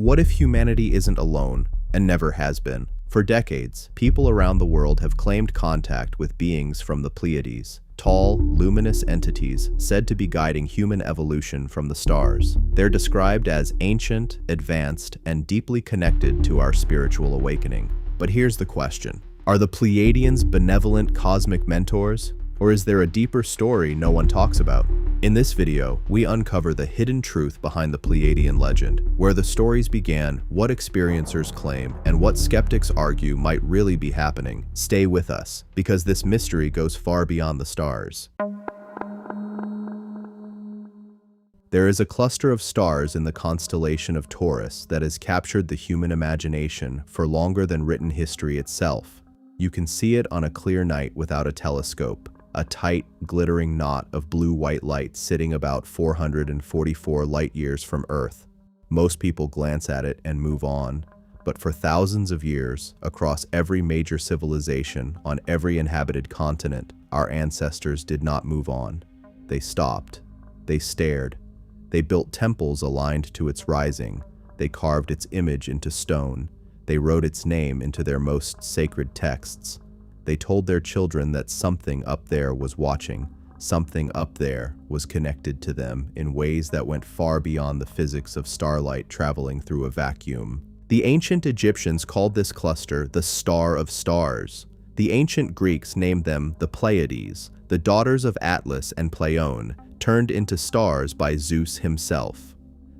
What if humanity isn't alone, and never has been? For decades, people around the world have claimed contact with beings from the Pleiades, tall, luminous entities said to be guiding human evolution from the stars. They're described as ancient, advanced, and deeply connected to our spiritual awakening. But here's the question. Are the Pleiadians benevolent cosmic mentors? Or is there a deeper story no one talks about? In this video, we uncover the hidden truth behind the Pleiadian legend, where the stories began, what experiencers claim, and what skeptics argue might really be happening. Stay with us, because this mystery goes far beyond the stars. There is a cluster of stars in the constellation of Taurus that has captured the human imagination for longer than written history itself. You can see it on a clear night without a telescope. A tight, glittering knot of blue-white light sitting about 444 light-years from Earth. Most people glance at it and move on, but for thousands of years, across every major civilization on every inhabited continent, our ancestors did not move on. They stopped. They stared. They built temples aligned to its rising. They carved its image into stone. They wrote its name into their most sacred texts. They told their children that something up there was watching, something up there was connected to them in ways that went far beyond the physics of starlight traveling through a vacuum. The ancient Egyptians called this cluster the Star of Stars. The ancient Greeks named them the Pleiades, the daughters of Atlas and Pleione, turned into stars by Zeus himself.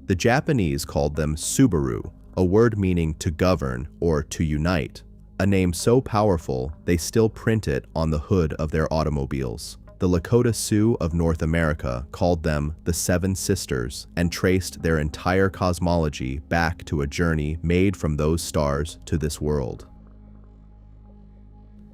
The Japanese called them Subaru, a word meaning to govern or to unite. A name so powerful, they still print it on the hood of their automobiles. The Lakota Sioux of North America called them the Seven Sisters and traced their entire cosmology back to a journey made from those stars to this world.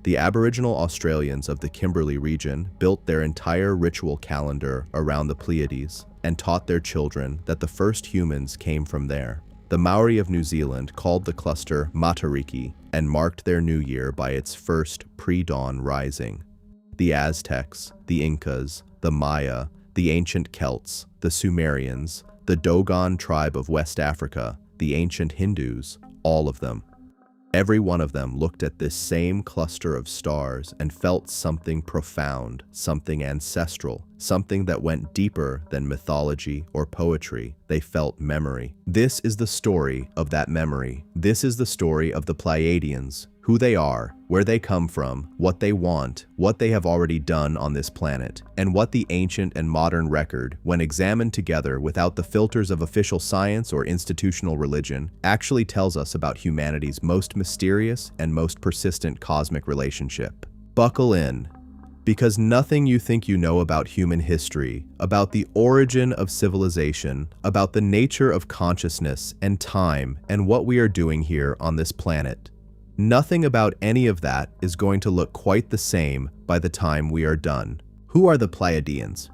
The Aboriginal Australians of the Kimberley region built their entire ritual calendar around the Pleiades and taught their children that the first humans came from there. The Maori of New Zealand called the cluster Matariki and marked their new year by its first pre-dawn rising. The Aztecs, the Incas, the Maya, the ancient Celts, the Sumerians, the Dogon tribe of West Africa, the ancient Hindus, all of them. Every one of them looked at this same cluster of stars and felt something profound, something ancestral, something that went deeper than mythology or poetry. They felt memory. This is the story of that memory. This is the story of the Pleiadians, who they are, where they come from, what they want, what they have already done on this planet, and what the ancient and modern record, when examined together without the filters of official science or institutional religion, actually tells us about humanity's most mysterious and most persistent cosmic relationship. Buckle in, because nothing you think you know about human history, about the origin of civilization, about the nature of consciousness and time and what we are doing here on this planet, nothing about any of that is going to look quite the same by the time we are done. Who are the Pleiadians?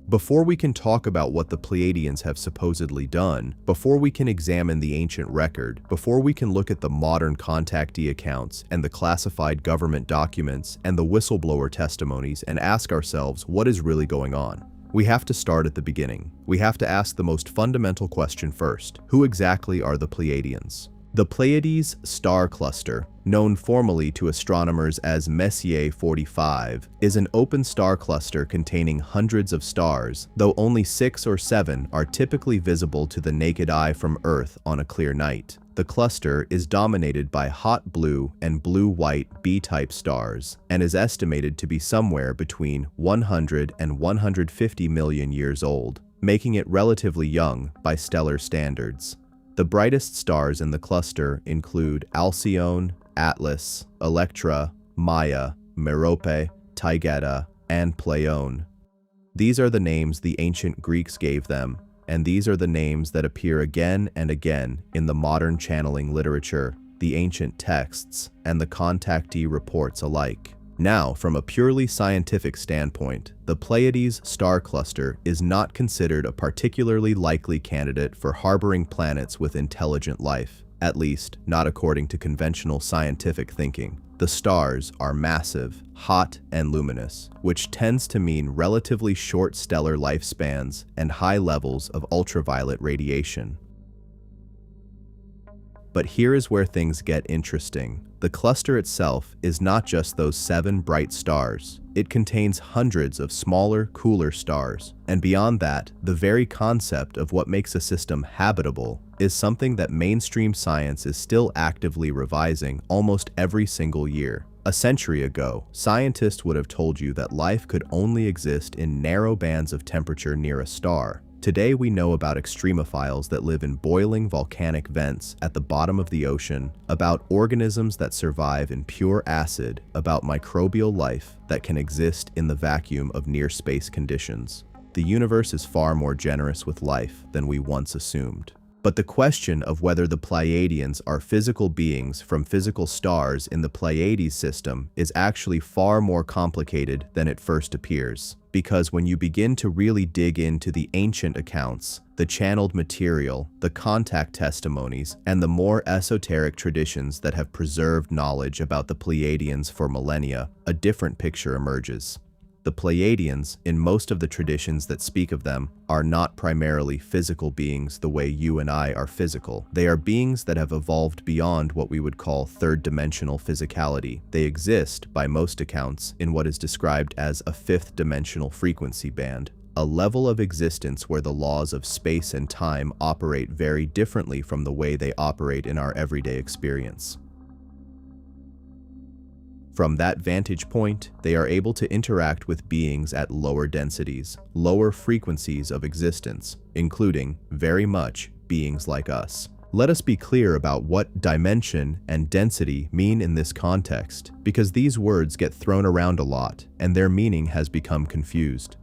Before we can talk about what the Pleiadians have supposedly done, before we can examine the ancient record, before we can look at the modern contactee accounts and the classified government documents and the whistleblower testimonies and ask ourselves what is really going on, we have to start at the beginning. We have to ask the most fundamental question first. Who exactly are the Pleiadians? The Pleiades star cluster, known formally to astronomers as Messier 45, is an open star cluster containing hundreds of stars, though only 6 or 7 are typically visible to the naked eye from Earth on a clear night. The cluster is dominated by hot blue and blue-white B-type stars and is estimated to be somewhere between 100 and 150 million years old, making it relatively young by stellar standards. The brightest stars in the cluster include Alcyone, Atlas, Electra, Maia, Merope, Taygeta, and Pleione. These are the names the ancient Greeks gave them, and these are the names that appear again and again in the modern channeling literature, the ancient texts, and the contactee reports alike. Now, from a purely scientific standpoint, the Pleiades star cluster is not considered a particularly likely candidate for harboring planets with intelligent life, at least not according to conventional scientific thinking. The stars are massive, hot, and luminous, which tends to mean relatively short stellar lifespans and high levels of ultraviolet radiation. But here is where things get interesting. The cluster itself is not just those 7 bright stars. It contains hundreds of smaller, cooler stars. And beyond that, the very concept of what makes a system habitable is something that mainstream science is still actively revising almost every single year. A century ago, scientists would have told you that life could only exist in narrow bands of temperature near a star. Today we know about extremophiles that live in boiling volcanic vents at the bottom of the ocean, about organisms that survive in pure acid, about microbial life that can exist in the vacuum of near-space conditions. The universe is far more generous with life than we once assumed. But the question of whether the Pleiadians are physical beings from physical stars in the Pleiades system is actually far more complicated than it first appears. Because when you begin to really dig into the ancient accounts, the channeled material, the contact testimonies, and the more esoteric traditions that have preserved knowledge about the Pleiadians for millennia, a different picture emerges. The Pleiadians, in most of the traditions that speak of them, are not primarily physical beings the way you and I are physical. They are beings that have evolved beyond what we would call third-dimensional physicality. They exist, by most accounts, in what is described as a fifth-dimensional frequency band, a level of existence where the laws of space and time operate very differently from the way they operate in our everyday experience. From that vantage point, they are able to interact with beings at lower densities, lower frequencies of existence, including, very much, beings like us. Let us be clear about what dimension and density mean in this context, because these words get thrown around a lot, and their meaning has become confused.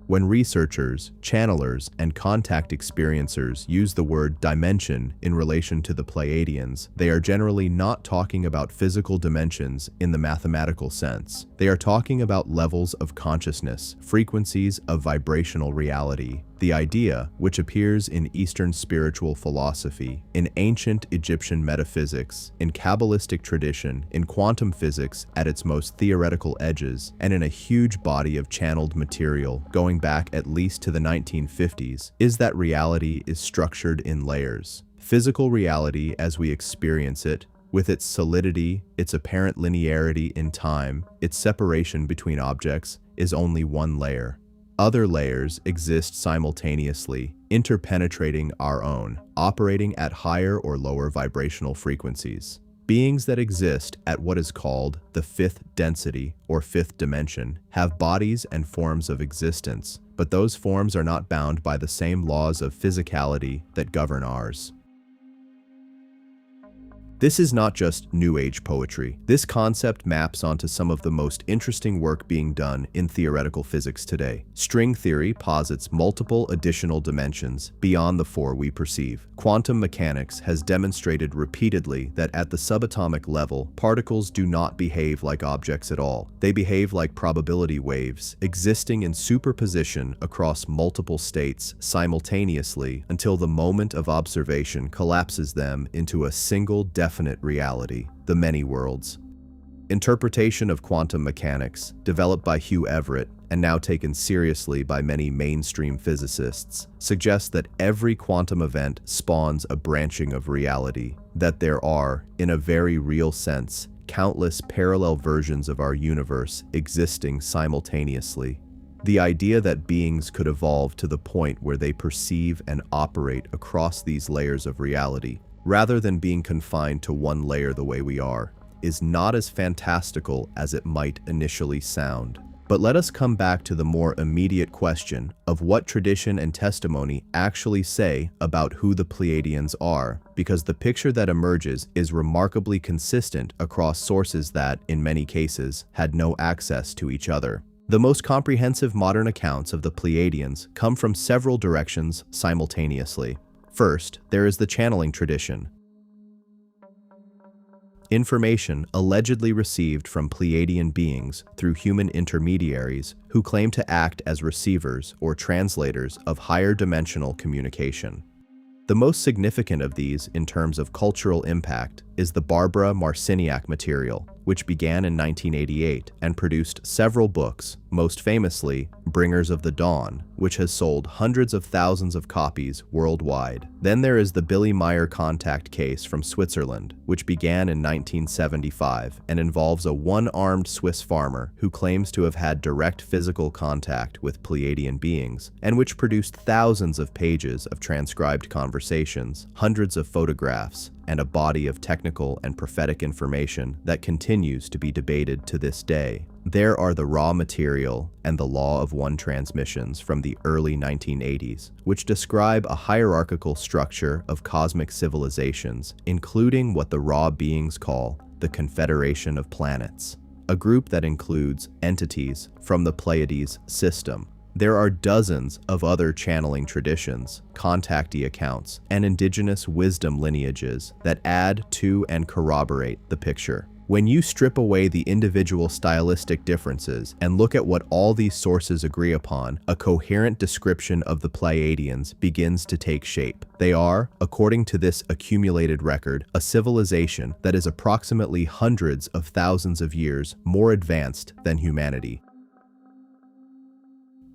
When researchers, channelers, and contact experiencers use the word dimension in relation to the Pleiadians, they are generally not talking about physical dimensions in the mathematical sense. They are talking about levels of consciousness, frequencies of vibrational reality. The idea, which appears in Eastern spiritual philosophy, in ancient Egyptian metaphysics, in Kabbalistic tradition, in quantum physics at its most theoretical edges, and in a huge body of channeled material going back at least to the 1950s, is that reality is structured in layers. Physical reality as we experience it, with its solidity, its apparent linearity in time, its separation between objects, is only one layer. Other layers exist simultaneously, interpenetrating our own, operating at higher or lower vibrational frequencies. Beings that exist at what is called the fifth density or fifth dimension have bodies and forms of existence, but those forms are not bound by the same laws of physicality that govern ours. This is not just New Age poetry. This concept maps onto some of the most interesting work being done in theoretical physics today. String theory posits multiple additional dimensions beyond the 4 we perceive. Quantum mechanics has demonstrated repeatedly that at the subatomic level, particles do not behave like objects at all. They behave like probability waves, existing in superposition across multiple states simultaneously until the moment of observation collapses them into a single definite reality, the many worlds. Interpretation of quantum mechanics, developed by Hugh Everett and now taken seriously by many mainstream physicists, suggests that every quantum event spawns a branching of reality, that there are, in a very real sense, countless parallel versions of our universe existing simultaneously. The idea that beings could evolve to the point where they perceive and operate across these layers of reality, rather than being confined to one layer the way we are, is not as fantastical as it might initially sound. But let us come back to the more immediate question of what tradition and testimony actually say about who the Pleiadians are, because the picture that emerges is remarkably consistent across sources that, in many cases, had no access to each other. The most comprehensive modern accounts of the Pleiadians come from several directions simultaneously. First, there is the channeling tradition. Information allegedly received from Pleiadian beings through human intermediaries who claim to act as receivers or translators of higher dimensional communication. The most significant of these in terms of cultural impact is the Barbara Marciniak material, which began in 1988 and produced several books, most famously Bringers of the Dawn, which has sold hundreds of thousands of copies worldwide. Then there is the Billy Meyer contact case from Switzerland, which began in 1975 and involves a one-armed Swiss farmer who claims to have had direct physical contact with Pleiadian beings, and which produced thousands of pages of transcribed conversations, hundreds of photographs, and a body of technical and prophetic information that continues to be debated to this day. There are the raw material and the Law of One transmissions from the early 1980s, which describe a hierarchical structure of cosmic civilizations, including what the raw beings call the Confederation of Planets, a group that includes entities from the Pleiades system. There are dozens of other channeling traditions, contactee accounts, and indigenous wisdom lineages that add to and corroborate the picture. When you strip away the individual stylistic differences and look at what all these sources agree upon, a coherent description of the Pleiadians begins to take shape. They are, according to this accumulated record, a civilization that is approximately hundreds of thousands of years more advanced than humanity.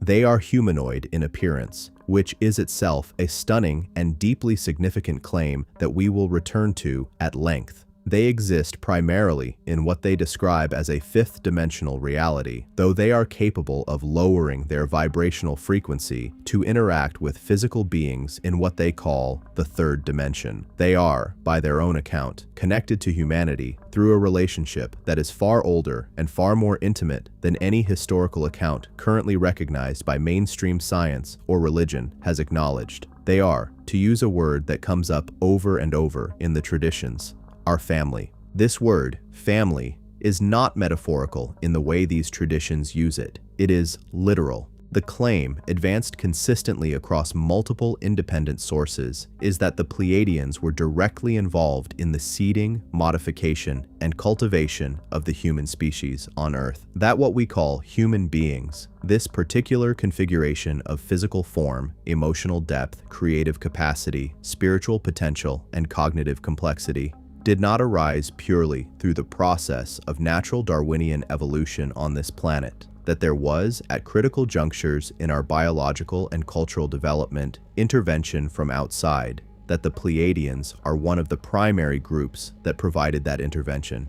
They are humanoid in appearance, which is itself a stunning and deeply significant claim that we will return to at length. They exist primarily in what they describe as a fifth-dimensional reality, though they are capable of lowering their vibrational frequency to interact with physical beings in what they call the third dimension. They are, by their own account, connected to humanity through a relationship that is far older and far more intimate than any historical account currently recognized by mainstream science or religion has acknowledged. They are, to use a word that comes up over and over in the traditions, our family. This word, family, is not metaphorical in the way these traditions use it. It is literal. The claim, advanced consistently across multiple independent sources, is that the Pleiadians were directly involved in the seeding, modification, and cultivation of the human species on Earth. That what we call human beings, this particular configuration of physical form, emotional depth, creative capacity, spiritual potential, and cognitive complexity, did not arise purely through the process of natural Darwinian evolution on this planet, that there was, at critical junctures in our biological and cultural development, intervention from outside, that the Pleiadians are one of the primary groups that provided that intervention,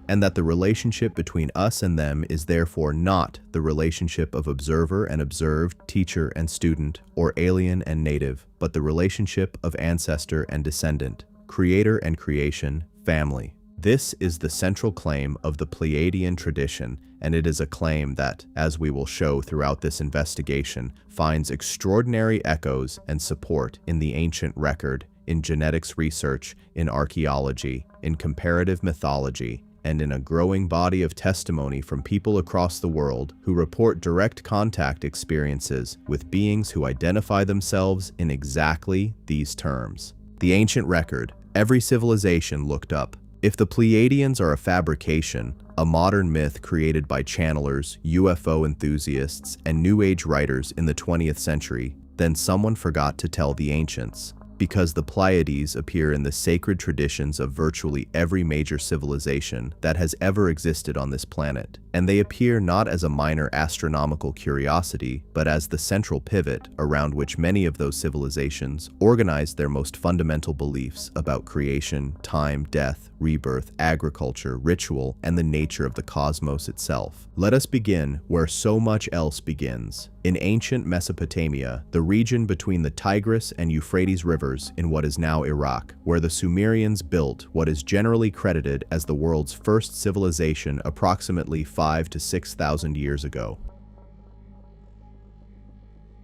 and that the relationship between us and them is therefore not the relationship of observer and observed, teacher and student, or alien and native, but the relationship of ancestor and descendant, creator and creation, family. This is the central claim of the Pleiadian tradition, and it is a claim that, as we will show throughout this investigation, finds extraordinary echoes and support in the ancient record, in genetics research, in archaeology, in comparative mythology, and in a growing body of testimony from people across the world who report direct contact experiences with beings who identify themselves in exactly these terms. The ancient record, every civilization looked up. If the Pleiadians are a fabrication, a modern myth created by channelers, UFO enthusiasts, and New Age writers in the 20th century, then someone forgot to tell the ancients. Because the Pleiades appear in the sacred traditions of virtually every major civilization that has ever existed on this planet, and they appear not as a minor astronomical curiosity, but as the central pivot around which many of those civilizations organized their most fundamental beliefs about creation, time, death, rebirth, agriculture, ritual, and the nature of the cosmos itself. Let us begin where so much else begins. In ancient Mesopotamia, the region between the Tigris and Euphrates rivers in what is now Iraq, where the Sumerians built what is generally credited as the world's first civilization approximately 5,000 to 6,000 years ago.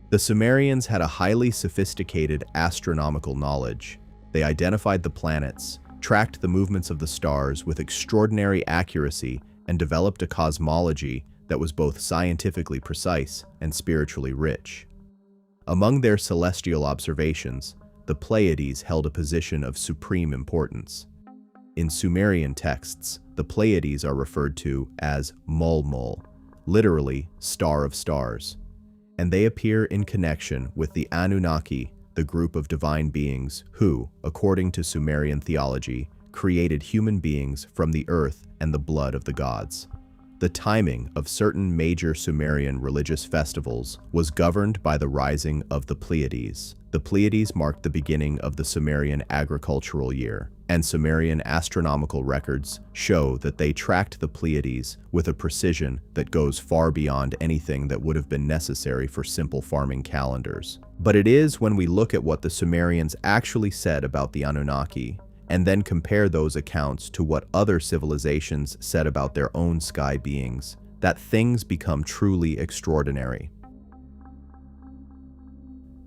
The Sumerians had a highly sophisticated astronomical knowledge. They identified the planets, tracked the movements of the stars with extraordinary accuracy, and developed a cosmology that was both scientifically precise and spiritually rich. Among their celestial observations, the Pleiades held a position of supreme importance. In Sumerian texts, the Pleiades are referred to as Mulmul, literally star of stars, and they appear in connection with the Anunnaki, the group of divine beings who, according to Sumerian theology, created human beings from the earth and the blood of the gods. The timing of certain major Sumerian religious festivals was governed by the rising of the Pleiades. The Pleiades marked the beginning of the Sumerian agricultural year, and Sumerian astronomical records show that they tracked the Pleiades with a precision that goes far beyond anything that would have been necessary for simple farming calendars. But it is when we look at what the Sumerians actually said about the Anunnaki, and then compare those accounts to what other civilizations said about their own sky beings, that things become truly extraordinary.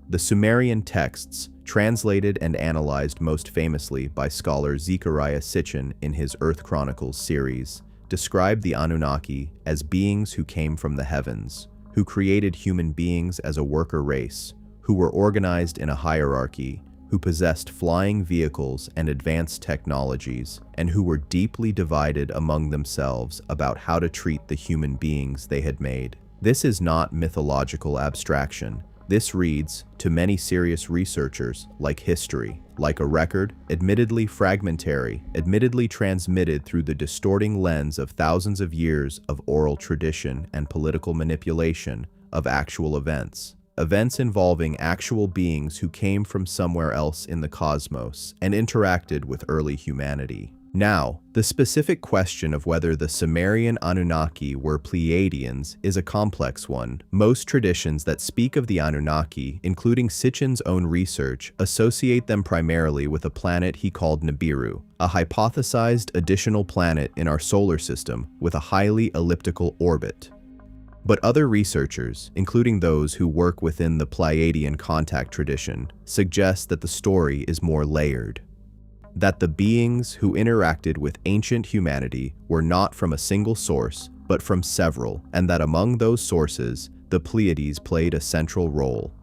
The Sumerian texts, translated and analyzed most famously by scholar Zechariah Sitchin in his Earth Chronicles series, describe the Anunnaki as beings who came from the heavens, who created human beings as a worker race, who were organized in a hierarchy, who possessed flying vehicles and advanced technologies, and who were deeply divided among themselves about how to treat the human beings they had made. This is not mythological abstraction. This reads, to many serious researchers, like history, like a record, admittedly fragmentary, admittedly transmitted through the distorting lens of thousands of years of oral tradition and political manipulation of actual events. Events involving actual beings who came from somewhere else in the cosmos and interacted with early humanity. Now, the specific question of whether the Sumerian Anunnaki were Pleiadians is a complex one. Most traditions that speak of the Anunnaki, including Sitchin's own research, associate them primarily with a planet he called Nibiru, a hypothesized additional planet in our solar system with a highly elliptical orbit. But other researchers, including those who work within the Pleiadian contact tradition, suggest that the story is more layered. That the beings who interacted with ancient humanity were not from a single source, but from several, and that among those sources, the Pleiades played a central role,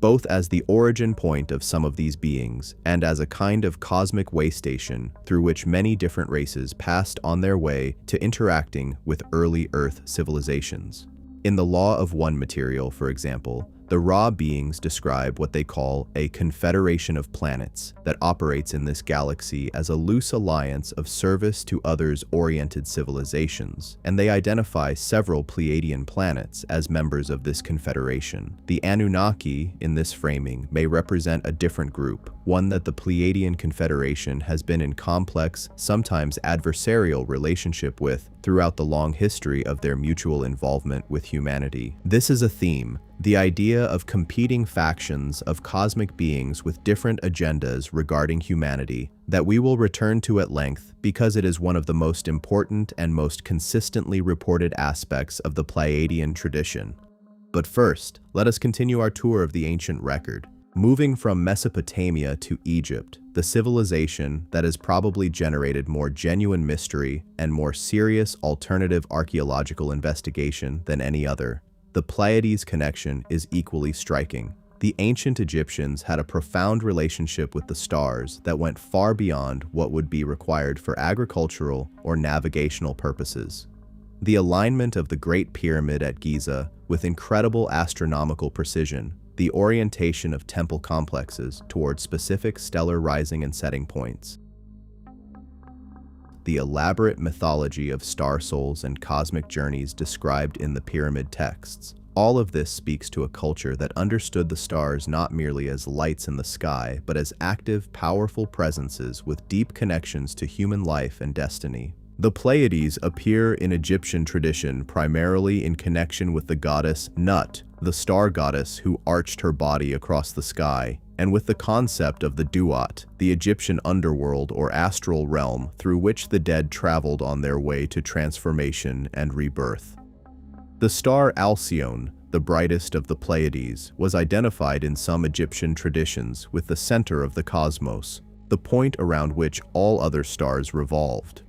both as the origin point of some of these beings and as a kind of cosmic way station through which many different races passed on their way to interacting with early Earth civilizations. In the Law of One material, for example, the Ra beings describe what they call a confederation of planets that operates in this galaxy as a loose alliance of service to others-oriented civilizations, and they identify several Pleiadian planets as members of this confederation. The Anunnaki, in this framing, may represent a different group, one that the Pleiadian confederation has been in complex, sometimes adversarial relationship with throughout the long history of their mutual involvement with humanity. This is a theme, the idea of competing factions of cosmic beings with different agendas regarding humanity, that we will return to at length because it is one of the most important and most consistently reported aspects of the Pleiadian tradition. But first, let us continue our tour of the ancient record. Moving from Mesopotamia to Egypt, the civilization that has probably generated more genuine mystery and more serious alternative archaeological investigation than any other, the Pleiades connection is equally striking. The ancient Egyptians had a profound relationship with the stars that went far beyond what would be required for agricultural or navigational purposes. The alignment of the Great Pyramid at Giza with incredible astronomical precision, the orientation of temple complexes toward specific stellar rising and setting points, the elaborate mythology of star souls and cosmic journeys described in the pyramid texts. All of this speaks to a culture that understood the stars not merely as lights in the sky, but as active, powerful presences with deep connections to human life and destiny. The Pleiades appear in Egyptian tradition primarily in connection with the goddess Nut, the star goddess who arched her body across the sky, and with the concept of the Duat, the Egyptian underworld or astral realm through which the dead traveled on their way to transformation and rebirth. The star Alcyone, the brightest of the Pleiades, was identified in some Egyptian traditions with the center of the cosmos, the point around which all other stars revolved.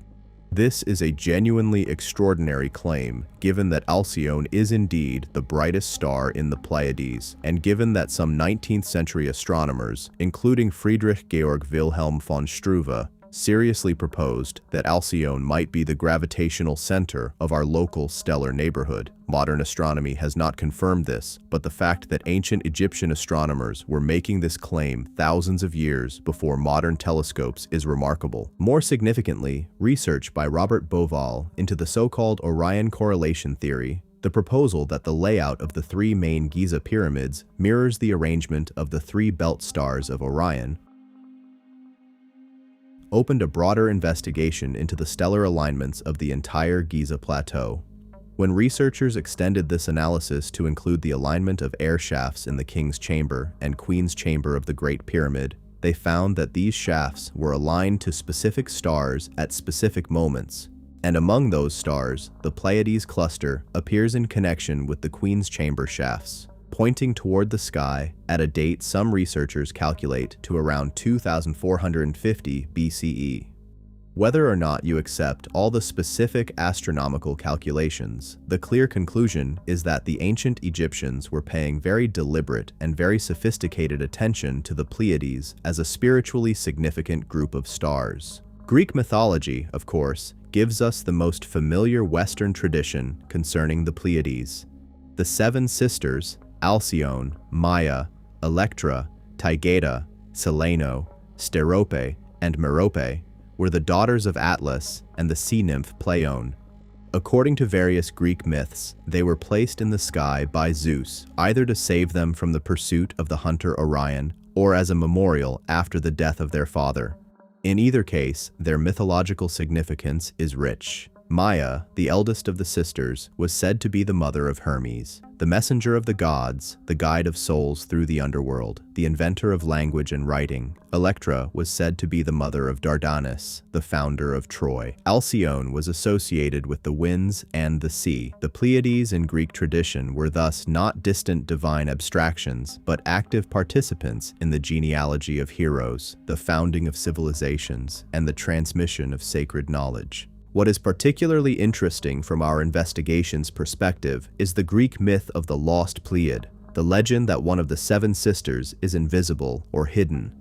This is a genuinely extraordinary claim, given that Alcyone is indeed the brightest star in the Pleiades, and given that some 19th century astronomers, including Friedrich Georg Wilhelm von Struve, seriously proposed that Alcyone might be the gravitational center of our local stellar neighborhood. Modern astronomy has not confirmed this, but the fact that ancient Egyptian astronomers were making this claim thousands of years before modern telescopes is remarkable. More significantly, research by Robert Bauval into the so-called Orion correlation theory, the proposal that the layout of the three main Giza pyramids mirrors the arrangement of the three belt stars of Orion, opened a broader investigation into the stellar alignments of the entire Giza plateau. When researchers extended this analysis to include the alignment of air shafts in the King's Chamber and Queen's Chamber of the Great Pyramid, they found that these shafts were aligned to specific stars at specific moments, and among those stars, the Pleiades cluster appears in connection with the Queen's Chamber shafts, pointing toward the sky at a date some researchers calculate to around 2450 BCE. Whether or not you accept all the specific astronomical calculations, the clear conclusion is that the ancient Egyptians were paying very deliberate and very sophisticated attention to the Pleiades as a spiritually significant group of stars. Greek mythology, of course, gives us the most familiar Western tradition concerning the Pleiades. The seven sisters, Alcyone, Maia, Electra, Taygeta, Seleno, Sterope, and Merope, were the daughters of Atlas and the sea nymph Pleione. According to various Greek myths, they were placed in the sky by Zeus, either to save them from the pursuit of the hunter Orion, or as a memorial after the death of their father. In either case, their mythological significance is rich. Maia, the eldest of the sisters, was said to be the mother of Hermes, the messenger of the gods, the guide of souls through the underworld, the inventor of language and writing. Electra was said to be the mother of Dardanus, the founder of Troy. Alcyone was associated with the winds and the sea. The Pleiades in Greek tradition were thus not distant divine abstractions, but active participants in the genealogy of heroes, the founding of civilizations, and the transmission of sacred knowledge. What is particularly interesting from our investigation's perspective is the Greek myth of the lost Pleiad, the legend that one of the seven sisters is invisible or hidden.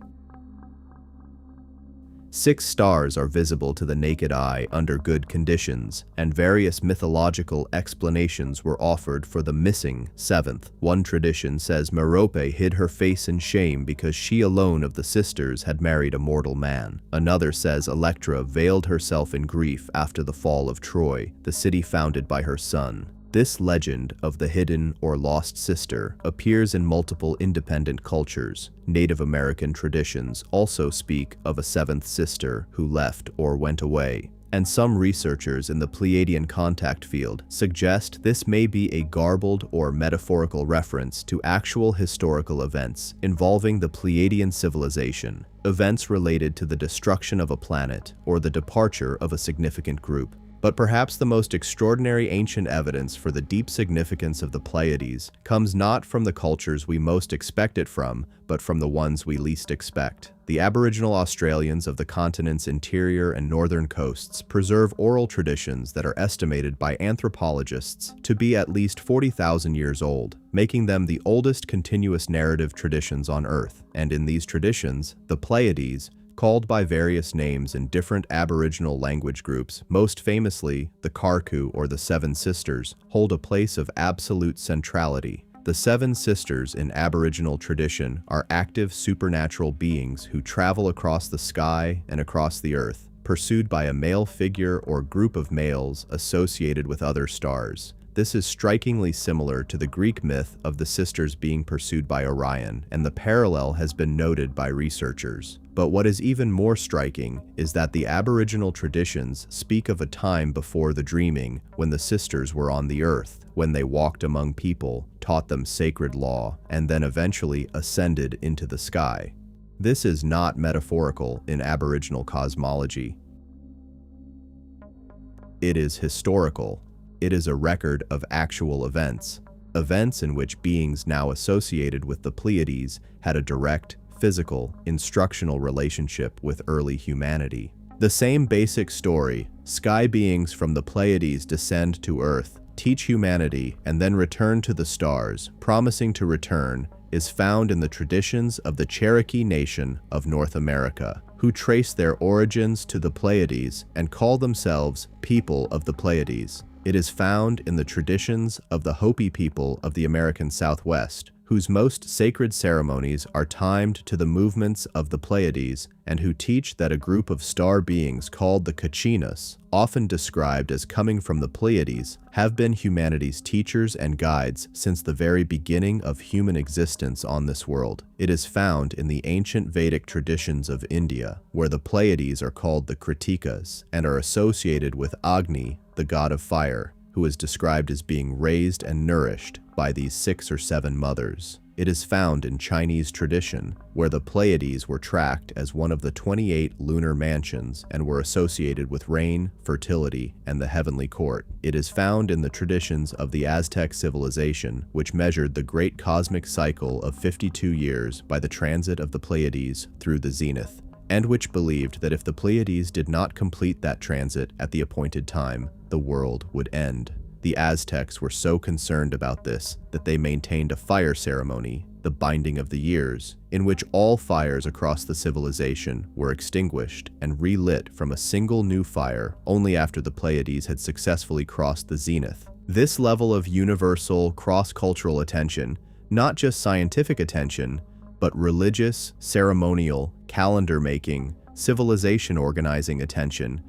6 stars are visible to the naked eye under good conditions, and various mythological explanations were offered for the missing 7th. One tradition says Merope hid her face in shame because she alone of the sisters had married a mortal man. Another says Electra veiled herself in grief after the fall of Troy, the city founded by her son. This legend of the hidden or lost sister appears in multiple independent cultures. Native American traditions also speak of a 7th sister who left or went away, and some researchers in the Pleiadian contact field suggest this may be a garbled or metaphorical reference to actual historical events involving the Pleiadian civilization, events related to the destruction of a planet or the departure of a significant group. But perhaps the most extraordinary ancient evidence for the deep significance of the Pleiades comes not from the cultures we most expect it from, but from the ones we least expect. The Aboriginal Australians of the continent's interior and northern coasts preserve oral traditions that are estimated by anthropologists to be at least 40,000 years old, making them the oldest continuous narrative traditions on Earth. And in these traditions, the Pleiades, called by various names in different Aboriginal language groups, most famously the Karku or the Seven Sisters, hold a place of absolute centrality. The Seven Sisters in Aboriginal tradition are active supernatural beings who travel across the sky and across the earth, pursued by a male figure or group of males associated with other stars. This is strikingly similar to the Greek myth of the sisters being pursued by Orion, and the parallel has been noted by researchers. But what is even more striking is that the Aboriginal traditions speak of a time before the dreaming, when the sisters were on the earth, when they walked among people, taught them sacred law, and then eventually ascended into the sky. This is not metaphorical in Aboriginal cosmology. It is historical. It is a record of actual events in which beings now associated with the Pleiades had a direct, physical, instructional relationship with early humanity. The same basic story, sky beings from the Pleiades descend to Earth, teach humanity, and then return to the stars, promising to return is found in the traditions of the Cherokee Nation of North America, who trace their origins to the Pleiades and call themselves people of the Pleiades. It is found in the traditions of the Hopi people of the American Southwest, whose most sacred ceremonies are timed to the movements of the Pleiades, and who teach that a group of star beings called the Kachinas, often described as coming from the Pleiades, have been humanity's teachers and guides since the very beginning of human existence on this world. It is found in the ancient Vedic traditions of India, where the Pleiades are called the Kritikas and are associated with Agni, the god of fire, who is described as being raised and nourished by these 6 or 7 mothers. It is found in Chinese tradition, where the Pleiades were tracked as one of the 28 lunar mansions and were associated with rain, fertility, and the heavenly court. It is found in the traditions of the Aztec civilization, which measured the great cosmic cycle of 52 years by the transit of the Pleiades through the zenith, and which believed that if the Pleiades did not complete that transit at the appointed time, the world would end. The Aztecs were so concerned about this that they maintained a fire ceremony, the binding of the years, in which all fires across the civilization were extinguished and relit from a single new fire only after the Pleiades had successfully crossed the zenith. This level of universal, cross-cultural attention, not just scientific attention, but religious, ceremonial, calendar-making, civilization organizing attention,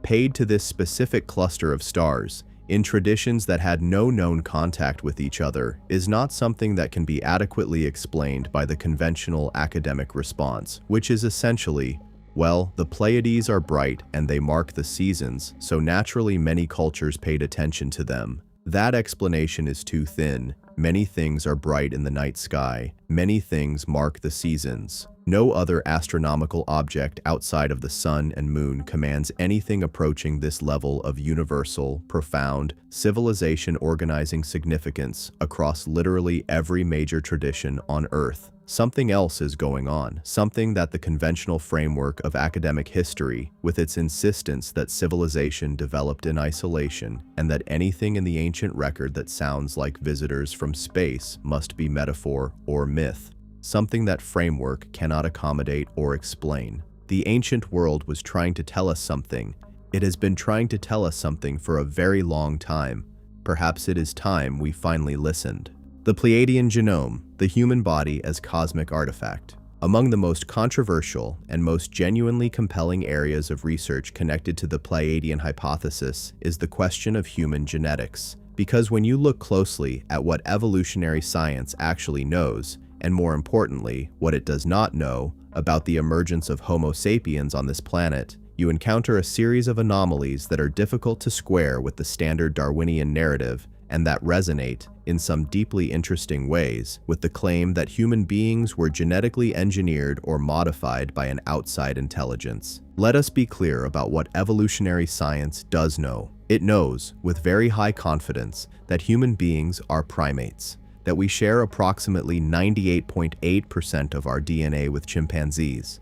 paid to this specific cluster of stars, in traditions that had no known contact with each other, is not something that can be adequately explained by the conventional academic response, which is essentially, well, the Pleiades are bright and they mark the seasons, so naturally many cultures paid attention to them. That explanation is too thin. Many things are bright in the night sky. Many things mark the seasons. No other astronomical object outside of the sun and moon commands anything approaching this level of universal, profound, civilization organizing significance across literally every major tradition on Earth. Something else is going on, something that the conventional framework of academic history, with its insistence that civilization developed in isolation and that anything in the ancient record that sounds like visitors from space must be metaphor or myth, something that framework cannot accommodate or explain. The ancient world was trying to tell us something. It has been trying to tell us something for a very long time. Perhaps it is time we finally listened. The Pleiadian genome, the human body as cosmic artifact. Among the most controversial and most genuinely compelling areas of research connected to the Pleiadian hypothesis is the question of human genetics. Because when you look closely at what evolutionary science actually knows, and more importantly, what it does not know about the emergence of Homo sapiens on this planet, you encounter a series of anomalies that are difficult to square with the standard Darwinian narrative and that resonate, in some deeply interesting ways, with the claim that human beings were genetically engineered or modified by an outside intelligence. Let us be clear about what evolutionary science does know. It knows, with very high confidence, that human beings are primates, that we share approximately 98.8% of our DNA with chimpanzees,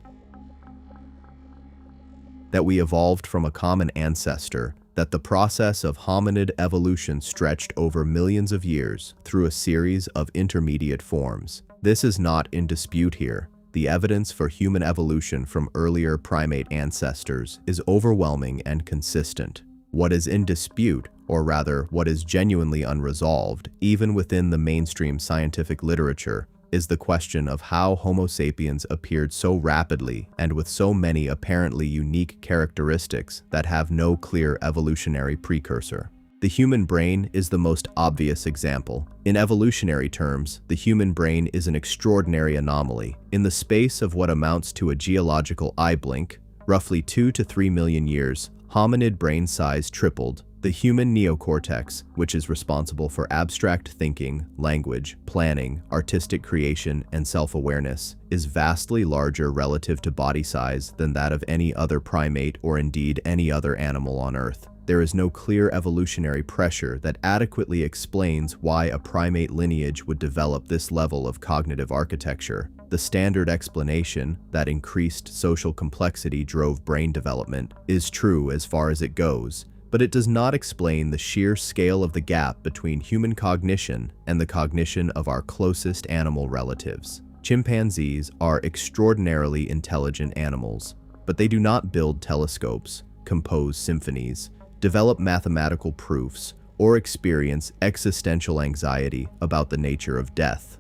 that we evolved from a common ancestor, that the process of hominid evolution stretched over millions of years through a series of intermediate forms. This is not in dispute here. The evidence for human evolution from earlier primate ancestors is overwhelming and consistent. What is in dispute, or rather what is genuinely unresolved, even within the mainstream scientific literature, is the question of how Homo sapiens appeared so rapidly and with so many apparently unique characteristics that have no clear evolutionary precursor. The human brain is the most obvious example. In evolutionary terms, the human brain is an extraordinary anomaly. In the space of what amounts to a geological eye blink, roughly 2 to 3 million years, hominid brain size tripled. The human neocortex, which is responsible for abstract thinking, language, planning, artistic creation, and self-awareness, is vastly larger relative to body size than that of any other primate or indeed any other animal on Earth. There is no clear evolutionary pressure that adequately explains why a primate lineage would develop this level of cognitive architecture. The standard explanation that increased social complexity drove brain development is true as far as it goes, but it does not explain the sheer scale of the gap between human cognition and the cognition of our closest animal relatives. Chimpanzees are extraordinarily intelligent animals, but they do not build telescopes, compose symphonies, develop mathematical proofs, or experience existential anxiety about the nature of death.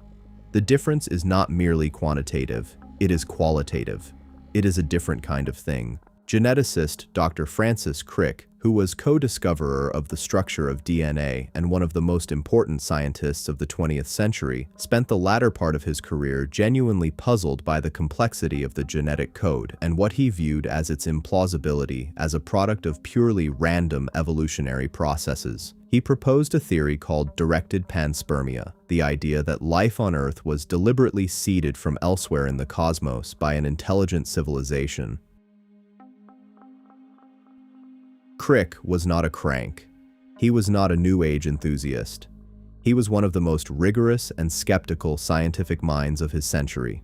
The difference is not merely quantitative, it is qualitative. It is a different kind of thing. Geneticist Dr. Francis Crick, who was co-discoverer of the structure of DNA and one of the most important scientists of the 20th century, spent the latter part of his career genuinely puzzled by the complexity of the genetic code and what he viewed as its implausibility as a product of purely random evolutionary processes. He proposed a theory called directed panspermia, the idea that life on Earth was deliberately seeded from elsewhere in the cosmos by an intelligent civilization. Crick was not a crank. He was not a New Age enthusiast. He was one of the most rigorous and skeptical scientific minds of his century.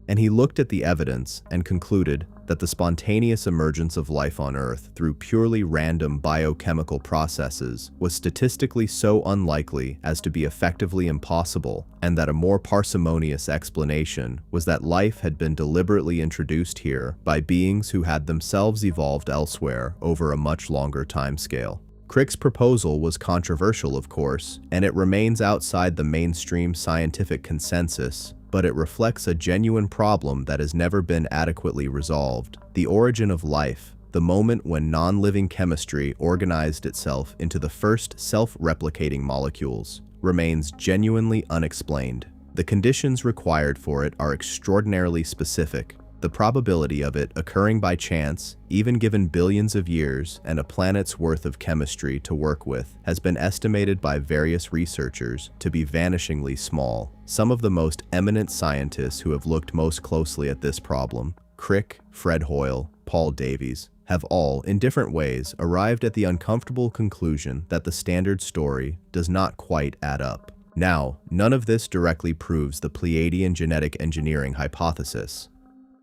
And he looked at the evidence and concluded that the spontaneous emergence of life on Earth through purely random biochemical processes was statistically so unlikely as to be effectively impossible, and that a more parsimonious explanation was that life had been deliberately introduced here by beings who had themselves evolved elsewhere over a much longer timescale. Crick's proposal was controversial, of course, and it remains outside the mainstream scientific consensus, but it reflects a genuine problem that has never been adequately resolved. The origin of life, the moment when non-living chemistry organized itself into the first self-replicating molecules, remains genuinely unexplained. The conditions required for it are extraordinarily specific. The probability of it occurring by chance, even given billions of years and a planet's worth of chemistry to work with, has been estimated by various researchers to be vanishingly small. Some of the most eminent scientists who have looked most closely at this problem, Crick, Fred Hoyle, Paul Davies, have all, in different ways, arrived at the uncomfortable conclusion that the standard story does not quite add up. Now, none of this directly proves the Pleiadian genetic engineering hypothesis,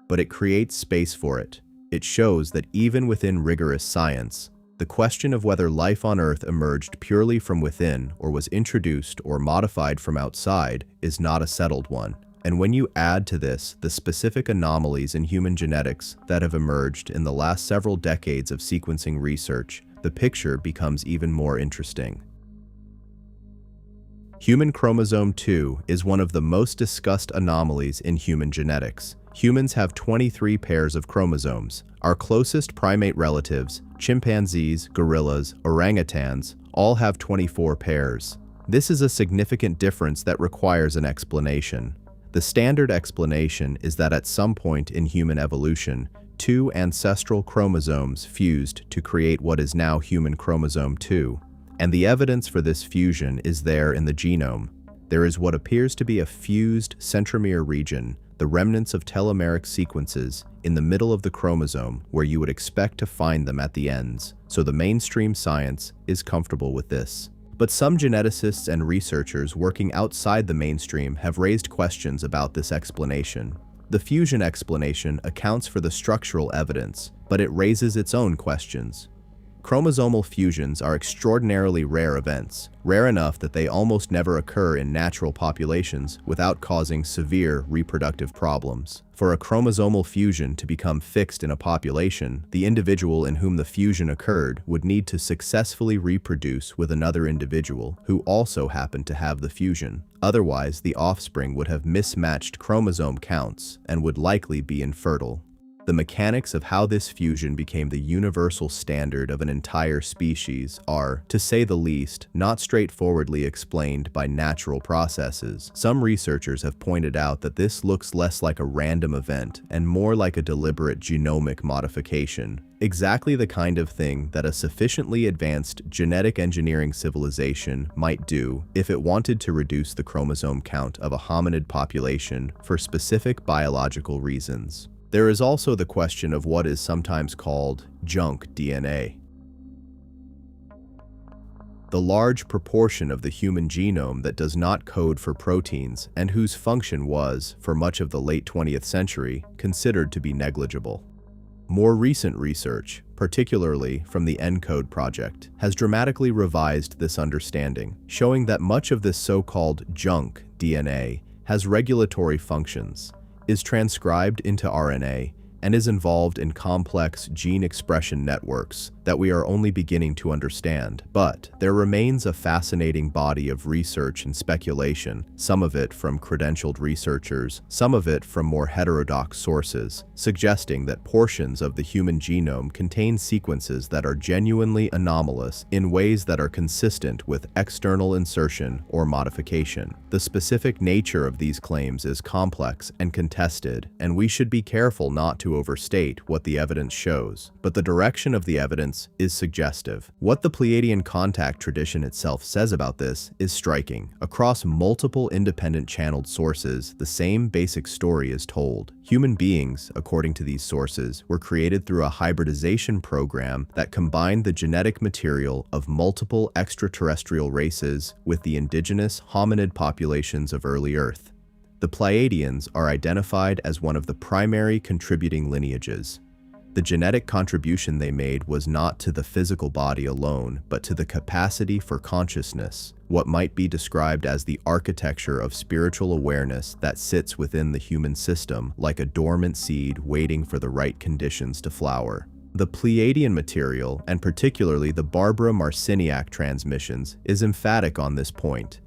but it creates space for it. It shows that even within rigorous science, the question of whether life on Earth emerged purely from within or was introduced or modified from outside is not a settled one. And when you add to this the specific anomalies in human genetics that have emerged in the last several decades of sequencing research, the picture becomes even more interesting. Human chromosome 2 is one of the most discussed anomalies in human genetics. Humans have 23 pairs of chromosomes. Our closest primate relatives, chimpanzees, gorillas, orangutans, all have 24 pairs. This is a significant difference that requires an explanation. The standard explanation is that at some point in human evolution, two ancestral chromosomes fused to create what is now human chromosome 2. And the evidence for this fusion is there in the genome. There is what appears to be a fused centromere region, the remnants of telomeric sequences, in the middle of the chromosome where you would expect to find them at the ends, so the mainstream science is comfortable with this. But some geneticists and researchers working outside the mainstream have raised questions about this explanation. The fusion explanation accounts for the structural evidence, but it raises its own questions. Chromosomal fusions are extraordinarily rare events, rare enough that they almost never occur in natural populations without causing severe reproductive problems. For a chromosomal fusion to become fixed in a population, the individual in whom the fusion occurred would need to successfully reproduce with another individual who also happened to have the fusion. Otherwise, the offspring would have mismatched chromosome counts and would likely be infertile. The mechanics of how this fusion became the universal standard of an entire species are, to say the least, not straightforwardly explained by natural processes. Some researchers have pointed out that this looks less like a random event and more like a deliberate genomic modification, exactly the kind of thing that a sufficiently advanced genetic engineering civilization might do if it wanted to reduce the chromosome count of a hominid population for specific biological reasons. There is also the question of what is sometimes called junk DNA. The large proportion of the human genome that does not code for proteins and whose function was, for much of the late 20th century, considered to be negligible. More recent research, particularly from the ENCODE project, has dramatically revised this understanding, showing that much of this so-called junk DNA has regulatory functions, is transcribed into RNA, and is involved in complex gene expression networks that we are only beginning to understand. But there remains a fascinating body of research and speculation, some of it from credentialed researchers, some of it from more heterodox sources, suggesting that portions of the human genome contain sequences that are genuinely anomalous in ways that are consistent with external insertion or modification. The specific nature of these claims is complex and contested, and we should be careful not to overstate what the evidence shows, but the direction of the evidence is suggestive. What the Pleiadian contact tradition itself says about this is striking. Across multiple independent channeled sources, the same basic story is told. Human beings, according to these sources, were created through a hybridization program that combined the genetic material of multiple extraterrestrial races with the indigenous hominid populations of early Earth. The Pleiadians are identified as one of the primary contributing lineages. The genetic contribution they made was not to the physical body alone, but to the capacity for consciousness, what might be described as the architecture of spiritual awareness that sits within the human system, like a dormant seed waiting for the right conditions to flower. The Pleiadian material, and particularly the Barbara Marciniak transmissions, is emphatic on this point.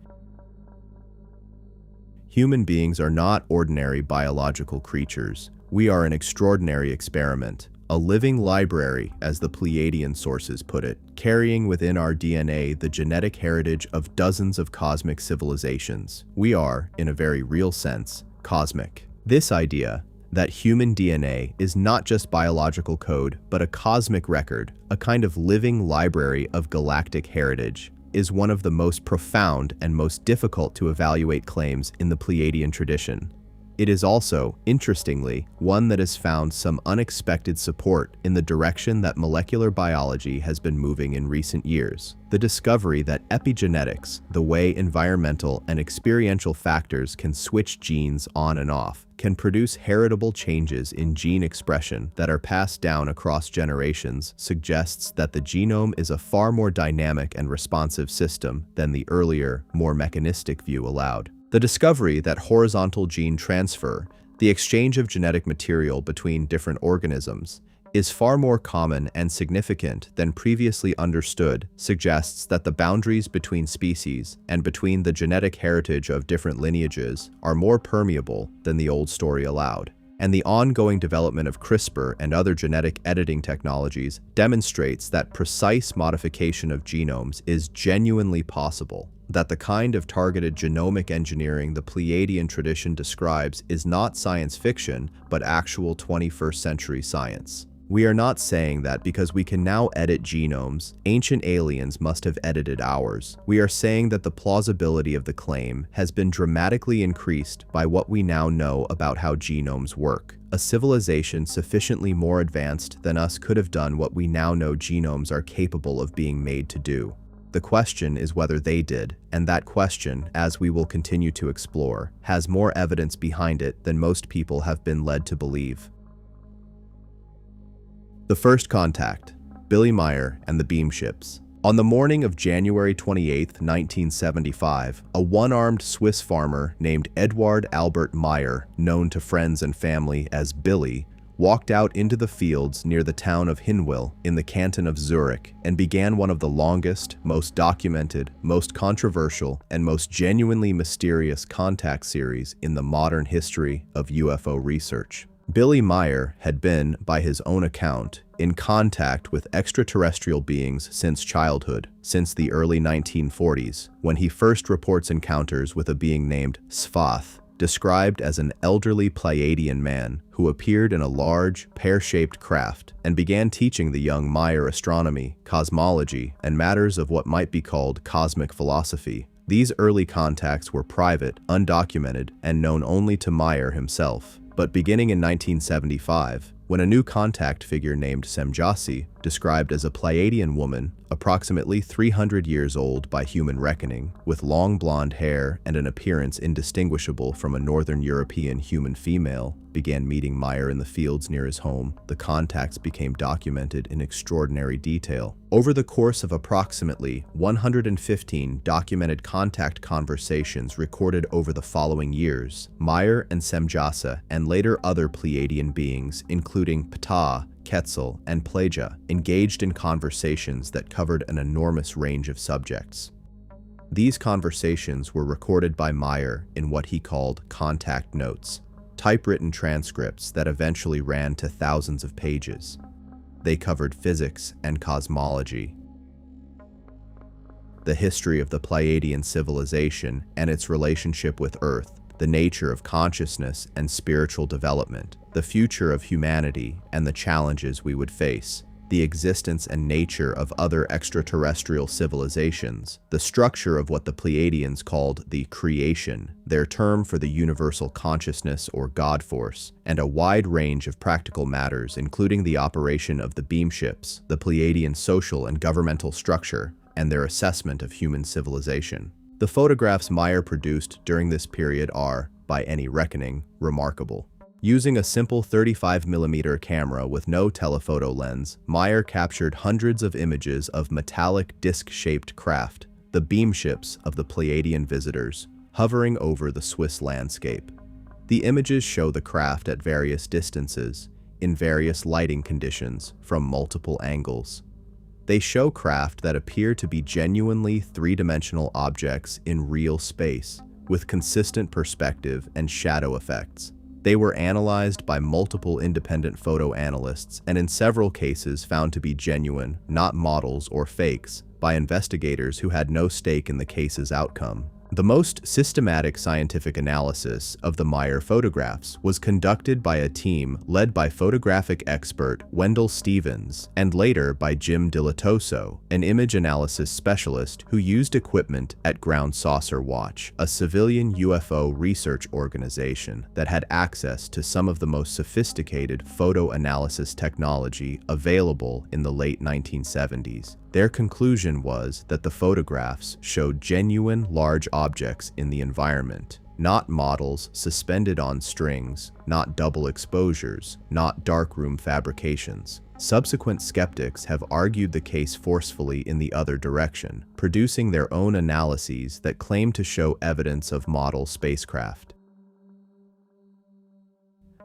Human beings are not ordinary biological creatures. We are an extraordinary experiment, a living library, as the Pleiadian sources put it, carrying within our DNA the genetic heritage of dozens of cosmic civilizations. We are, in a very real sense, cosmic. This idea, that human DNA is not just biological code, but a cosmic record, a kind of living library of galactic heritage, is one of the most profound and most difficult to evaluate claims in the Pleiadian tradition. It is also, interestingly, one that has found some unexpected support in the direction that molecular biology has been moving in recent years. The discovery that epigenetics, the way environmental and experiential factors can switch genes on and off, can produce heritable changes in gene expression that are passed down across generations, suggests that the genome is a far more dynamic and responsive system than the earlier, more mechanistic view allowed. The discovery that horizontal gene transfer, the exchange of genetic material between different organisms, is far more common and significant than previously understood, suggests that the boundaries between species and between the genetic heritage of different lineages are more permeable than the old story allowed. And the ongoing development of CRISPR and other genetic editing technologies demonstrates that precise modification of genomes is genuinely possible, that the kind of targeted genomic engineering the Pleiadian tradition describes is not science fiction, but actual 21st century science. We are not saying that because we can now edit genomes, ancient aliens must have edited ours. We are saying that the plausibility of the claim has been dramatically increased by what we now know about how genomes work. A civilization sufficiently more advanced than us could have done what we now know genomes are capable of being made to do. The question is whether they did, and that question, as we will continue to explore, has more evidence behind it than most people have been led to believe. The First Contact, Billy Meier and the Beam Ships. On the morning of January 28, 1975, a one-armed Swiss farmer named Eduard Albert Meier, known to friends and family as Billy, walked out into the fields near the town of Hinwil in the canton of Zurich and began one of the longest, most documented, most controversial, and most genuinely mysterious contact series in the modern history of UFO research. Billy Meier had been, by his own account, in contact with extraterrestrial beings since childhood, since the early 1940s, when he first reports encounters with a being named Svath, described as an elderly Pleiadian man who appeared in a large, pear-shaped craft and began teaching the young Meier astronomy, cosmology, and matters of what might be called cosmic philosophy. These early contacts were private, undocumented, and known only to Meier himself. But beginning in 1975, when a new contact figure named Semjase, described as a Pleiadian woman, approximately 300 years old by human reckoning, with long blonde hair and an appearance indistinguishable from a Northern European human female, began meeting Meyer in the fields near his home. The contacts became documented in extraordinary detail. Over the course of approximately 115 documented contact conversations recorded over the following years, Meyer and Semjase, and later other Pleiadian beings, including Ptah, Quetzal, and Pleja, engaged in conversations that covered an enormous range of subjects. These conversations were recorded by Meyer in what he called contact notes, typewritten transcripts that eventually ran to thousands of pages. They covered physics and cosmology, the history of the Pleiadian civilization and its relationship with Earth, the nature of consciousness and spiritual development, the future of humanity and the challenges we would face, the existence and nature of other extraterrestrial civilizations, the structure of what the Pleiadians called the creation, their term for the universal consciousness or God force, and a wide range of practical matters including the operation of the beam ships, the Pleiadian social and governmental structure, and their assessment of human civilization. The photographs Meyer produced during this period are, by any reckoning, remarkable. Using a simple 35mm camera with no telephoto lens, Meyer captured hundreds of images of metallic disc-shaped craft, the beam ships of the Pleiadian visitors, hovering over the Swiss landscape. The images show the craft at various distances, in various lighting conditions, from multiple angles. They show craft that appear to be genuinely three-dimensional objects in real space, with consistent perspective and shadow effects. They were analyzed by multiple independent photo analysts and in several cases found to be genuine, not models or fakes, by investigators who had no stake in the case's outcome. The most systematic scientific analysis of the Meyer photographs was conducted by a team led by photographic expert Wendell Stevens and later by Jim Dilatoso, an image analysis specialist who used equipment at Ground Saucer Watch, a civilian UFO research organization that had access to some of the most sophisticated photo analysis technology available in the late 1970s. Their conclusion was that the photographs showed genuine large objects in the environment, not models suspended on strings, not double exposures, not darkroom fabrications. Subsequent skeptics have argued the case forcefully in the other direction, producing their own analyses that claim to show evidence of model spacecraft.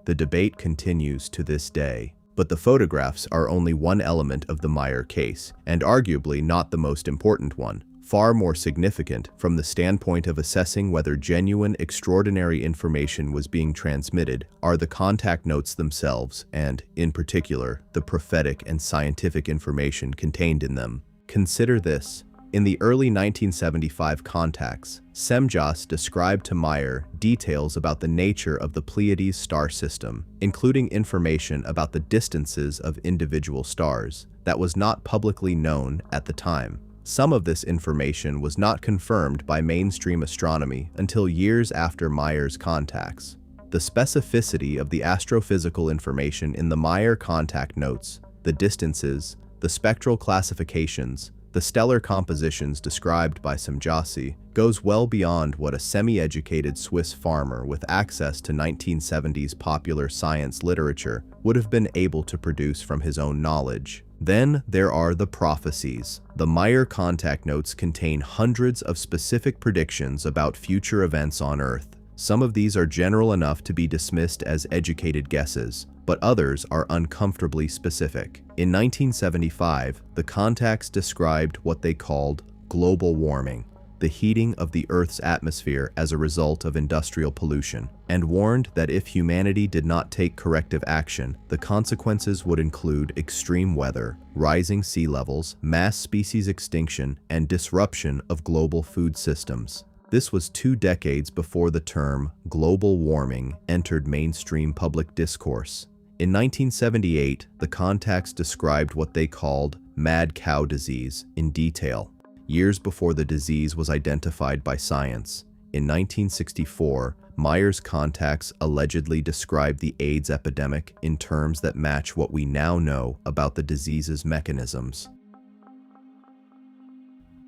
The debate continues to this day. But the photographs are only one element of the Meyer case, and arguably not the most important one. Far more significant from the standpoint of assessing whether genuine, extraordinary information was being transmitted are the contact notes themselves and, in particular, the prophetic and scientific information contained in them. Consider this. In the early 1975 contacts, Semjase described to Meyer details about the nature of the Pleiades star system, including information about the distances of individual stars that was not publicly known at the time. Some of this information was not confirmed by mainstream astronomy until years after Meyer's contacts. The specificity of the astrophysical information in the Meyer contact notes, the distances, the spectral classifications, the stellar compositions described by Semjase goes well beyond what a semi-educated Swiss farmer with access to 1970s popular science literature would have been able to produce from his own knowledge. Then there are the prophecies. The Meyer contact notes contain hundreds of specific predictions about future events on Earth. Some of these are general enough to be dismissed as educated guesses, but others are uncomfortably specific. In 1975, the contacts described what they called global warming, the heating of the Earth's atmosphere as a result of industrial pollution, and warned that if humanity did not take corrective action, the consequences would include extreme weather, rising sea levels, mass species extinction, and disruption of global food systems. This was 2 decades before the term global warming entered mainstream public discourse. In 1978, the contacts described what they called mad cow disease in detail, years before the disease was identified by science. In 1964, Meyer's contacts allegedly described the AIDS epidemic in terms that match what we now know about the disease's mechanisms.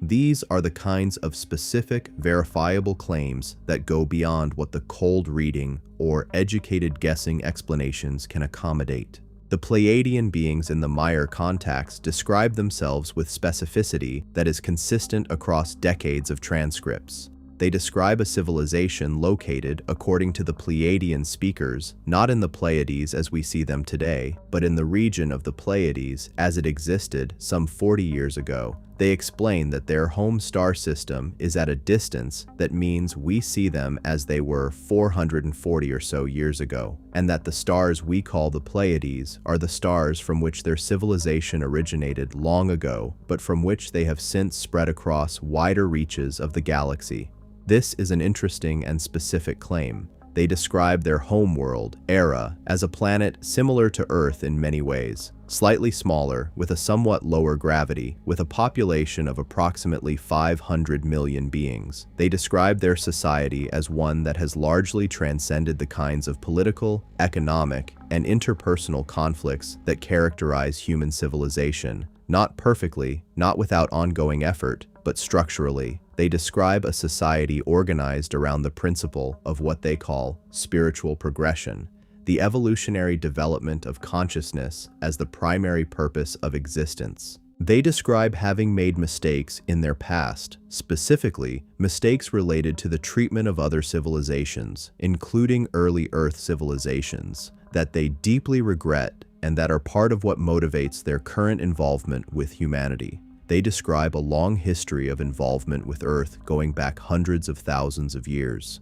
These are the kinds of specific, verifiable claims that go beyond what the cold reading or educated guessing explanations can accommodate. The Pleiadian beings in the Meyer contacts describe themselves with specificity that is consistent across decades of transcripts. They describe a civilization located, according to the Pleiadian speakers, not in the Pleiades as we see them today, but in the region of the Pleiades as it existed some 40 years ago. They explain that their home star system is at a distance that means we see them as they were 440 or so years ago, and that the stars we call the Pleiades are the stars from which their civilization originated long ago, but from which they have since spread across wider reaches of the galaxy. This is an interesting and specific claim. They describe their homeworld, Era, as a planet similar to Earth in many ways, slightly smaller, with a somewhat lower gravity, with a population of approximately 500 million beings. They describe their society as one that has largely transcended the kinds of political, economic, and interpersonal conflicts that characterize human civilization. Not perfectly, not without ongoing effort, but structurally. They describe a society organized around the principle of what they call spiritual progression, the evolutionary development of consciousness as the primary purpose of existence. They describe having made mistakes in their past, specifically mistakes related to the treatment of other civilizations, including early Earth civilizations, that they deeply regret and that are part of what motivates their current involvement with humanity. They describe a long history of involvement with Earth going back hundreds of thousands of years.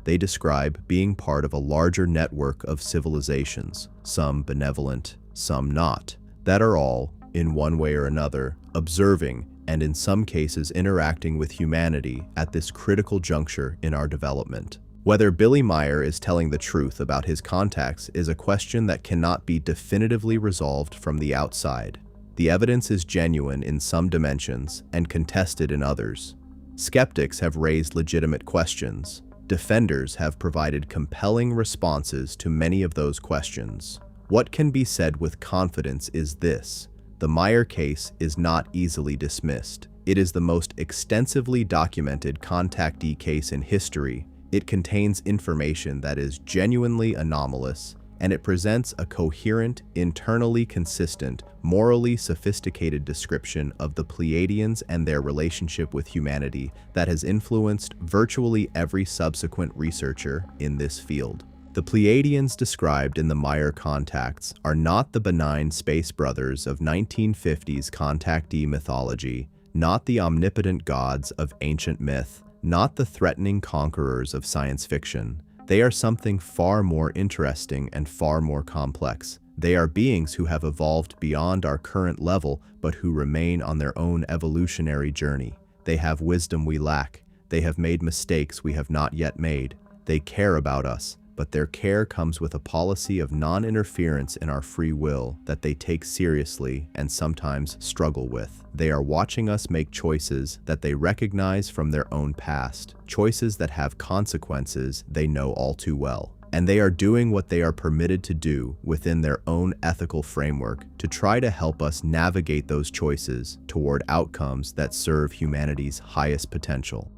They describe being part of a larger network of civilizations, some benevolent, some not, that are all, in one way or another, observing and in some cases interacting with humanity at this critical juncture in our development. Whether Billy Meyer is telling the truth about his contacts is a question that cannot be definitively resolved from the outside. The evidence is genuine in some dimensions and contested in others. Skeptics have raised legitimate questions. Defenders have provided compelling responses to many of those questions. What can be said with confidence is this: the Meyer case is not easily dismissed. It is the most extensively documented contactee case in history. It contains information that is genuinely anomalous, and it presents a coherent, internally consistent, morally sophisticated description of the Pleiadians and their relationship with humanity that has influenced virtually every subsequent researcher in this field. The Pleiadians described in the Meyer contacts are not the benign space brothers of 1950s contactee mythology, not the omnipotent gods of ancient myth, not the threatening conquerors of science fiction. They are something far more interesting and far more complex. They are beings who have evolved beyond our current level, but who remain on their own evolutionary journey. They have wisdom we lack. They have made mistakes we have not yet made. They care about us, but their care comes with a policy of non-interference in our free will that they take seriously and sometimes struggle with. They are watching us make choices that they recognize from their own past, choices that have consequences they know all too well. And they are doing what they are permitted to do within their own ethical framework to try to help us navigate those choices toward outcomes that serve humanity's highest potential.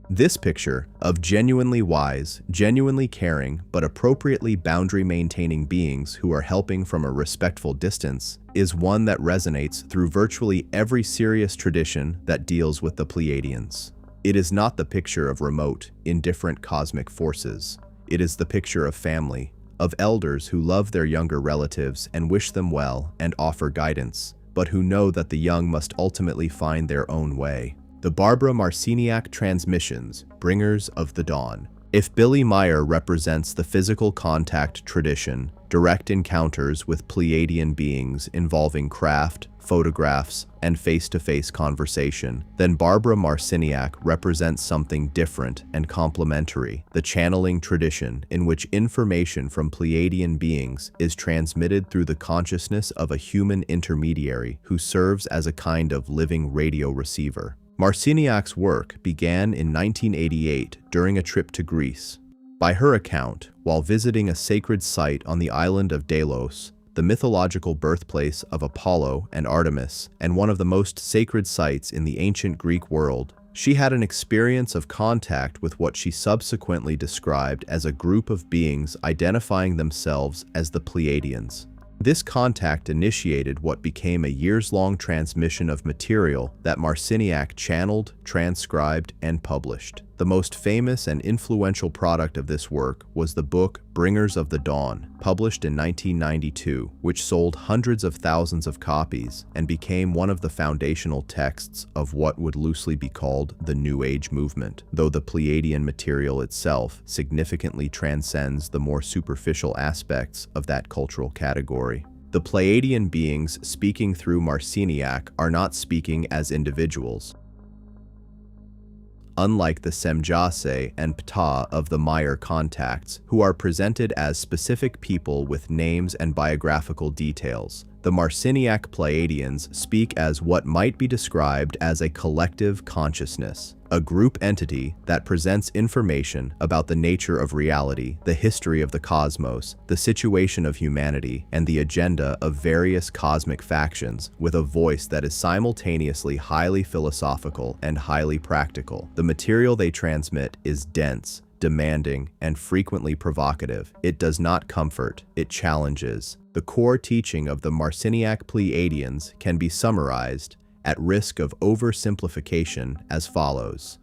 This picture of genuinely wise, genuinely caring, but appropriately boundary-maintaining beings who are helping from a respectful distance is one that resonates through virtually every serious tradition that deals with the Pleiadians. It is not the picture of remote, indifferent cosmic forces. It is the picture of family, of elders who love their younger relatives and wish them well and offer guidance, but who know that the young must ultimately find their own way. The Barbara Marciniak Transmissions, Bringers of the Dawn. If Billy Meyer represents the physical contact tradition, direct encounters with Pleiadian beings involving craft, photographs, and face-to-face conversation, then Barbara Marciniak represents something different and complementary, the channeling tradition in which information from Pleiadian beings is transmitted through the consciousness of a human intermediary who serves as a kind of living radio receiver. Marciniak's work began in 1988 during a trip to Greece. By her account, while visiting a sacred site on the island of Delos, the mythological birthplace of Apollo and Artemis, and one of the most sacred sites in the ancient Greek world, she had an experience of contact with what she subsequently described as a group of beings identifying themselves as the Pleiadians. This contact initiated what became a years-long transmission of material that Marciniak channeled, transcribed, and published. The most famous and influential product of this work was the book Bringers of the Dawn, published in 1992, which sold hundreds of thousands of copies and became one of the foundational texts of what would loosely be called the New Age movement, though the Pleiadian material itself significantly transcends the more superficial aspects of that cultural category. The Pleiadian beings speaking through Marciniak are not speaking as individuals. Unlike the Semjase and Ptah of the Meyer contacts, who are presented as specific people with names and biographical details, the Marciniak Pleiadians speak as what might be described as a collective consciousness, a group entity that presents information about the nature of reality, the history of the cosmos, the situation of humanity, and the agenda of various cosmic factions, with a voice that is simultaneously highly philosophical and highly practical. The material they transmit is dense, demanding, and frequently provocative. It does not comfort, it challenges. The core teaching of the Marciniak Pleiadians can be summarized, at risk of oversimplification, as follows.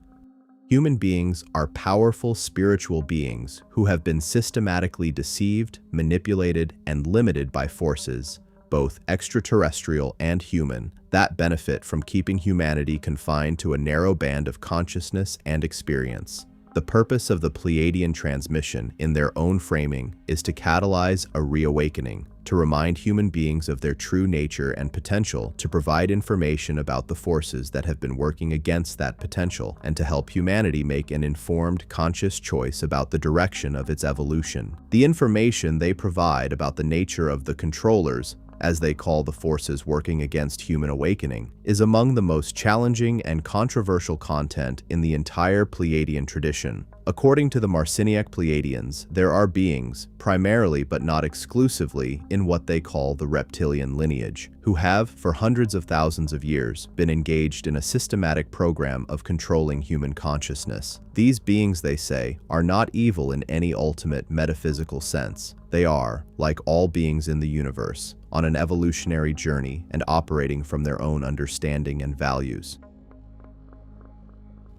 Human beings are powerful spiritual beings who have been systematically deceived, manipulated, and limited by forces, both extraterrestrial and human, that benefit from keeping humanity confined to a narrow band of consciousness and experience. The purpose of the Pleiadian transmission, in their own framing, is to catalyze a reawakening, to remind human beings of their true nature and potential, to provide information about the forces that have been working against that potential, and to help humanity make an informed, conscious choice about the direction of its evolution. The information they provide about the nature of the controllers, as they call the forces working against human awakening, is among the most challenging and controversial content in the entire Pleiadian tradition. According to the Marciniak Pleiadians, there are beings, primarily but not exclusively, in what they call the reptilian lineage, who have, for hundreds of thousands of years, been engaged in a systematic program of controlling human consciousness. These beings, they say, are not evil in any ultimate metaphysical sense. They are, like all beings in the universe, on an evolutionary journey and operating from their own understanding and values.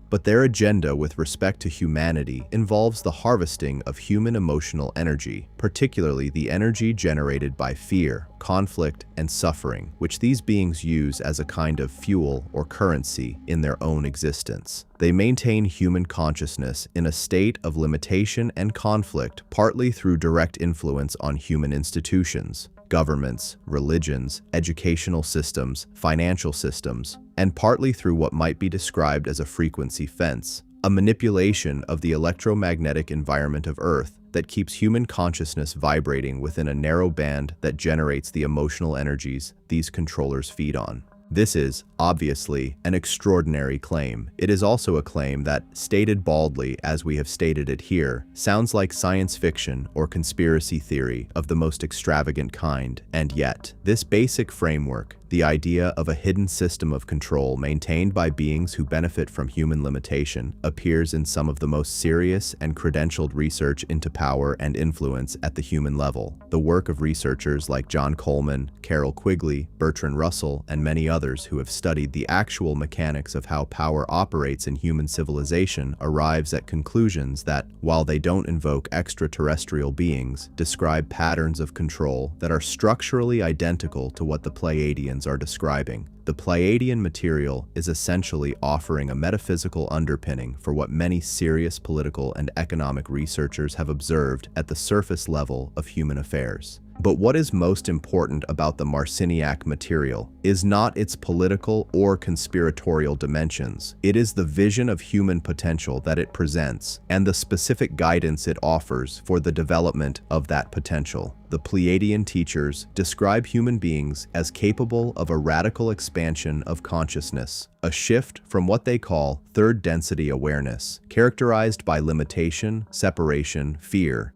But their agenda with respect to humanity involves the harvesting of human emotional energy, particularly the energy generated by fear, conflict, and suffering, which these beings use as a kind of fuel or currency in their own existence. They maintain human consciousness in a state of limitation and conflict, partly through direct influence on human institutions, governments, religions, educational systems, financial systems, and partly through what might be described as a frequency fence, a manipulation of the electromagnetic environment of Earth that keeps human consciousness vibrating within a narrow band that generates the emotional energies these controllers feed on. This is, obviously, an extraordinary claim. It is also a claim that, stated baldly as we have stated it here, sounds like science fiction or conspiracy theory of the most extravagant kind, and yet, this basic framework, the idea of a hidden system of control maintained by beings who benefit from human limitation, appears in some of the most serious and credentialed research into power and influence at the human level. The work of researchers like John Coleman, Carol Quigley, Bertrand Russell, and many others who have studied the actual mechanics of how power operates in human civilization arrives at conclusions that, while they don't invoke extraterrestrial beings, describe patterns of control that are structurally identical to what the Pleiadians Pleiadians are describing. The Pleiadian material is essentially offering a metaphysical underpinning for what many serious political and economic researchers have observed at the surface level of human affairs. But what is most important about the Marciniac material is not its political or conspiratorial dimensions. It is the vision of human potential that it presents and the specific guidance it offers for the development of that potential. The Pleiadian teachers describe human beings as capable of a radical expansion of consciousness, a shift from what they call third density awareness, characterized by limitation, separation, fear,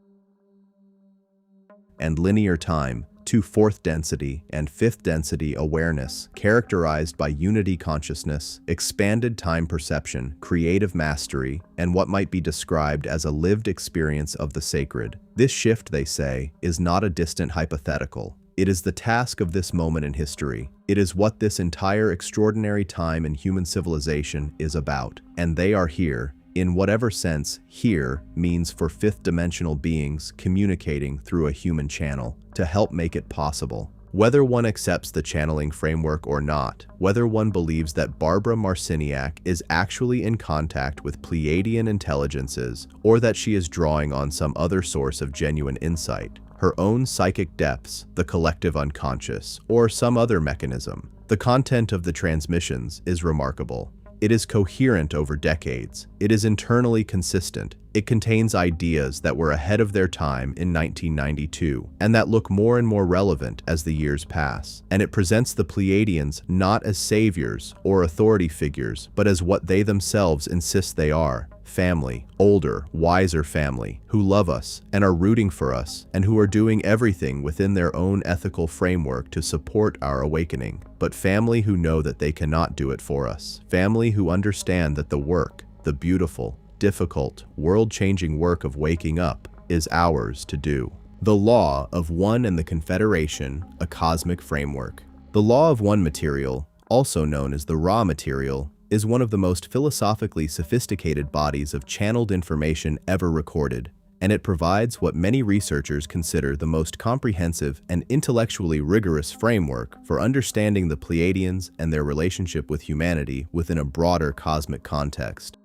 and linear time, to fourth density and fifth density awareness, characterized by unity consciousness, expanded time perception, creative mastery, and what might be described as a lived experience of the sacred. This shift, they say, is not a distant hypothetical. It is the task of this moment in history. It is what this entire extraordinary time in human civilization is about, and they are here. In whatever sense here means for fifth-dimensional beings communicating through a human channel to help make it possible. Whether one accepts the channeling framework or not, whether one believes that Barbara Marciniak is actually in contact with Pleiadian intelligences or that she is drawing on some other source of genuine insight, her own psychic depths, the collective unconscious, or some other mechanism, the content of the transmissions is remarkable. It is coherent over decades. It is internally consistent. It contains ideas that were ahead of their time in 1992 and that look more and more relevant as the years pass. And it presents the Pleiadians not as saviors or authority figures, but as what they themselves insist they are: family, older, wiser family, who love us and are rooting for us and who are doing everything within their own ethical framework to support our awakening. But family who know that they cannot do it for us. Family who understand that the work, the beautiful, difficult, world-changing work of waking up, is ours to do. The Law of One and the Confederation, a cosmic framework. The Law of One material, also known as the raw material, is one of the most philosophically sophisticated bodies of channeled information ever recorded, and it provides what many researchers consider the most comprehensive and intellectually rigorous framework for understanding the Pleiadians and their relationship with humanity within a broader cosmic context.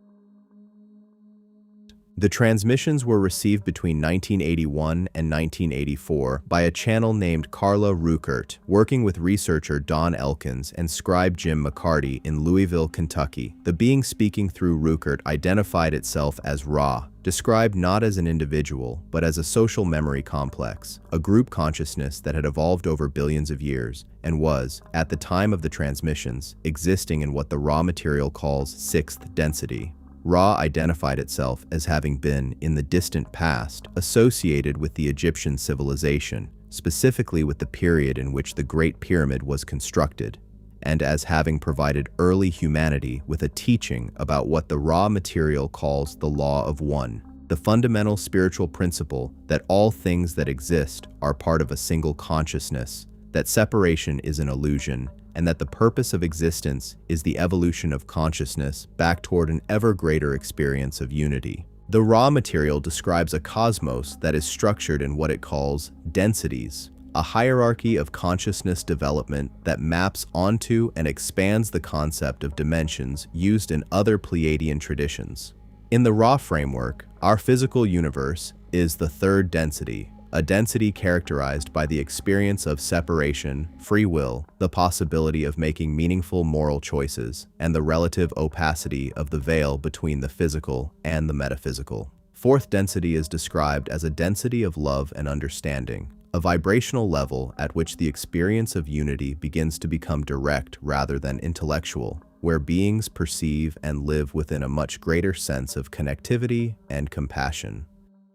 The transmissions were received between 1981 and 1984 by a channel named Carla Rueckert, working with researcher Don Elkins and scribe Jim McCarty in Louisville, Kentucky. The being speaking through Rueckert identified itself as Ra, described not as an individual, but as a social memory complex, a group consciousness that had evolved over billions of years and was, at the time of the transmissions, existing in what the raw material calls sixth density. Ra identified itself as having been, in the distant past, associated with the Egyptian civilization, specifically with the period in which the Great Pyramid was constructed, and as having provided early humanity with a teaching about what the raw material calls the Law of One, the fundamental spiritual principle that all things that exist are part of a single consciousness, that separation is an illusion, and that the purpose of existence is the evolution of consciousness back toward an ever greater experience of unity. The raw material describes a cosmos that is structured in what it calls densities, a hierarchy of consciousness development that maps onto and expands the concept of dimensions used in other Pleiadian traditions. In the raw framework, our physical universe is the third density, a density characterized by the experience of separation, free will, the possibility of making meaningful moral choices, and the relative opacity of the veil between the physical and the metaphysical. Fourth density is described as a density of love and understanding, a vibrational level at which the experience of unity begins to become direct rather than intellectual, where beings perceive and live within a much greater sense of connectivity and compassion.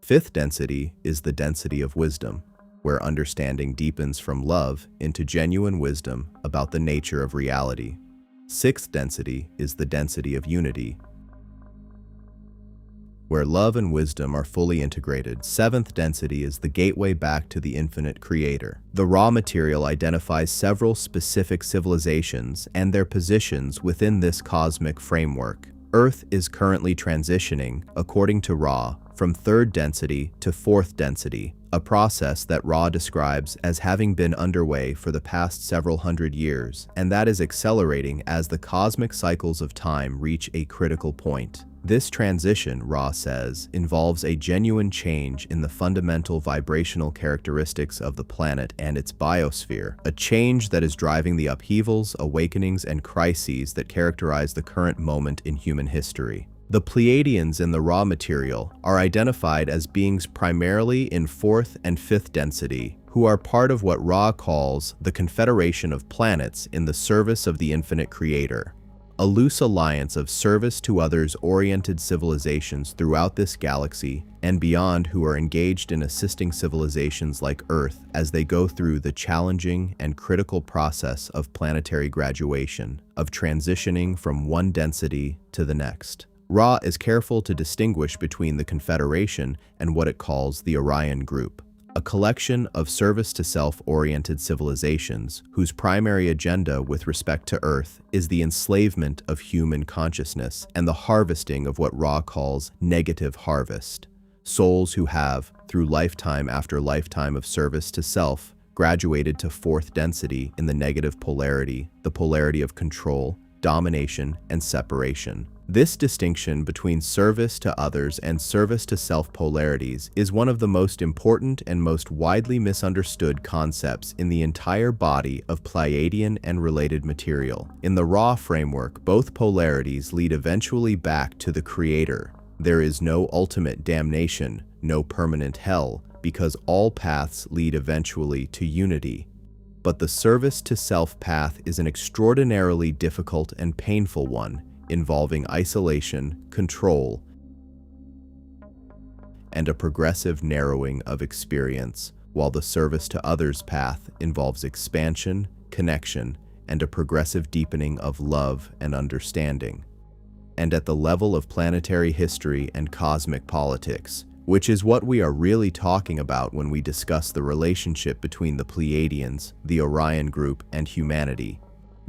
Fifth density is the density of wisdom, where understanding deepens from love into genuine wisdom about the nature of reality. Sixth density is the density of unity, where love and wisdom are fully integrated. Seventh density is the gateway back to the infinite creator. The raw material identifies several specific civilizations and their positions within this cosmic framework. Earth is currently transitioning, according to Ra, from third density to fourth density, a process that Ra describes as having been underway for the past several hundred years, and that is accelerating as the cosmic cycles of time reach a critical point. This transition, Ra says, involves a genuine change in the fundamental vibrational characteristics of the planet and its biosphere, a change that is driving the upheavals, awakenings, and crises that characterize the current moment in human history. The Pleiadians in the Ra material are identified as beings primarily in 4th and 5th density, who are part of what Ra calls the Confederation of Planets in the service of the infinite creator, a loose alliance of service to others-oriented civilizations throughout this galaxy and beyond who are engaged in assisting civilizations like Earth as they go through the challenging and critical process of planetary graduation, of transitioning from one density to the next. Ra is careful to distinguish between the Confederation and what it calls the Orion Group, a collection of service-to-self-oriented civilizations whose primary agenda with respect to Earth is the enslavement of human consciousness and the harvesting of what Ra calls negative harvest. Souls who have, through lifetime after lifetime of service to self, graduated to 4th density in the negative polarity, the polarity of control, domination, and separation. This distinction between service to others and service to self polarities is one of the most important and most widely misunderstood concepts in the entire body of Pleiadian and related material. In the Ra framework, both polarities lead eventually back to the Creator. There is no ultimate damnation, no permanent hell, because all paths lead eventually to unity. But the service to self path is an extraordinarily difficult and painful one, involving isolation, control, and a progressive narrowing of experience, while the service to others path involves expansion, connection, and a progressive deepening of love and understanding. And at the level of planetary history and cosmic politics, which is what we are really talking about when we discuss the relationship between the Pleiadians, the Orion Group, and humanity,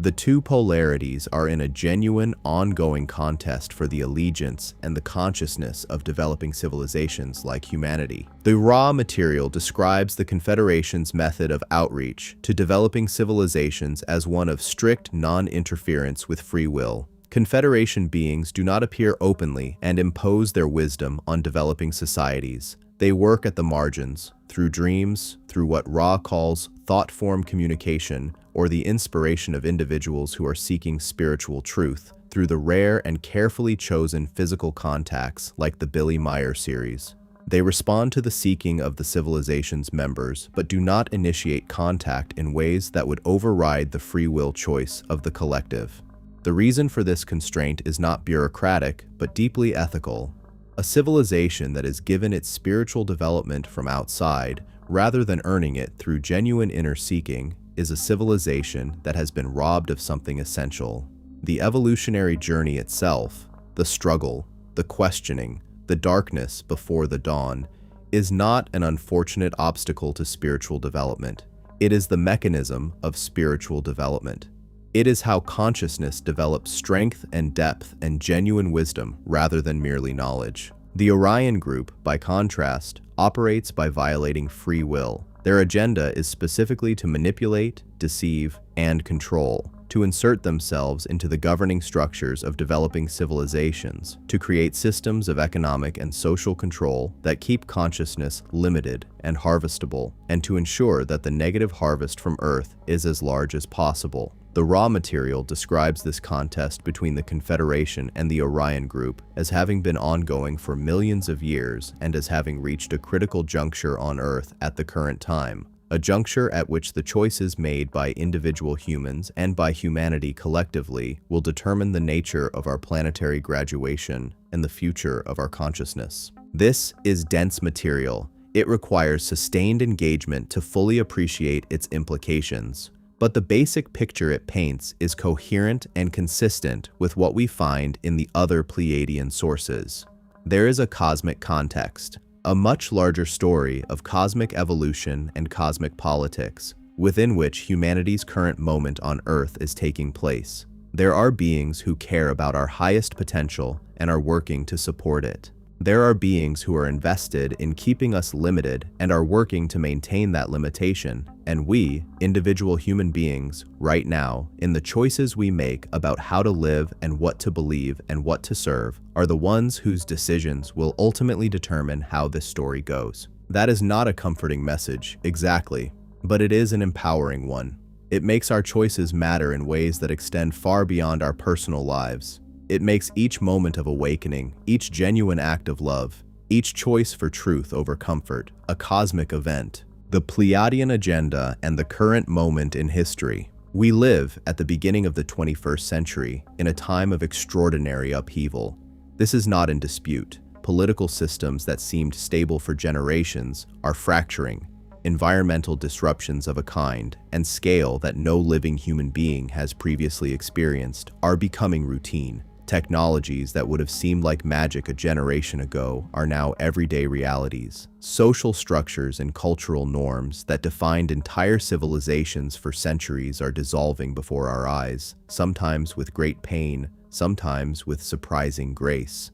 the two polarities are in a genuine, ongoing contest for the allegiance and the consciousness of developing civilizations like humanity. The Ra material describes the Confederation's method of outreach to developing civilizations as one of strict non-interference with free will. Confederation beings do not appear openly and impose their wisdom on developing societies. They work at the margins, through dreams, through what Ra calls thought-form communication, or the inspiration of individuals who are seeking spiritual truth, through the rare and carefully chosen physical contacts like the Billy Meyer series. They respond to the seeking of the civilization's members, but do not initiate contact in ways that would override the free will choice of the collective. The reason for this constraint is not bureaucratic, but deeply ethical. A civilization that is given its spiritual development from outside, rather than earning it through genuine inner seeking, is a civilization that has been robbed of something essential. The evolutionary journey itself, the struggle, the questioning, the darkness before the dawn, is not an unfortunate obstacle to spiritual development. It is the mechanism of spiritual development. It is how consciousness develops strength and depth and genuine wisdom rather than merely knowledge. The Orion Group, by contrast, operates by violating free will. Their agenda is specifically to manipulate, deceive, and control, to insert themselves into the governing structures of developing civilizations, to create systems of economic and social control that keep consciousness limited and harvestable, and to ensure that the negative harvest from Earth is as large as possible. The Ra material describes this contest between the Confederation and the Orion Group as having been ongoing for millions of years and as having reached a critical juncture on Earth at the current time, a juncture at which the choices made by individual humans and by humanity collectively will determine the nature of our planetary graduation and the future of our consciousness. This is dense material. It requires sustained engagement to fully appreciate its implications. But the basic picture it paints is coherent and consistent with what we find in the other Pleiadian sources. There is a cosmic context, a much larger story of cosmic evolution and cosmic politics, within which humanity's current moment on Earth is taking place. There are beings who care about our highest potential and are working to support it. There are beings who are invested in keeping us limited and are working to maintain that limitation, and we, individual human beings, right now, in the choices we make about how to live and what to believe and what to serve, are the ones whose decisions will ultimately determine how this story goes. That is not a comforting message, exactly, but it is an empowering one. It makes our choices matter in ways that extend far beyond our personal lives. It makes each moment of awakening, each genuine act of love, each choice for truth over comfort, a cosmic event. The Pleiadian agenda and the current moment in history. We live at the beginning of the 21st century in a time of extraordinary upheaval. This is not in dispute. Political systems that seemed stable for generations are fracturing. Environmental disruptions of a kind and scale that no living human being has previously experienced are becoming routine. Technologies that would have seemed like magic a generation ago are now everyday realities. Social structures and cultural norms that defined entire civilizations for centuries are dissolving before our eyes, sometimes with great pain, sometimes with surprising grace.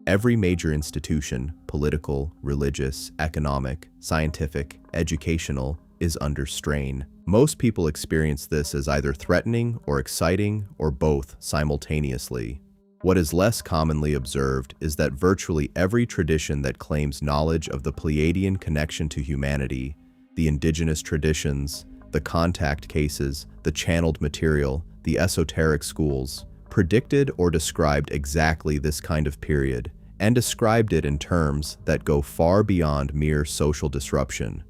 Every major institution, political, religious, economic, scientific, educational, is under strain. Most people experience this as either threatening or exciting or both simultaneously. What is less commonly observed is that virtually every tradition that claims knowledge of the Pleiadian connection to humanity, the indigenous traditions, the contact cases, the channeled material, the esoteric schools, predicted or described exactly this kind of period, and described it in terms that go far beyond mere social disruption.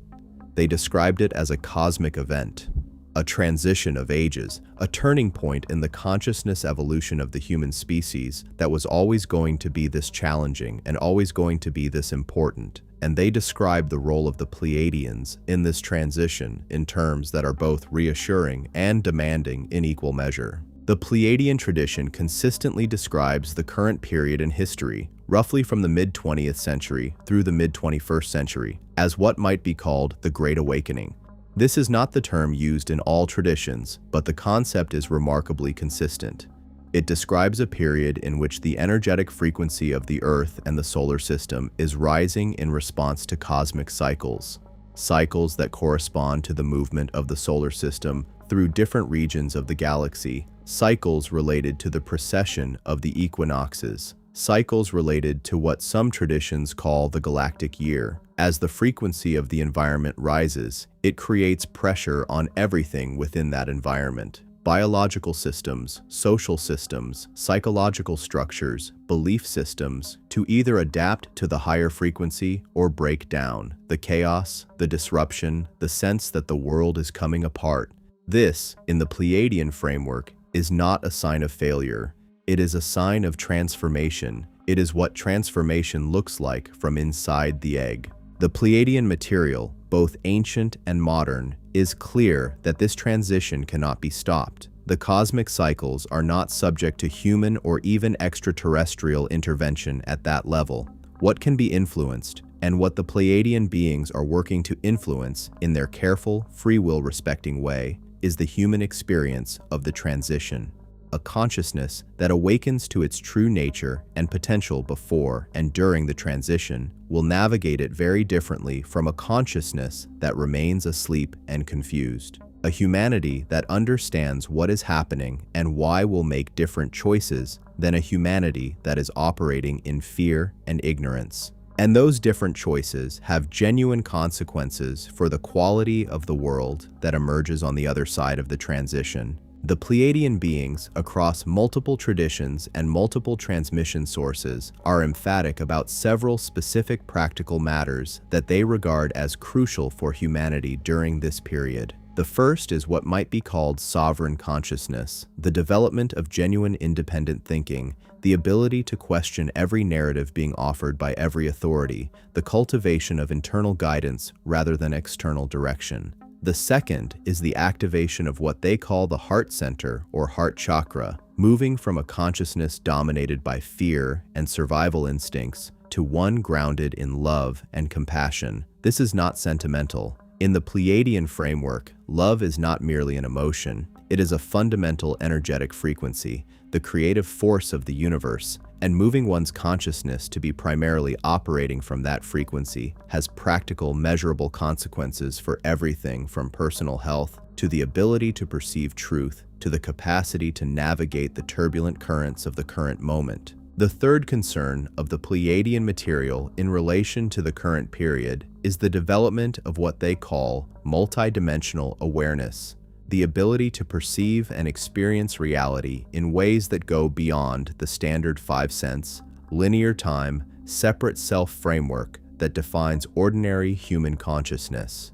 They described it as a cosmic event, a transition of ages, a turning point in the consciousness evolution of the human species that was always going to be this challenging and always going to be this important. And they describe the role of the Pleiadians in this transition in terms that are both reassuring and demanding in equal measure. The Pleiadian tradition consistently describes the current period in history, roughly from the mid-20th century through the mid-21st century, as what might be called the Great Awakening. This is not the term used in all traditions, but the concept is remarkably consistent. It describes a period in which the energetic frequency of the Earth and the solar system is rising in response to cosmic cycles, cycles that correspond to the movement of the solar system through different regions of the galaxy, cycles related to the precession of the equinoxes, cycles related to what some traditions call the galactic year. As the frequency of the environment rises, it creates pressure on everything within that environment. Biological systems, social systems, psychological structures, belief systems, to either adapt to the higher frequency or break down. The chaos, the disruption, the sense that the world is coming apart. This, in the Pleiadian framework, is not a sign of failure. It is a sign of transformation. It is what transformation looks like from inside the egg. The Pleiadian material, both ancient and modern, is clear that this transition cannot be stopped. The cosmic cycles are not subject to human or even extraterrestrial intervention at that level. What can be influenced, and what the Pleiadian beings are working to influence in their careful, free will respecting way, is the human experience of the transition. A consciousness that awakens to its true nature and potential before and during the transition will navigate it very differently from a consciousness that remains asleep and confused. A humanity that understands what is happening and why will make different choices than a humanity that is operating in fear and ignorance. And those different choices have genuine consequences for the quality of the world that emerges on the other side of the transition. The Pleiadian beings, across multiple traditions and multiple transmission sources, are emphatic about several specific practical matters that they regard as crucial for humanity during this period. The first is what might be called sovereign consciousness, the development of genuine independent thinking, the ability to question every narrative being offered by every authority, the cultivation of internal guidance rather than external direction. The second is the activation of what they call the heart center or heart chakra, moving from a consciousness dominated by fear and survival instincts to one grounded in love and compassion. This is not sentimental. In the Pleiadian framework, love is not merely an emotion. It is a fundamental energetic frequency, the creative force of the universe, And moving one's consciousness to be primarily operating from that frequency has practical, measurable consequences for everything from personal health to the ability to perceive truth to the capacity to navigate the turbulent currents of the current moment. The third concern of the Pleiadian material in relation to the current period is the development of what they call multidimensional awareness, the ability to perceive and experience reality in ways that go beyond the standard five-sense, linear time, separate self-framework that defines ordinary human consciousness.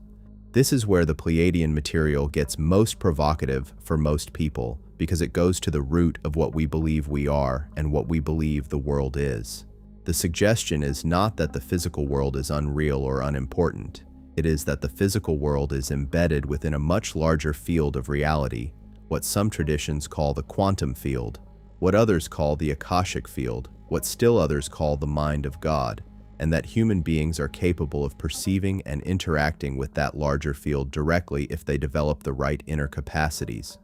This is where the Pleiadian material gets most provocative for most people, because it goes to the root of what we believe we are and what we believe the world is. The suggestion is not that the physical world is unreal or unimportant. It is that the physical world is embedded within a much larger field of reality, what some traditions call the quantum field, what others call the Akashic field, what still others call the mind of God, and that human beings are capable of perceiving and interacting with that larger field directly if they develop the right inner capacities.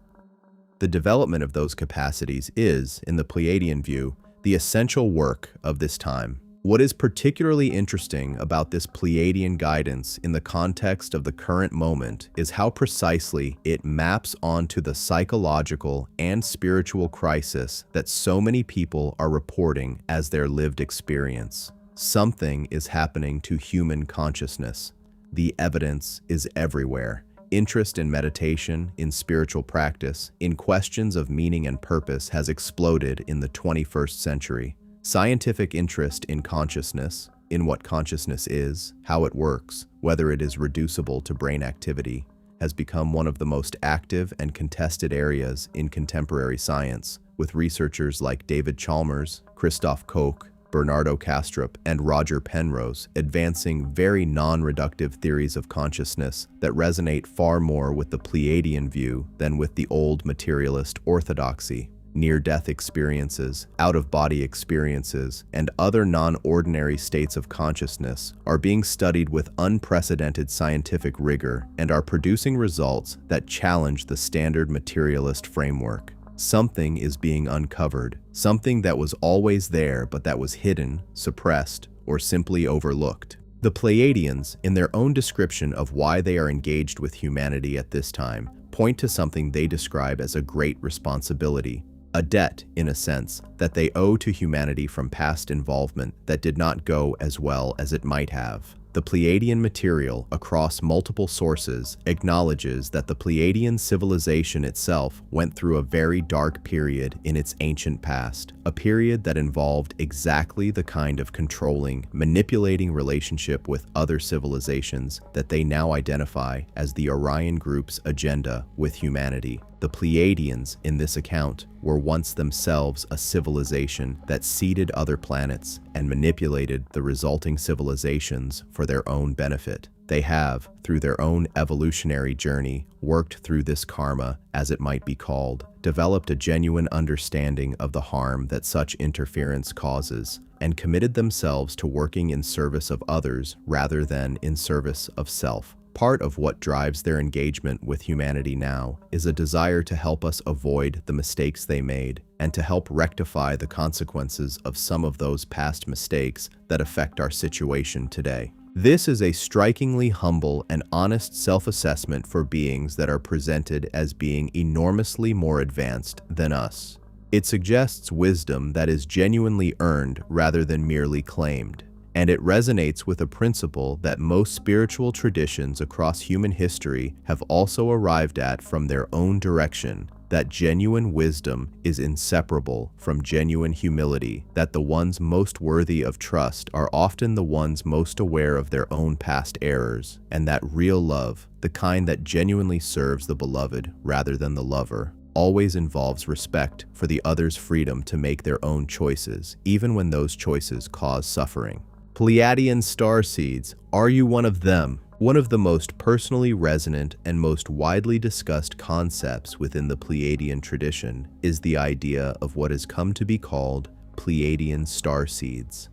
The development of those capacities is, in the Pleiadian view, the essential work of this time. What is particularly interesting about this Pleiadian guidance in the context of the current moment is how precisely it maps onto the psychological and spiritual crisis that so many people are reporting as their lived experience. Something is happening to human consciousness. The evidence is everywhere. Interest in meditation, in spiritual practice, in questions of meaning and purpose has exploded in the 21st century. Scientific interest in consciousness, in what consciousness is, how it works, whether it is reducible to brain activity, has become one of the most active and contested areas in contemporary science, with researchers like David Chalmers, Christoph Koch, Bernardo Kastrup, and Roger Penrose advancing very non-reductive theories of consciousness that resonate far more with the Pleiadian view than with the old materialist orthodoxy. Near-death experiences, out-of-body experiences, and other non-ordinary states of consciousness are being studied with unprecedented scientific rigor and are producing results that challenge the standard materialist framework. Something is being uncovered, something that was always there but that was hidden, suppressed, or simply overlooked. The Pleiadians, in their own description of why they are engaged with humanity at this time, point to something they describe as a great responsibility. A debt, in a sense, that they owe to humanity from past involvement that did not go as well as it might have. The Pleiadian material, across multiple sources, acknowledges that the Pleiadian civilization itself went through a very dark period in its ancient past, a period that involved exactly the kind of controlling, manipulating relationship with other civilizations that they now identify as the Orion Group's agenda with humanity. The Pleiadians, in this account, were once themselves a civilization that seeded other planets and manipulated the resulting civilizations for their own benefit. They have, through their own evolutionary journey, worked through this karma, as it might be called, developed a genuine understanding of the harm that such interference causes, and committed themselves to working in service of others rather than in service of self. Part of what drives their engagement with humanity now is a desire to help us avoid the mistakes they made and to help rectify the consequences of some of those past mistakes that affect our situation today. This is a strikingly humble and honest self-assessment for beings that are presented as being enormously more advanced than us. It suggests wisdom that is genuinely earned rather than merely claimed. And it resonates with a principle that most spiritual traditions across human history have also arrived at from their own direction, that genuine wisdom is inseparable from genuine humility, that the ones most worthy of trust are often the ones most aware of their own past errors, and that real love, the kind that genuinely serves the beloved rather than the lover, always involves respect for the other's freedom to make their own choices, even when those choices cause suffering. Pleiadian starseeds, are you one of them? One of the most personally resonant and most widely discussed concepts within the Pleiadian tradition is the idea of what has come to be called Pleiadian starseeds.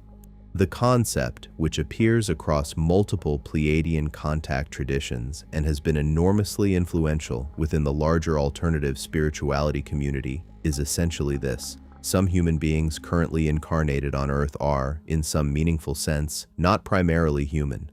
The concept, which appears across multiple Pleiadian contact traditions and has been enormously influential within the larger alternative spirituality community, is essentially this. Some human beings currently incarnated on Earth are, in some meaningful sense, not primarily human.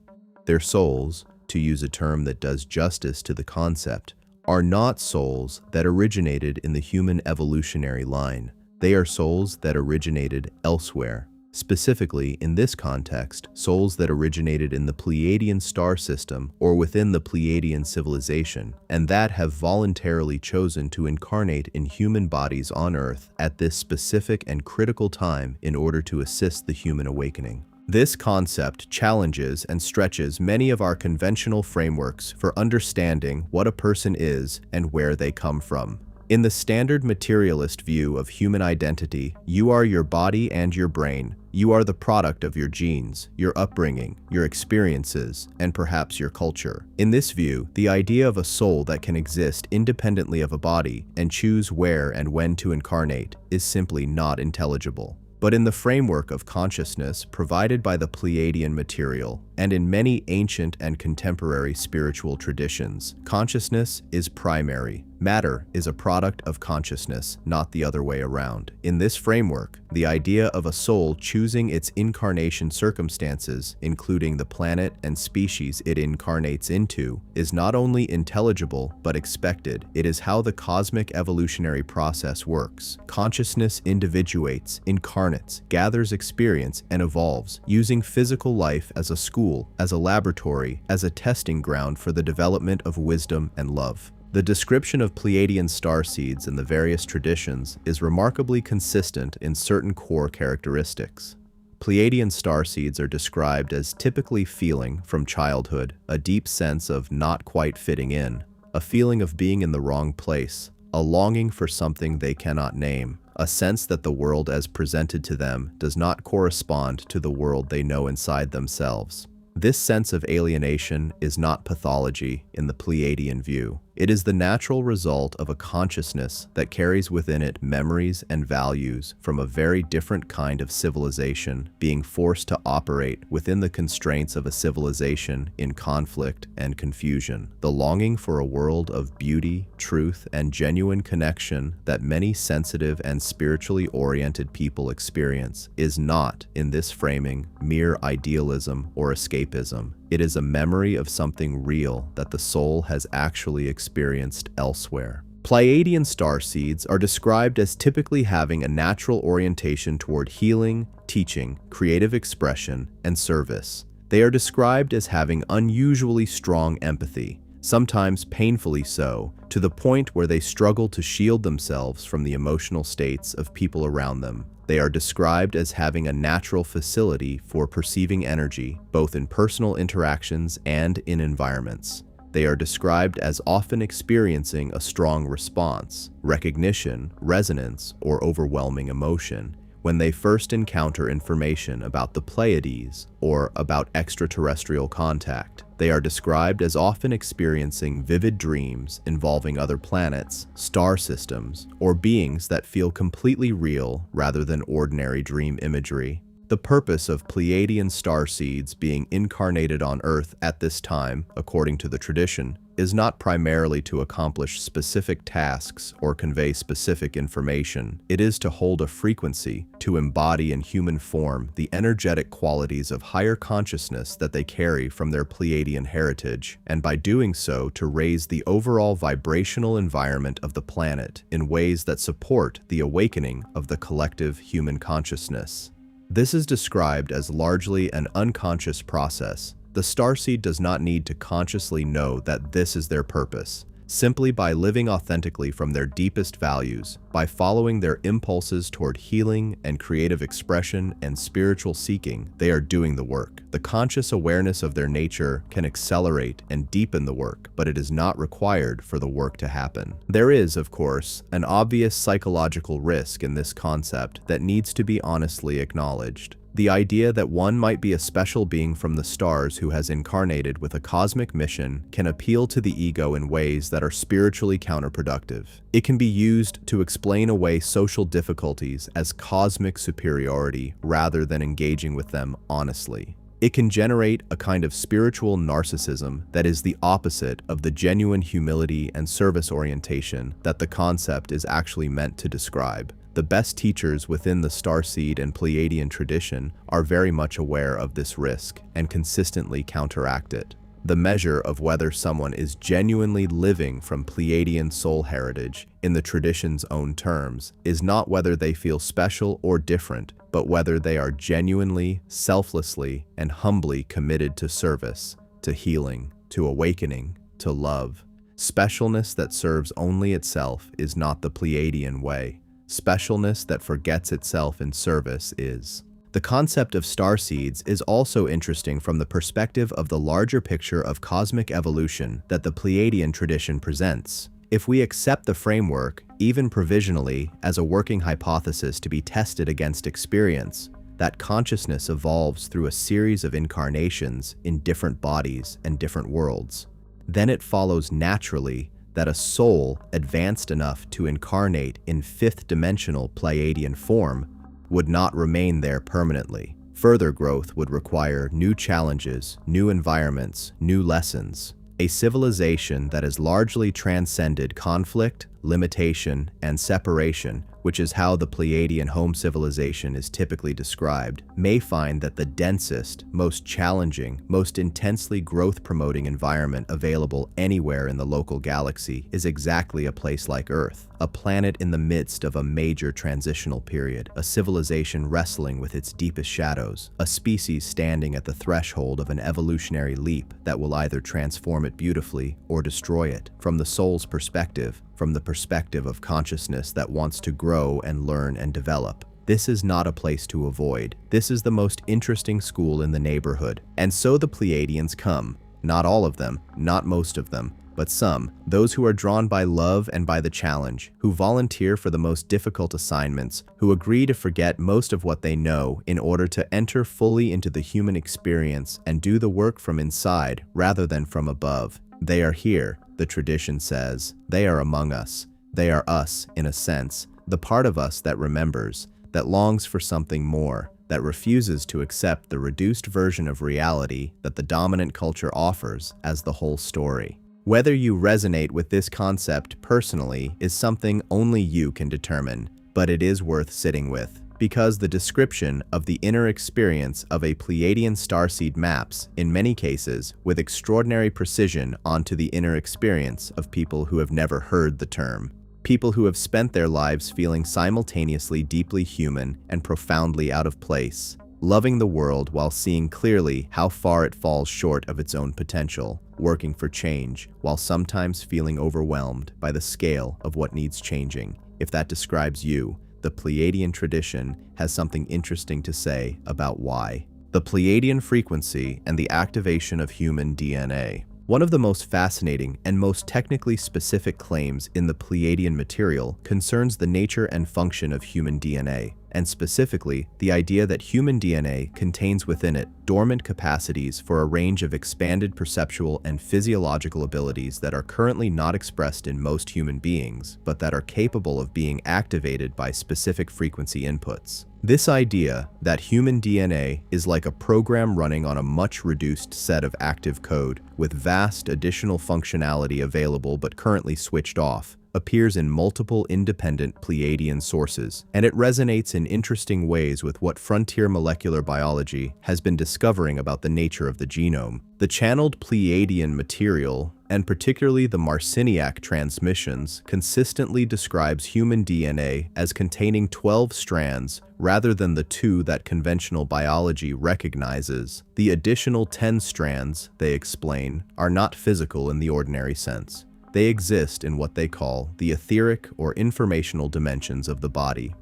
Their souls, to use a term that does justice to the concept, are not souls that originated in the human evolutionary line. They are souls that originated elsewhere. Specifically, in this context, souls that originated in the Pleiadian star system or within the Pleiadian civilization, and that have voluntarily chosen to incarnate in human bodies on Earth at this specific and critical time in order to assist the human awakening. This concept challenges and stretches many of our conventional frameworks for understanding what a person is and where they come from. In the standard materialist view of human identity, you are your body and your brain. You are the product of your genes, your upbringing, your experiences, and perhaps your culture. In this view, the idea of a soul that can exist independently of a body and choose where and when to incarnate is simply not intelligible. But in the framework of consciousness provided by the Pleiadian material, and in many ancient and contemporary spiritual traditions, consciousness is primary. Matter is a product of consciousness, not the other way around. In this framework, the idea of a soul choosing its incarnation circumstances, including the planet and species it incarnates into, is not only intelligible but expected. It is how the cosmic evolutionary process works. Consciousness individuates, incarnates, gathers experience, and evolves, using physical life as a school, as a laboratory, as a testing ground for the development of wisdom and love. The description of Pleiadian starseeds in the various traditions is remarkably consistent in certain core characteristics. Pleiadian starseeds are described as typically feeling, from childhood, a deep sense of not quite fitting in, a feeling of being in the wrong place, a longing for something they cannot name, a sense that the world as presented to them does not correspond to the world they know inside themselves. This sense of alienation is not pathology in the Pleiadian view. It is the natural result of a consciousness that carries within it memories and values from a very different kind of civilization, being forced to operate within the constraints of a civilization in conflict and confusion. The longing for a world of beauty, truth, and genuine connection that many sensitive and spiritually oriented people experience is not, in this framing, mere idealism or escapism. It is a memory of something real that the soul has actually experienced elsewhere. Pleiadian starseeds are described as typically having a natural orientation toward healing, teaching, creative expression, and service. They are described as having unusually strong empathy, sometimes painfully so, to the point where they struggle to shield themselves from the emotional states of people around them. They are described as having a natural facility for perceiving energy, both in personal interactions and in environments. They are described as often experiencing a strong response, recognition, resonance, or overwhelming emotion when they first encounter information about the Pleiades or about extraterrestrial contact. They are described as often experiencing vivid dreams involving other planets, star systems, or beings that feel completely real rather than ordinary dream imagery. The purpose of Pleiadian starseeds being incarnated on Earth at this time, according to the tradition, is not primarily to accomplish specific tasks or convey specific information. It is to hold a frequency, to embody in human form the energetic qualities of higher consciousness that they carry from their Pleiadian heritage, and by doing so to raise the overall vibrational environment of the planet in ways that support the awakening of the collective human consciousness. This is described as largely an unconscious process. The starseed does not need to consciously know that this is their purpose. Simply by living authentically from their deepest values, by following their impulses toward healing and creative expression and spiritual seeking, they are doing the work. The conscious awareness of their nature can accelerate and deepen the work, but it is not required for the work to happen. There is, of course, an obvious psychological risk in this concept that needs to be honestly acknowledged. The idea that one might be a special being from the stars who has incarnated with a cosmic mission can appeal to the ego in ways that are spiritually counterproductive. It can be used to explain away social difficulties as cosmic superiority rather than engaging with them honestly. It can generate a kind of spiritual narcissism that is the opposite of the genuine humility and service orientation that the concept is actually meant to describe. The The best teachers within the Starseed and Pleiadian tradition are very much aware of this risk and consistently counteract it. The measure of whether someone is genuinely living from Pleiadian soul heritage in the tradition's own terms is not whether they feel special or different, but whether they are genuinely, selflessly, and humbly committed to service, to healing, to awakening, to love. Specialness that serves only itself is not the Pleiadian way. Specialness that forgets itself in service is. The concept of starseeds is also interesting from the perspective of the larger picture of cosmic evolution that the Pleiadian tradition presents. If we accept the framework, even provisionally, as a working hypothesis to be tested against experience, that consciousness evolves through a series of incarnations in different bodies and different worlds, then it follows naturally that a soul advanced enough to incarnate in fifth-dimensional Pleiadian form would not remain there permanently. Further growth would require new challenges, new environments, new lessons. A civilization that has largely transcended conflict, limitation, and separation, which is how the Pleiadian home civilization is typically described, may find that the densest, most challenging, most intensely growth-promoting environment available anywhere in the local galaxy is exactly a place like Earth, a planet in the midst of a major transitional period, a civilization wrestling with its deepest shadows, a species standing at the threshold of an evolutionary leap that will either transform it beautifully or destroy it. From the soul's perspective, from the perspective of consciousness that wants to grow and learn and develop, this is not a place to avoid. This is the most interesting school in the neighborhood. And so the Pleiadians come. Not all of them, not most of them, but some, those who are drawn by love and by the challenge, who volunteer for the most difficult assignments, who agree to forget most of what they know in order to enter fully into the human experience and do the work from inside rather than from above. They are here, the tradition says. They are among us. They are us, in a sense, the part of us that remembers, that longs for something more, that refuses to accept the reduced version of reality that the dominant culture offers as the whole story. Whether you resonate with this concept personally is something only you can determine, but it is worth sitting with, because the description of the inner experience of a Pleiadian starseed maps, in many cases, with extraordinary precision onto the inner experience of people who have never heard the term. People who have spent their lives feeling simultaneously deeply human and profoundly out of place, loving the world while seeing clearly how far it falls short of its own potential, working for change, while sometimes feeling overwhelmed by the scale of what needs changing. If that describes you, the Pleiadian tradition has something interesting to say about why. The Pleiadian frequency and the activation of human DNA. One of the most fascinating and most technically specific claims in the Pleiadian material concerns the nature and function of human DNA, and specifically the idea that human DNA contains within it dormant capacities for a range of expanded perceptual and physiological abilities that are currently not expressed in most human beings, but that are capable of being activated by specific frequency inputs. This idea that human DNA is like a program running on a much reduced set of active code with vast additional functionality available but currently switched off appears in multiple independent Pleiadian sources, and it resonates in interesting ways with what frontier molecular biology has been discovering about the nature of the genome. The channeled Pleiadian material, and particularly the Marciniak transmissions, consistently describes human DNA as containing 12 strands rather than the 2 that conventional biology recognizes. The additional 10 strands, they explain, are not physical in the ordinary sense. They exist in what they call the etheric or informational dimensions of the body.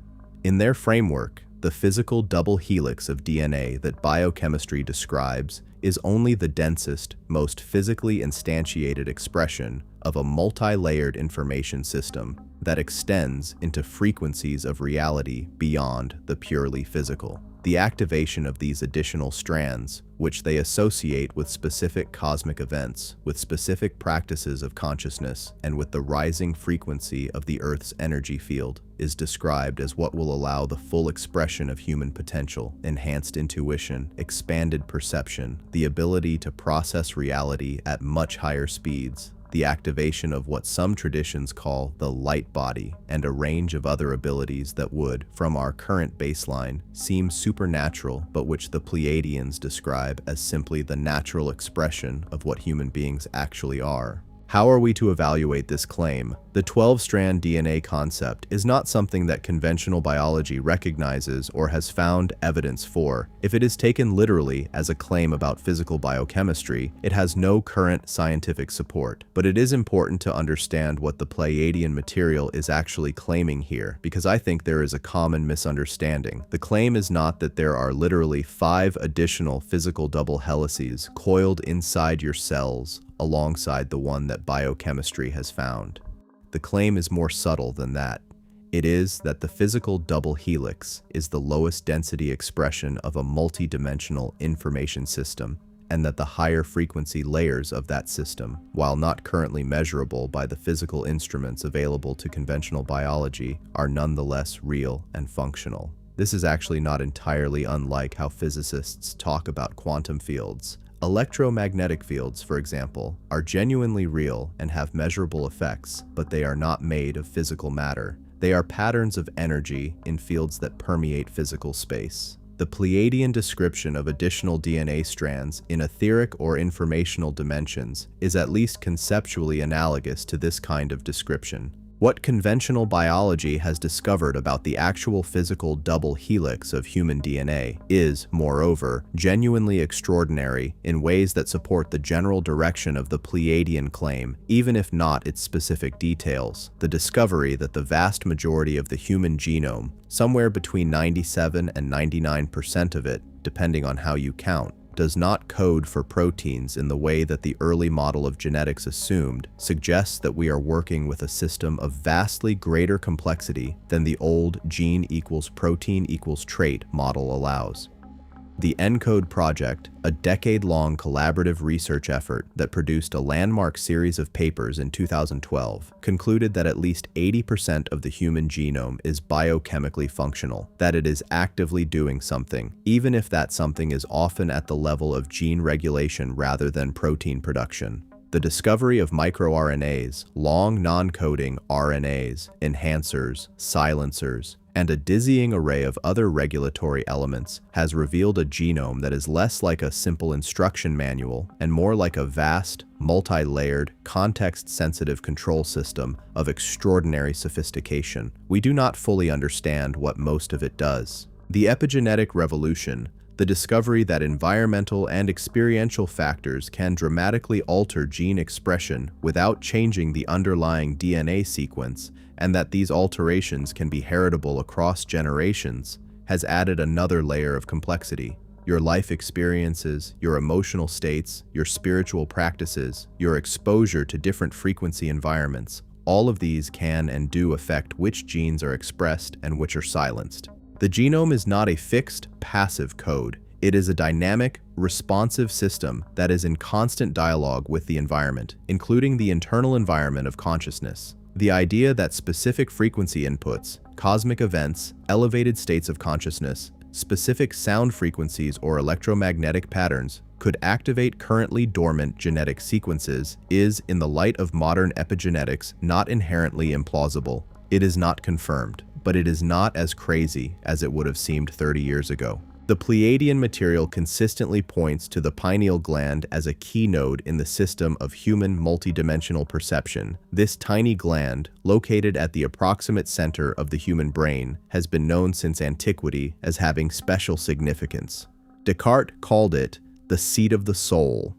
In their framework, the physical double helix of DNA that biochemistry describes is only the densest, most physically instantiated expression of a multi-layered information system that extends into frequencies of reality beyond the purely physical. The activation of these additional strands, which they associate with specific cosmic events, with specific practices of consciousness, and with the rising frequency of the Earth's energy field, is described as what will allow the full expression of human potential, enhanced intuition, expanded perception, the ability to process reality at much higher speeds, the activation of what some traditions call the light body, and a range of other abilities that would, from our current baseline, seem supernatural, but which the Pleiadians describe as simply the natural expression of what human beings actually are. How are we to evaluate this claim? The 12-strand DNA concept is not something that conventional biology recognizes or has found evidence for. If it is taken literally as a claim about physical biochemistry, it has no current scientific support. But it is important to understand what the Pleiadian material is actually claiming here, because I think there is a common misunderstanding. The claim is not that there are literally 5 additional physical double helices coiled inside your cells, alongside the one that biochemistry has found. The claim is more subtle than that. It is that the physical double helix is the lowest density expression of a multi-dimensional information system, and that the higher frequency layers of that system, while not currently measurable by the physical instruments available to conventional biology, are nonetheless real and functional. This is actually not entirely unlike how physicists talk about quantum fields. Electromagnetic fields, for example, are genuinely real and have measurable effects, but they are not made of physical matter. They are patterns of energy in fields that permeate physical space. The Pleiadian description of additional DNA strands in etheric or informational dimensions is at least conceptually analogous to this kind of description. What conventional biology has discovered about the actual physical double helix of human DNA is, moreover, genuinely extraordinary in ways that support the general direction of the Pleiadian claim, even if not its specific details. The discovery that the vast majority of the human genome, somewhere between 97 and 99% of it, depending on how you count, does not code for proteins in the way that the early model of genetics assumed, suggests that we are working with a system of vastly greater complexity than the old gene equals protein equals trait model allows. The ENCODE project, a decade-long collaborative research effort that produced a landmark series of papers in 2012, concluded that at least 80% of the human genome is biochemically functional, that it is actively doing something, even if that something is often at the level of gene regulation rather than protein production. The discovery of microRNAs, long non-coding RNAs, enhancers, silencers, and a dizzying array of other regulatory elements has revealed a genome that is less like a simple instruction manual and more like a vast, multi-layered, context-sensitive control system of extraordinary sophistication. We do not fully understand what most of it does. The epigenetic revolution, the discovery that environmental and experiential factors can dramatically alter gene expression without changing the underlying DNA sequence, and that these alterations can be heritable across generations, has added another layer of complexity. Your life experiences, your emotional states, your spiritual practices, your exposure to different frequency environments, all of these can and do affect which genes are expressed and which are silenced. The genome is not a fixed, passive code. It is a dynamic, responsive system that is in constant dialogue with the environment, including the internal environment of consciousness. The idea that specific frequency inputs, cosmic events, elevated states of consciousness, specific sound frequencies or electromagnetic patterns could activate currently dormant genetic sequences is, in the light of modern epigenetics, not inherently implausible. It is not confirmed, but it is not as crazy as it would have seemed 30 years ago. The Pleiadian material consistently points to the pineal gland as a key node in the system of human multidimensional perception. This tiny gland, located at the approximate center of the human brain, has been known since antiquity as having special significance. Descartes called it the seat of the soul.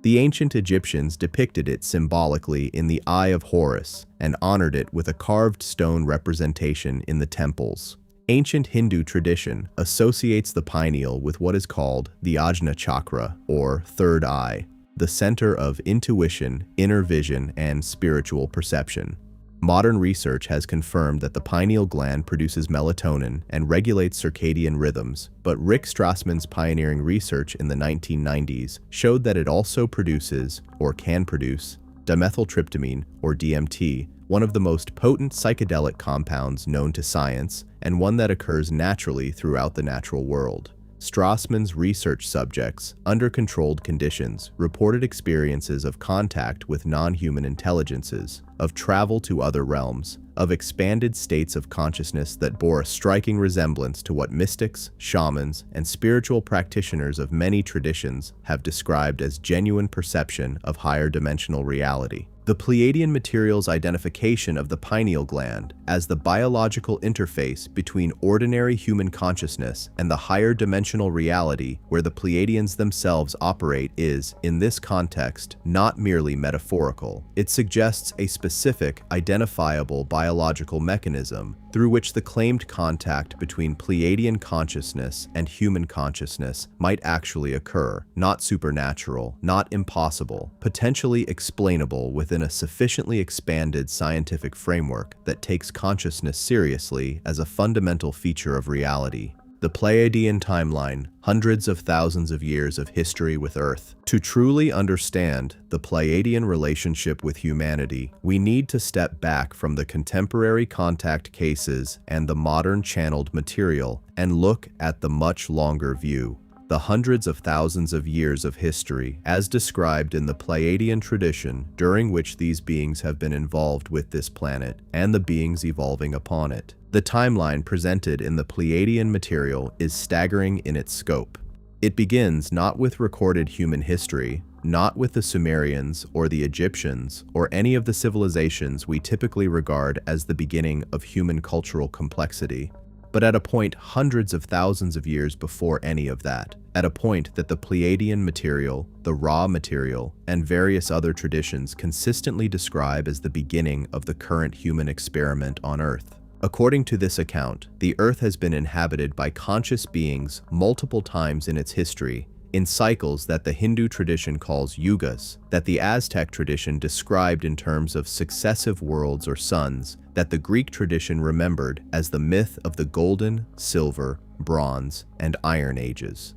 The ancient Egyptians depicted it symbolically in the Eye of Horus and honored it with a carved stone representation in the temples. Ancient Hindu tradition associates the pineal with what is called the Ajna chakra, or third eye, the center of intuition, inner vision, and spiritual perception. Modern research has confirmed that the pineal gland produces melatonin and regulates circadian rhythms, but Rick Strassman's pioneering research in the 1990s showed that it also produces, or can produce, dimethyltryptamine, or DMT, one of the most potent psychedelic compounds known to science, and one that occurs naturally throughout the natural world. Strassman's research subjects, under controlled conditions, reported experiences of contact with non-human intelligences, of travel to other realms, of expanded states of consciousness that bore a striking resemblance to what mystics, shamans, and spiritual practitioners of many traditions have described as genuine perception of higher dimensional reality. The Pleiadian material's identification of the pineal gland as the biological interface between ordinary human consciousness and the higher dimensional reality where the Pleiadians themselves operate is, in this context, not merely metaphorical. It suggests a specific, identifiable biological mechanism through which the claimed contact between Pleiadian consciousness and human consciousness might actually occur, not supernatural, not impossible, potentially explainable within a sufficiently expanded scientific framework that takes consciousness seriously as a fundamental feature of reality. The Pleiadian timeline, hundreds of thousands of years of history with Earth. To truly understand the Pleiadian relationship with humanity, we need to step back from the contemporary contact cases and the modern channeled material and look at the much longer view. The hundreds of thousands of years of history, as described in the Pleiadian tradition, during which these beings have been involved with this planet and the beings evolving upon it. The timeline presented in the Pleiadian material is staggering in its scope. It begins not with recorded human history, not with the Sumerians or the Egyptians or any of the civilizations we typically regard as the beginning of human cultural complexity, but at a point hundreds of thousands of years before any of that, at a point that the Pleiadian material, the raw material, and various other traditions consistently describe as the beginning of the current human experiment on Earth. According to this account, the Earth has been inhabited by conscious beings multiple times in its history, in cycles that the Hindu tradition calls yugas, that the Aztec tradition described in terms of successive worlds or suns, that the Greek tradition remembered as the myth of the Golden, Silver, Bronze, and Iron Ages.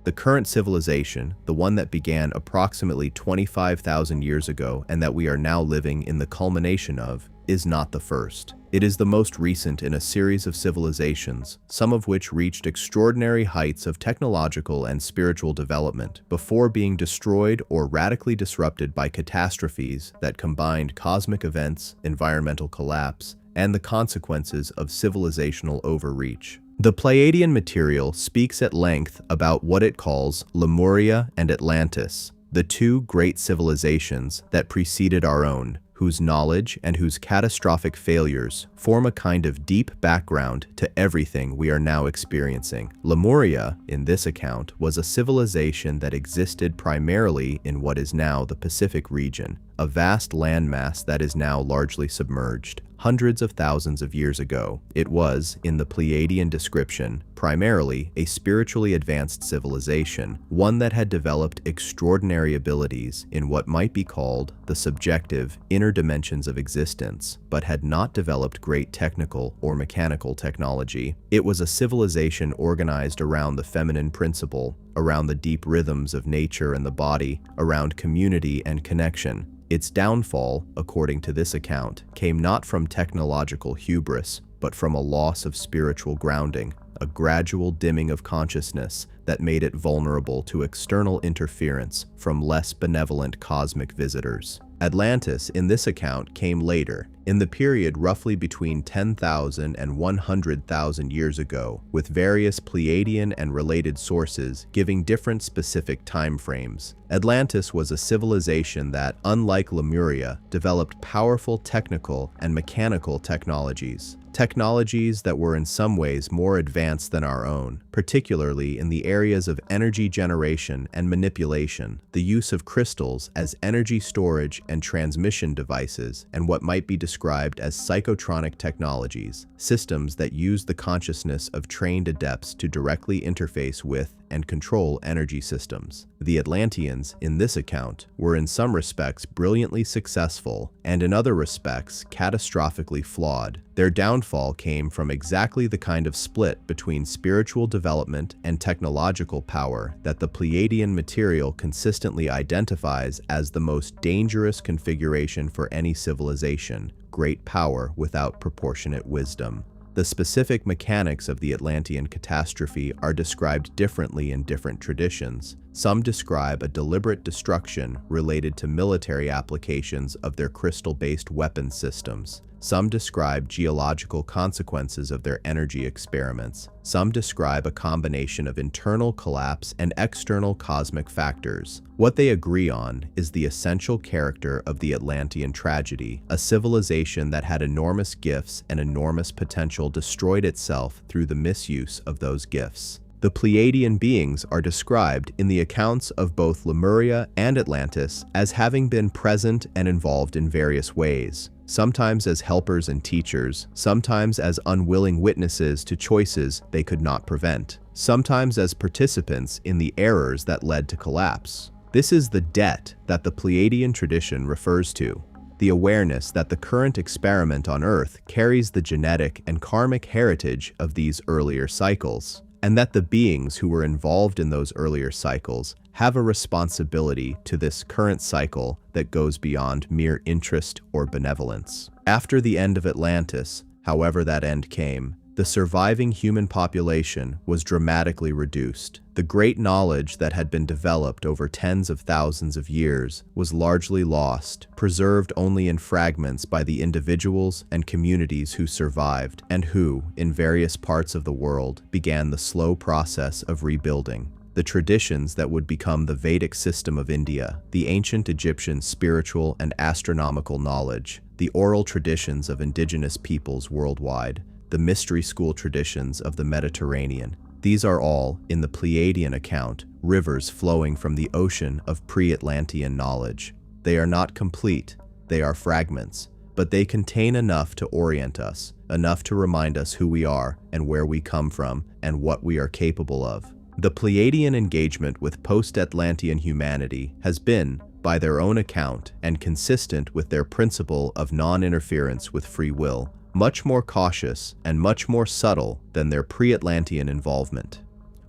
The current civilization, the one that began approximately 25,000 years ago and that we are now living in the culmination of, is not the first. It is the most recent in a series of civilizations, some of which reached extraordinary heights of technological and spiritual development before being destroyed or radically disrupted by catastrophes that combined cosmic events, environmental collapse, and the consequences of civilizational overreach. The Pleiadian material speaks at length about what it calls Lemuria and Atlantis, the two great civilizations that preceded our own, whose knowledge and whose catastrophic failures form a kind of deep background to everything we are now experiencing. Lemuria, in this account, was a civilization that existed primarily in what is now the Pacific region, a vast landmass that is now largely submerged. Hundreds of thousands of years ago, it was, in the Pleiadian description, primarily a spiritually advanced civilization, one that had developed extraordinary abilities in what might be called the subjective inner dimensions of existence, but had not developed great technical or mechanical technology. It was a civilization organized around the feminine principle, around the deep rhythms of nature and the body, around community and connection. Its downfall, according to this account, came not from technological hubris, but from a loss of spiritual grounding, a gradual dimming of consciousness that made it vulnerable to external interference from less benevolent cosmic visitors. Atlantis, in this account, came later, in the period roughly between 10,000 and 100,000 years ago, with various Pleiadian and related sources giving different specific time frames. Atlantis was a civilization that, unlike Lemuria, developed powerful technical and mechanical technologies that were in some ways more advanced than our own, particularly in the areas of energy generation and manipulation, the use of crystals as energy storage and transmission devices, and what might be described as psychotronic technologies, systems that use the consciousness of trained adepts to directly interface with and control energy systems. The Atlanteans, in this account, were in some respects brilliantly successful and in other respects catastrophically flawed. Their downfall came from exactly the kind of split between spiritual development and technological power that the Pleiadian material consistently identifies as the most dangerous configuration for any civilization: great power without proportionate wisdom. The specific mechanics of the Atlantean catastrophe are described differently in different traditions. Some describe a deliberate destruction related to military applications of their crystal-based weapon systems. Some describe geological consequences of their energy experiments. Some describe a combination of internal collapse and external cosmic factors. What they agree on is the essential character of the Atlantean tragedy, a civilization that had enormous gifts and enormous potential destroyed itself through the misuse of those gifts. The Pleiadian beings are described in the accounts of both Lemuria and Atlantis as having been present and involved in various ways, sometimes as helpers and teachers, sometimes as unwilling witnesses to choices they could not prevent, sometimes as participants in the errors that led to collapse. This is the debt that the Pleiadian tradition refers to, the awareness that the current experiment on Earth carries the genetic and karmic heritage of these earlier cycles, and that the beings who were involved in those earlier cycles have a responsibility to this current cycle that goes beyond mere interest or benevolence. After the end of Atlantis, however that end came, the surviving human population was dramatically reduced. The great knowledge that had been developed over tens of thousands of years was largely lost, preserved only in fragments by the individuals and communities who survived and who, in various parts of the world, began the slow process of rebuilding. The traditions that would become the Vedic system of India, the ancient Egyptian spiritual and astronomical knowledge, the oral traditions of indigenous peoples worldwide, the mystery school traditions of the Mediterranean. These are all, in the Pleiadian account, rivers flowing from the ocean of pre-Atlantean knowledge. They are not complete, they are fragments, but they contain enough to orient us, enough to remind us who we are and where we come from and what we are capable of. The Pleiadian engagement with post-Atlantean humanity has been, by their own account and consistent with their principle of non-interference with free will, much more cautious and much more subtle than their pre-Atlantean involvement.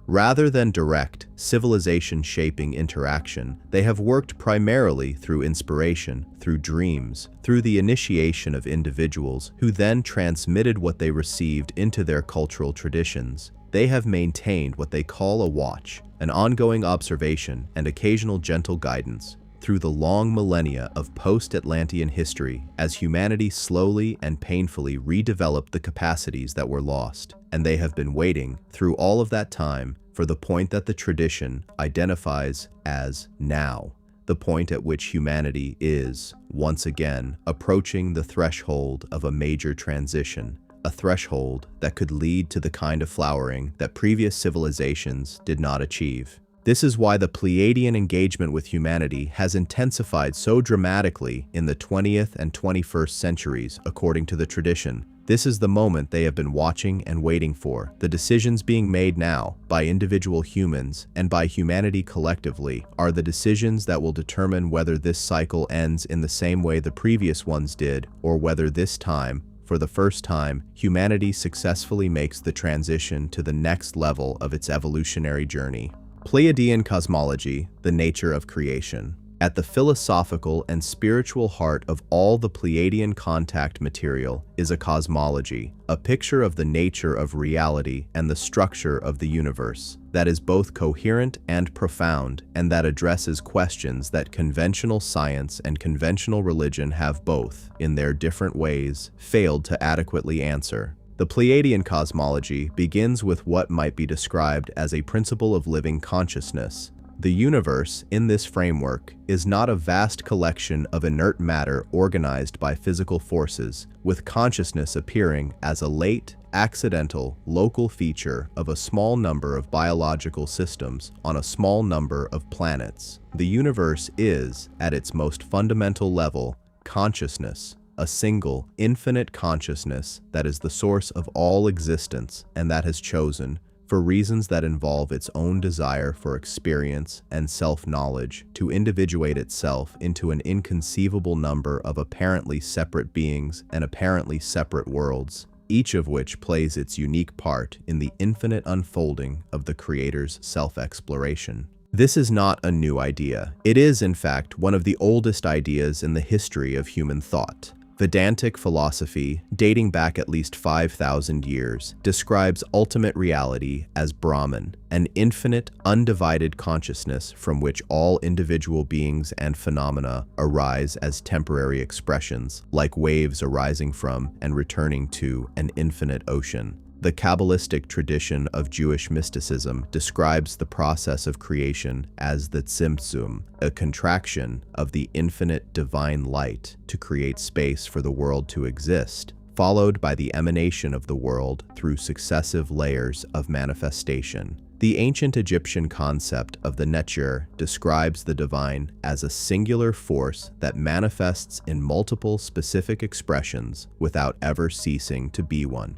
Rather than direct, civilization-shaping interaction, they have worked primarily through inspiration, through dreams, through the initiation of individuals who then transmitted what they received into their cultural traditions. They have maintained what they call a watch, an ongoing observation and occasional gentle guidance, through the long millennia of post-Atlantean history as humanity slowly and painfully redeveloped the capacities that were lost. And they have been waiting, through all of that time, for the point that the tradition identifies as now, the point at which humanity is, once again, approaching the threshold of a major transition, a threshold that could lead to the kind of flowering that previous civilizations did not achieve. This is why the Pleiadian engagement with humanity has intensified so dramatically in the 20th and 21st centuries, according to the tradition. This is the moment they have been watching and waiting for. The decisions being made now, by individual humans and by humanity collectively, are the decisions that will determine whether this cycle ends in the same way the previous ones did, or whether this time, for the first time, humanity successfully makes the transition to the next level of its evolutionary journey. Pleiadian cosmology, the nature of creation. At the philosophical and spiritual heart of all the Pleiadian contact material is a cosmology, a picture of the nature of reality and the structure of the universe, that is both coherent and profound, and that addresses questions that conventional science and conventional religion have both, in their different ways, failed to adequately answer. The Pleiadian cosmology begins with what might be described as a principle of living consciousness. The universe, in this framework, is not a vast collection of inert matter organized by physical forces, with consciousness appearing as a late, accidental, local feature of a small number of biological systems on a small number of planets. The universe is, at its most fundamental level, consciousness, a single, infinite consciousness that is the source of all existence and that has chosen, for reasons that involve its own desire for experience and self-knowledge, to individuate itself into an inconceivable number of apparently separate beings and apparently separate worlds, each of which plays its unique part in the infinite unfolding of the Creator's self-exploration. This is not a new idea. It is, in fact, one of the oldest ideas in the history of human thought. Vedantic philosophy, dating back at least 5,000 years, describes ultimate reality as Brahman, an infinite, undivided consciousness from which all individual beings and phenomena arise as temporary expressions, like waves arising from and returning to an infinite ocean. The Kabbalistic tradition of Jewish mysticism describes the process of creation as the tzimtzum, a contraction of the infinite divine light to create space for the world to exist, followed by the emanation of the world through successive layers of manifestation. The ancient Egyptian concept of the Netur describes the divine as a singular force that manifests in multiple specific expressions without ever ceasing to be one.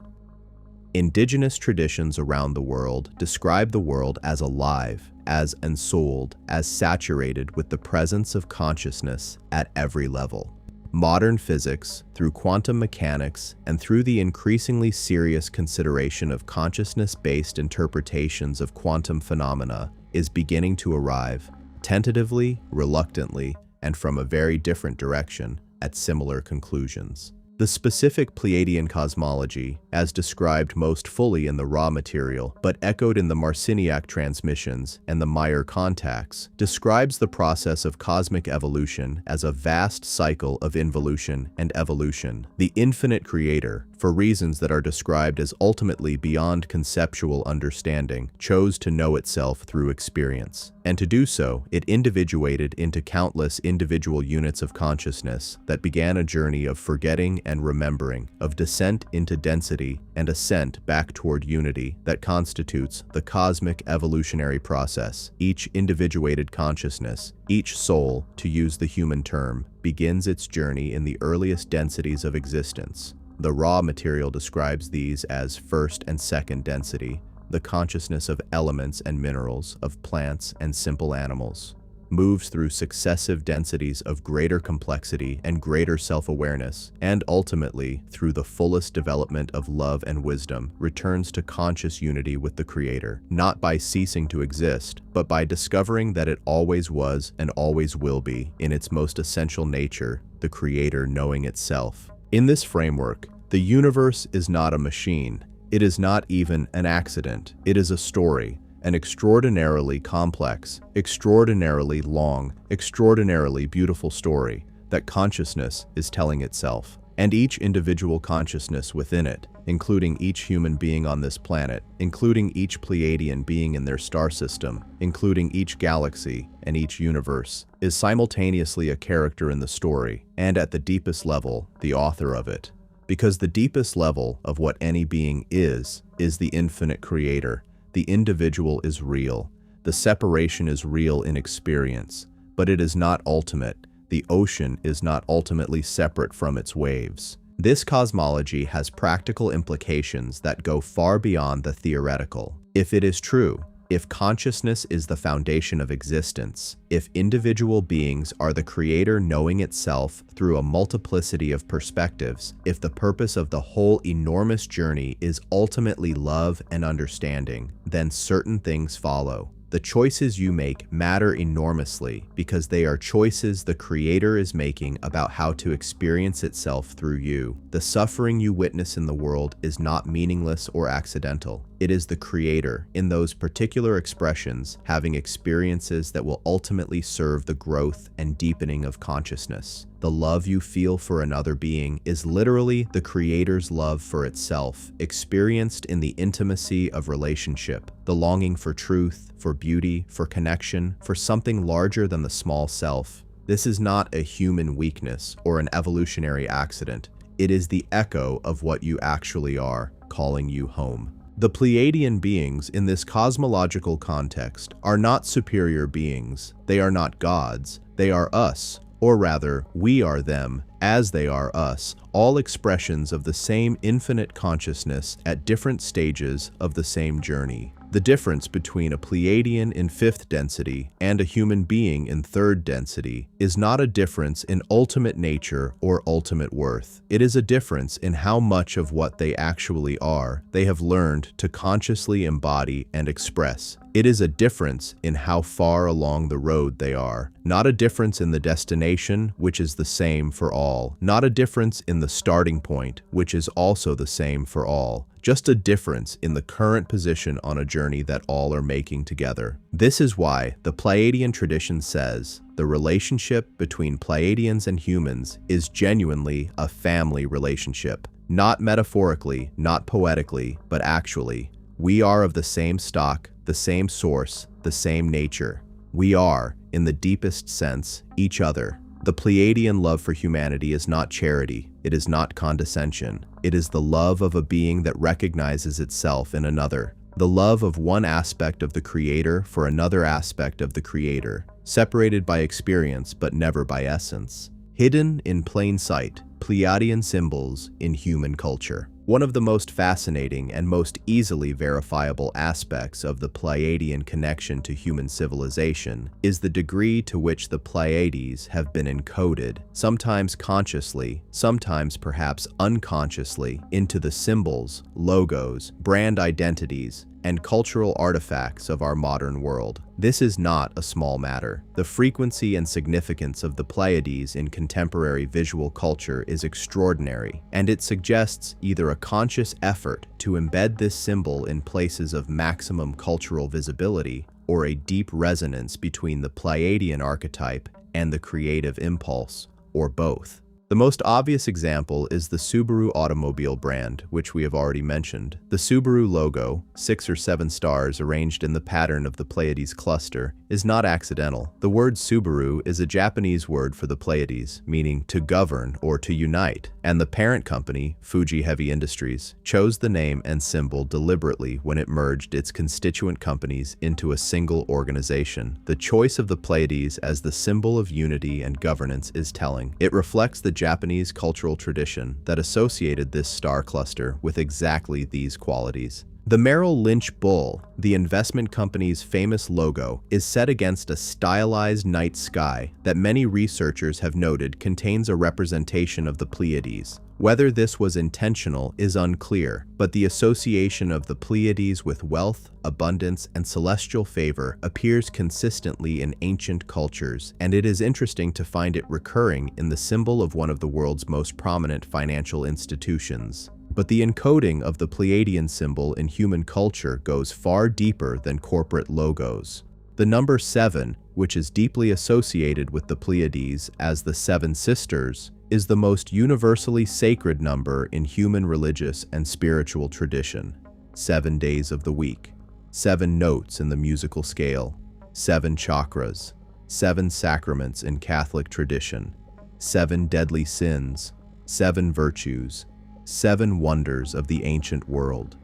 Indigenous traditions around the world describe the world as alive, as ensouled, as saturated with the presence of consciousness at every level. Modern physics, through quantum mechanics and through the increasingly serious consideration of consciousness-based interpretations of quantum phenomena, is beginning to arrive, tentatively, reluctantly, and from a very different direction, at similar conclusions. The specific Pleiadian cosmology, as described most fully in the raw material, but echoed in the Marciniak transmissions and the Meyer contacts, describes the process of cosmic evolution as a vast cycle of involution and evolution. The infinite creator, for reasons that are described as ultimately beyond conceptual understanding, chose to know itself through experience. And to do so, it individuated into countless individual units of consciousness that began a journey of forgetting and remembering, of descent into density and ascent back toward unity that constitutes the cosmic evolutionary process. Each individuated consciousness, each soul, to use the human term, begins its journey in the earliest densities of existence. The raw material describes these as first and second density, the consciousness of elements and minerals, of plants and simple animals, moves through successive densities of greater complexity and greater self-awareness, and ultimately, through the fullest development of love and wisdom, returns to conscious unity with the Creator, not by ceasing to exist, but by discovering that it always was and always will be, in its most essential nature, the Creator knowing itself. In this framework, the universe is not a machine. It is not even an accident. It is a story, an extraordinarily complex, extraordinarily long, extraordinarily beautiful story that consciousness is telling itself. And each individual consciousness within it, including each human being on this planet, including each Pleiadian being in their star system, including each galaxy and each universe, is simultaneously a character in the story, and at the deepest level, the author of it. Because the deepest level of what any being is the infinite creator. The individual is real. The separation is real in experience, but it is not ultimate. The ocean is not ultimately separate from its waves. This cosmology has practical implications that go far beyond the theoretical. If it is true, if consciousness is the foundation of existence, if individual beings are the creator knowing itself through a multiplicity of perspectives, if the purpose of the whole enormous journey is ultimately love and understanding, then certain things follow. The choices you make matter enormously because they are choices the Creator is making about how to experience itself through you. The suffering you witness in the world is not meaningless or accidental. It is the Creator, in those particular expressions, having experiences that will ultimately serve the growth and deepening of consciousness. The love you feel for another being is literally the Creator's love for itself, experienced in the intimacy of relationship, the longing for truth, for beauty, for connection, for something larger than the small self. This is not a human weakness or an evolutionary accident. It is the echo of what you actually are, calling you home. The Pleiadian beings in this cosmological context are not superior beings. They are not gods. They are us, or rather, we are them, as they are us, all expressions of the same infinite consciousness at different stages of the same journey. The difference between a Pleiadian in 5th density and a human being in 3rd density is not a difference in ultimate nature or ultimate worth. It is a difference in how much of what they actually are they have learned to consciously embody and express. It is a difference in how far along the road they are, not a difference in the destination, which is the same for all. all, not a difference in the starting point, which is also the same for all, just a difference in the current position on a journey that all are making together. This is why the Pleiadian tradition says the relationship between Pleiadians and humans is genuinely a family relationship. Not metaphorically, not poetically, but actually. We are of the same stock, the same source, the same nature. We are, in the deepest sense, each other. The Pleiadian love for humanity is not charity, it is not condescension. It is the love of a being that recognizes itself in another. The love of one aspect of the Creator for another aspect of the Creator, separated by experience but never by essence. Hidden in plain sight, Pleiadian symbols in human culture. One of the most fascinating and most easily verifiable aspects of the Pleiadian connection to human civilization is the degree to which the Pleiades have been encoded, sometimes consciously, sometimes perhaps unconsciously, into the symbols, logos, brand identities, and cultural artifacts of our modern world. This is not a small matter. The frequency and significance of the Pleiades in contemporary visual culture is extraordinary, and it suggests either a conscious effort to embed this symbol in places of maximum cultural visibility, or a deep resonance between the Pleiadian archetype and the creative impulse, or both. The most obvious example is the Subaru automobile brand, which we have already mentioned. The Subaru logo, 6 or 7 stars arranged in the pattern of the Pleiades cluster, is not accidental. The word Subaru is a Japanese word for the Pleiades, meaning to govern or to unite, and the parent company, Fuji Heavy Industries, chose the name and symbol deliberately when it merged its constituent companies into a single organization. The choice of the Pleiades as the symbol of unity and governance is telling. It reflects the Japanese cultural tradition that associated this star cluster with exactly these qualities. The Merrill Lynch bull, the investment company's famous logo, is set against a stylized night sky that many researchers have noted contains a representation of the Pleiades. Whether this was intentional is unclear, but the association of the Pleiades with wealth, abundance, and celestial favor appears consistently in ancient cultures, and it is interesting to find it recurring in the symbol of one of the world's most prominent financial institutions. But the encoding of the Pleiadian symbol in human culture goes far deeper than corporate logos. The number 7, which is deeply associated with the Pleiades as the 7 sisters, is the most universally sacred number in human religious and spiritual tradition. 7 days of the week, 7 notes in the musical scale, 7 chakras, 7 sacraments in Catholic tradition, 7 deadly sins, 7 virtues, 7 wonders of the ancient world.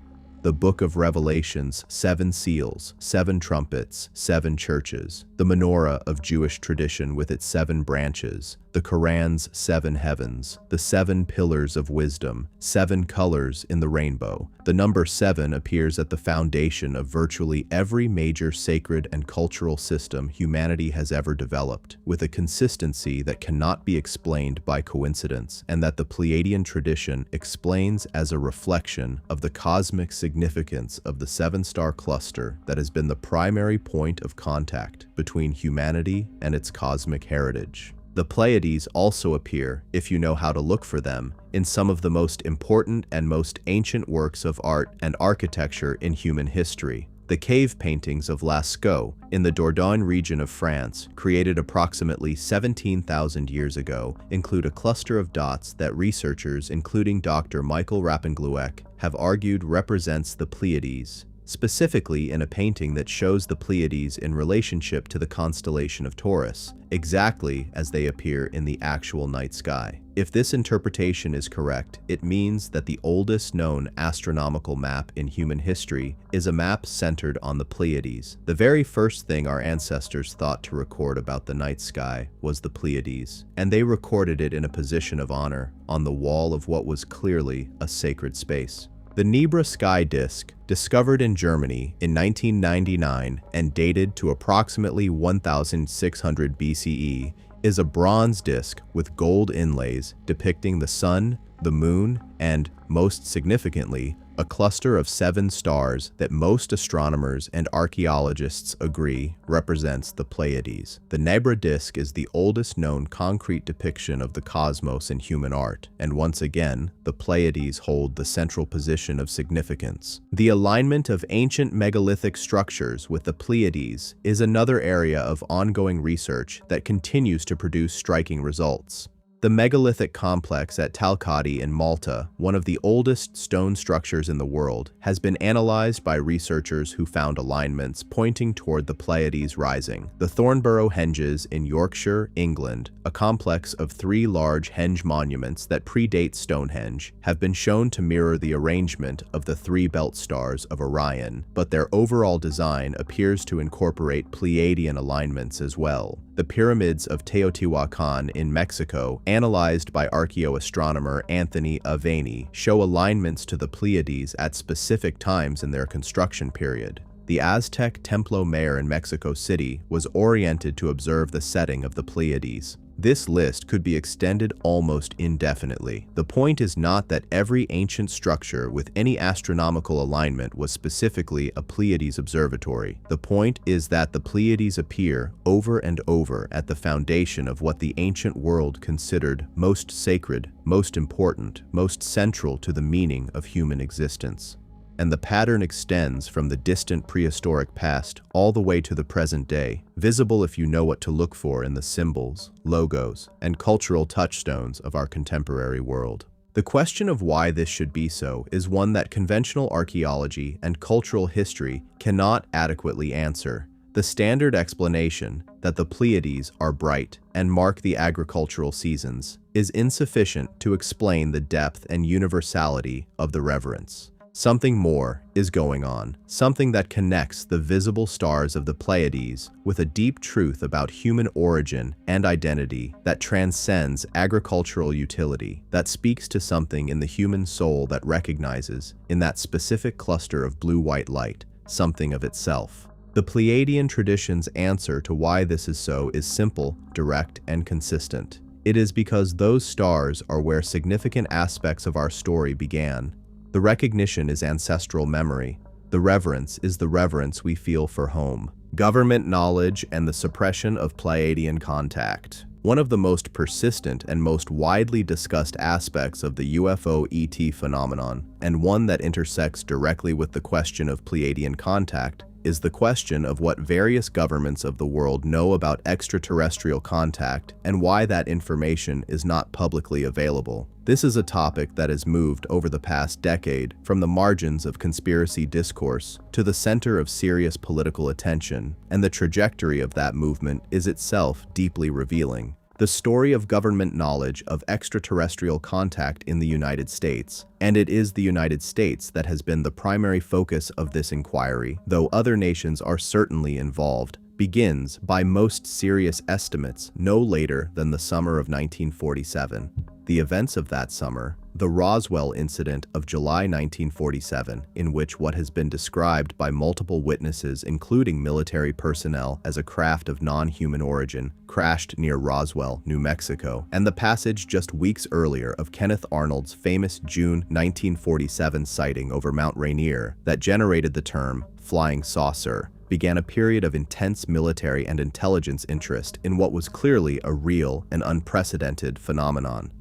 The Book of Revelation's 7 seals, 7 trumpets, 7 churches, the menorah of Jewish tradition with its 7 branches, the Quran's 7 heavens, the 7 pillars of wisdom, 7 colors in the rainbow. The number 7 appears at the foundation of virtually every major sacred and cultural system humanity has ever developed, with a consistency that cannot be explained by coincidence, and that the Pleiadian tradition explains as a reflection of the cosmic significance of the 7-star cluster that has been the primary point of contact between humanity and its cosmic heritage. The Pleiades also appear, if you know how to look for them, in some of the most important and most ancient works of art and architecture in human history. The cave paintings of Lascaux in the Dordogne region of France, created approximately 17,000 years ago, include a cluster of dots that researchers, including Dr. Michael Rappenglueck, have argued represents the Pleiades, specifically in a painting that shows the Pleiades in relationship to the constellation of Taurus, exactly as they appear in the actual night sky. If this interpretation is correct, it means that the oldest known astronomical map in human history is a map centered on the Pleiades. The very first thing our ancestors thought to record about the night sky was the Pleiades, and they recorded it in a position of honor on the wall of what was clearly a sacred space. The Nebra sky disk, discovered in Germany in 1999 and dated to approximately 1600 BCE, is a bronze disk with gold inlays depicting the sun, the moon, and, most significantly, a cluster of 7 stars that most astronomers and archaeologists agree represents the Pleiades. The Nebra disk is the oldest known concrete depiction of the cosmos in human art, and once again, the Pleiades hold the central position of significance. The alignment of ancient megalithic structures with the Pleiades is another area of ongoing research that continues to produce striking results. The megalithic complex at Talcati in Malta, one of the oldest stone structures in the world, has been analyzed by researchers who found alignments pointing toward the Pleiades rising. The Thornborough Henges in Yorkshire, England, a complex of 3 large henge monuments that predate Stonehenge, have been shown to mirror the arrangement of the 3 belt stars of Orion, but their overall design appears to incorporate Pleiadian alignments as well. The pyramids of Teotihuacan in Mexico, analyzed by archaeoastronomer Anthony Aveni, show alignments to the Pleiades at specific times in their construction period. The Aztec Templo Mayor in Mexico City was oriented to observe the setting of the Pleiades. This list could be extended almost indefinitely. The point is not that every ancient structure with any astronomical alignment was specifically a Pleiades observatory. The point is that the Pleiades appear over and over at the foundation of what the ancient world considered most sacred, most important, most central to the meaning of human existence. And the pattern extends from the distant prehistoric past all the way to the present day, visible if you know what to look for in the symbols, logos, and cultural touchstones of our contemporary world. The question of why this should be so is one that conventional archaeology and cultural history cannot adequately answer. The standard explanation, that the Pleiades are bright and mark the agricultural seasons, is insufficient to explain the depth and universality of the reverence. Something more is going on, something that connects the visible stars of the Pleiades with a deep truth about human origin and identity that transcends agricultural utility, that speaks to something in the human soul that recognizes, in that specific cluster of blue-white light, something of itself. The Pleiadian tradition's answer to why this is so is simple, direct, and consistent. It is because those stars are where significant aspects of our story began. The recognition is ancestral memory. The reverence is the reverence we feel for home. Government knowledge and the suppression of Pleiadian contact. One of the most persistent and most widely discussed aspects of the UFO-ET phenomenon, and one that intersects directly with the question of Pleiadian contact, is the question of what various governments of the world know about extraterrestrial contact and why that information is not publicly available. This is a topic that has moved over the past decade from the margins of conspiracy discourse to the center of serious political attention, and the trajectory of that movement is itself deeply revealing. The story of government knowledge of extraterrestrial contact in the United States, and it is the United States that has been the primary focus of this inquiry, though other nations are certainly involved, begins, by most serious estimates, no later than the summer of 1947. The events of that summer, the Roswell incident of July 1947, in which what has been described by multiple witnesses, including military personnel, as a craft of non-human origin, crashed near Roswell, New Mexico, and the passage just weeks earlier of Kenneth Arnold's famous June 1947 sighting over Mount Rainier that generated the term flying saucer, began a period of intense military and intelligence interest in what was clearly a real and unprecedented phenomenon.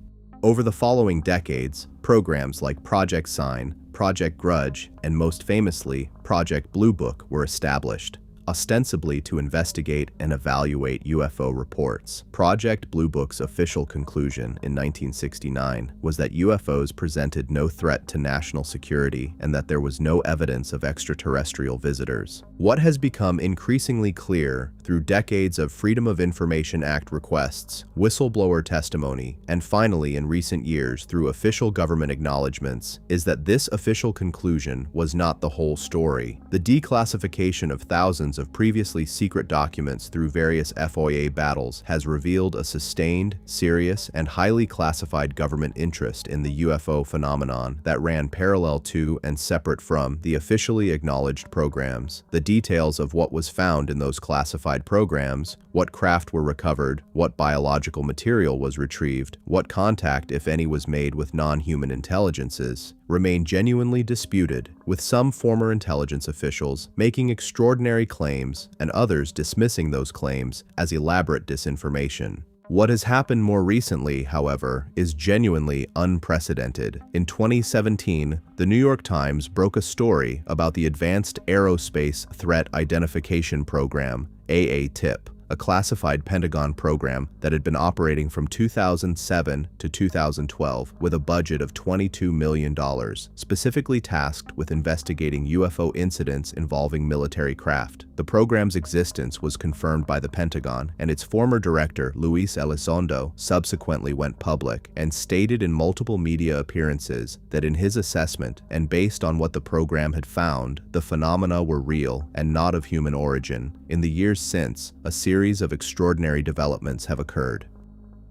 Over the following decades, programs like Project Sign, Project Grudge, and most famously, Project Blue Book were established, ostensibly to investigate and evaluate UFO reports. Project Blue Book's official conclusion in 1969 was that UFOs presented no threat to national security and that there was no evidence of extraterrestrial visitors. What has become increasingly clear through decades of Freedom of Information Act requests, whistleblower testimony, and finally in recent years through official government acknowledgments is that this official conclusion was not the whole story. The declassification of thousands of previously secret documents through various FOIA battles has revealed a sustained, serious, and highly classified government interest in the UFO phenomenon that ran parallel to and separate from the officially acknowledged programs. The details of what was found in those classified classified programs, what craft were recovered, what biological material was retrieved, what contact, if any, was made with non-human intelligences, remain genuinely disputed, with some former intelligence officials making extraordinary claims and others dismissing those claims as elaborate disinformation. What has happened more recently, however, is genuinely unprecedented. In 2017, the New York Times broke a story about the Advanced Aerospace Threat Identification Program, AATIP, a classified Pentagon program that had been operating from 2007 to 2012 with a budget of $22 million, specifically tasked with investigating UFO incidents involving military craft. The program's existence was confirmed by the Pentagon, and its former director, Luis Elizondo, subsequently went public and stated in multiple media appearances that in his assessment, and based on what the program had found, the phenomena were real and not of human origin. In the years since, a series of extraordinary developments have occurred.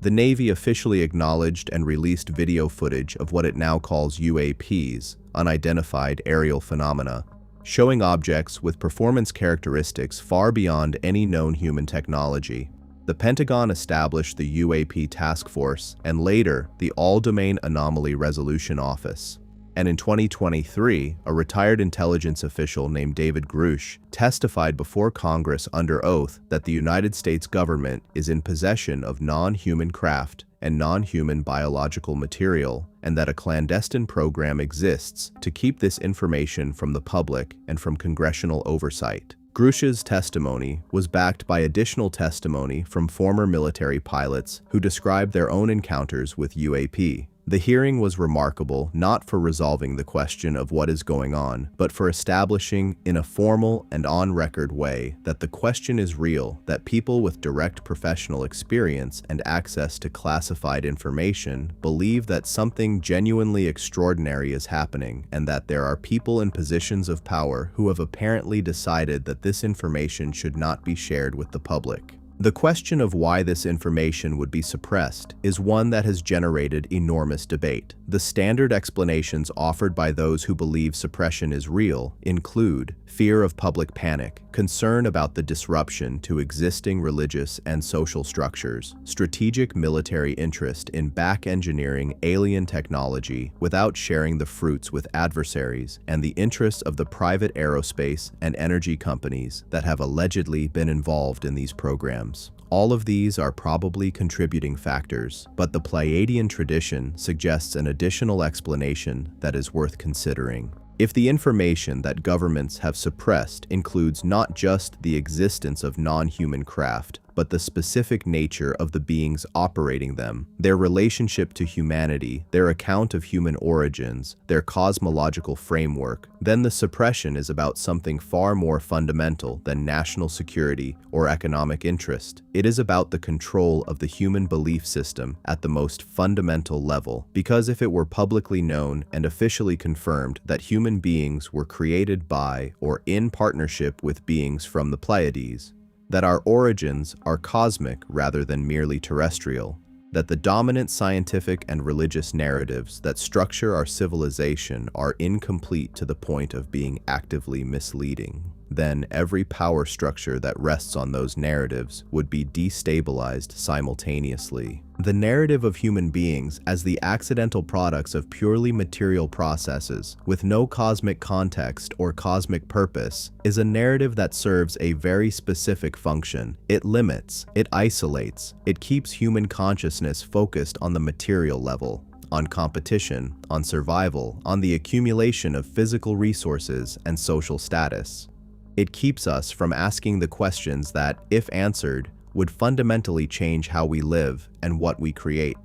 The Navy officially acknowledged and released video footage of what it now calls UAPs, unidentified aerial phenomena, showing objects with performance characteristics far beyond any known human technology. The Pentagon established the UAP Task Force and later the All-Domain Anomaly Resolution Office. And in 2023, a retired intelligence official named David Grush testified before Congress under oath that the United States government is in possession of non-human craft and non-human biological material, and that a clandestine program exists to keep this information from the public and from congressional oversight. Grush's testimony was backed by additional testimony from former military pilots who described their own encounters with UAP. The hearing was remarkable not for resolving the question of what is going on, but for establishing in a formal and on-record way that the question is real, that people with direct professional experience and access to classified information believe that something genuinely extraordinary is happening, and that there are people in positions of power who have apparently decided that this information should not be shared with the public. The question of why this information would be suppressed is one that has generated enormous debate. The standard explanations offered by those who believe suppression is real include fear of public panic, concern about the disruption to existing religious and social structures, strategic military interest in back-engineering alien technology without sharing the fruits with adversaries, and the interests of the private aerospace and energy companies that have allegedly been involved in these programs. All of these are probably contributing factors, but the Pleiadian tradition suggests an additional explanation that is worth considering. If the information that governments have suppressed includes not just the existence of non-human craft, but the specific nature of the beings operating them, their relationship to humanity, their account of human origins, their cosmological framework, then the suppression is about something far more fundamental than national security or economic interest. It is about the control of the human belief system at the most fundamental level, because if it were publicly known and officially confirmed that human beings were created by or in partnership with beings from the Pleiades, that our origins are cosmic rather than merely terrestrial, that the dominant scientific and religious narratives that structure our civilization are incomplete to the point of being actively misleading, then every power structure that rests on those narratives would be destabilized simultaneously. The narrative of human beings as the accidental products of purely material processes with no cosmic context or cosmic purpose is a narrative that serves a very specific function. It limits, it isolates, it keeps human consciousness focused on the material level, on competition, on survival, on the accumulation of physical resources and social status. It keeps us from asking the questions that, if answered, would fundamentally change how we live and what we create.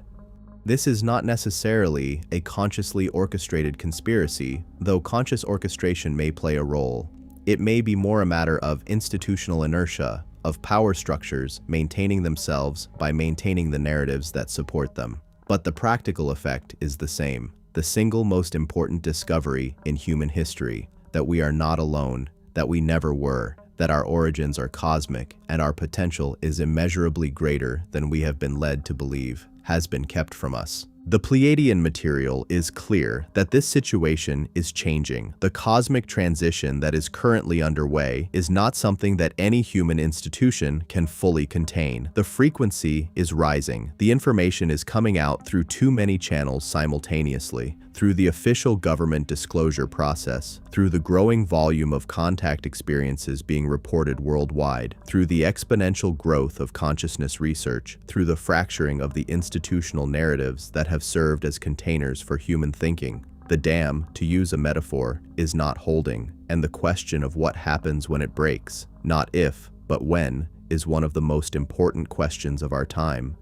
This is not necessarily a consciously orchestrated conspiracy, though conscious orchestration may play a role. It may be more a matter of institutional inertia, of power structures maintaining themselves by maintaining the narratives that support them. But the practical effect is the same. The single most important discovery in human history, that we are not alone, that we never were, that our origins are cosmic and our potential is immeasurably greater than we have been led to believe, has been kept from us. The Pleiadian material is clear that this situation is changing. The cosmic transition that is currently underway is not something that any human institution can fully contain. The frequency is rising. The information is coming out through too many channels simultaneously, through the official government disclosure process, through the growing volume of contact experiences being reported worldwide, through the exponential growth of consciousness research, through the fracturing of the institutional narratives that have served as containers for human thinking. The dam, to use a metaphor, is not holding, and the question of what happens when it breaks, not if, but when, is one of the most important questions of our time.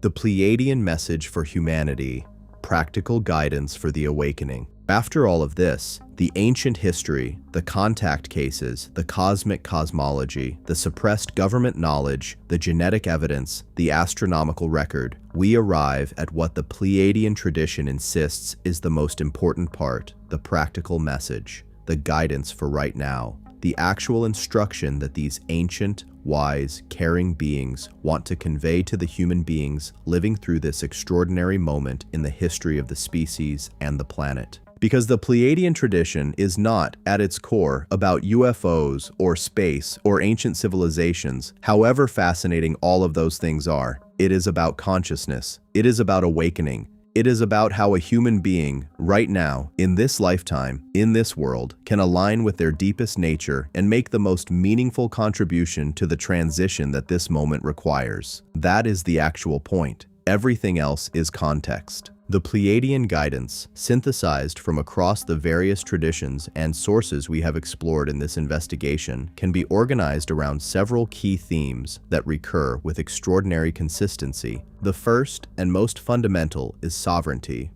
The Pleiadian message for humanity, practical guidance for the awakening. After all of this, the ancient history, the contact cases, the cosmic cosmology, the suppressed government knowledge, the genetic evidence, the astronomical record, we arrive at what the Pleiadian tradition insists is the most important part, the practical message, the guidance for right now, the actual instruction that these ancient, wise, caring beings want to convey to the human beings living through this extraordinary moment in the history of the species and the planet. Because the Pleiadian tradition is not, at its core, about UFOs or space or ancient civilizations, however fascinating all of those things are. It is about consciousness. It is about awakening. It is about how a human being, right now, in this lifetime, in this world, can align with their deepest nature and make the most meaningful contribution to the transition that this moment requires. That is the actual point. Everything else is context. The Pleiadian guidance, synthesized from across the various traditions and sources we have explored in this investigation, can be organized around several key themes that recur with extraordinary consistency. The first and most fundamental is sovereignty.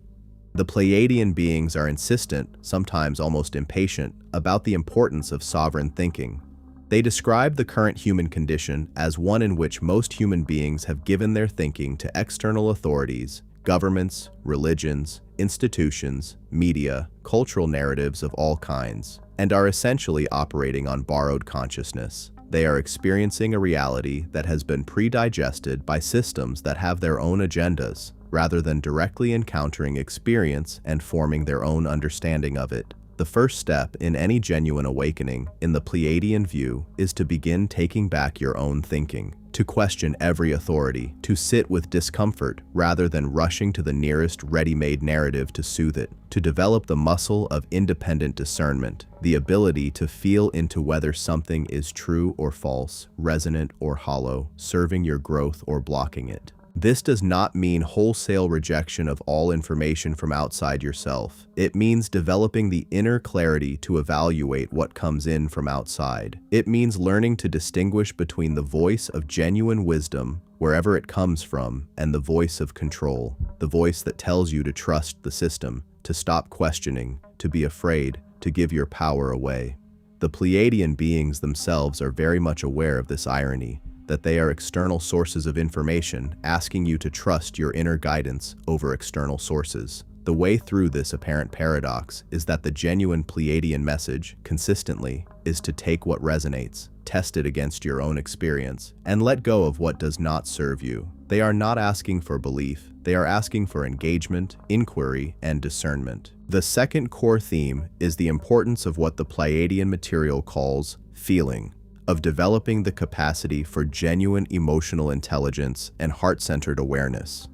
The Pleiadian beings are insistent, sometimes almost impatient, about the importance of sovereign thinking. They describe the current human condition as one in which most human beings have given their thinking to external authorities, governments, religions, institutions, media, cultural narratives of all kinds, and are essentially operating on borrowed consciousness. They are experiencing a reality that has been pre-digested by systems that have their own agendas, rather than directly encountering experience and forming their own understanding of it. The first step in any genuine awakening, in the Pleiadian view, is to begin taking back your own thinking, to question every authority, to sit with discomfort rather than rushing to the nearest ready-made narrative to soothe it, to develop the muscle of independent discernment, the ability to feel into whether something is true or false, resonant or hollow, serving your growth or blocking it. This does not mean wholesale rejection of all information from outside yourself. It means developing the inner clarity to evaluate what comes in from outside. It means learning to distinguish between the voice of genuine wisdom, wherever it comes from, and the voice of control, the voice that tells you to trust the system, to stop questioning, to be afraid, to give your power away. The Pleiadian beings themselves are very much aware of this irony, that they are external sources of information, asking you to trust your inner guidance over external sources. The way through this apparent paradox is that the genuine Pleiadian message, consistently, is to take what resonates, test it against your own experience, and let go of what does not serve you. They are not asking for belief, they are asking for engagement, inquiry, and discernment. The second core theme is the importance of what the Pleiadian material calls feeling, of developing the capacity for genuine emotional intelligence and heart-centered awareness.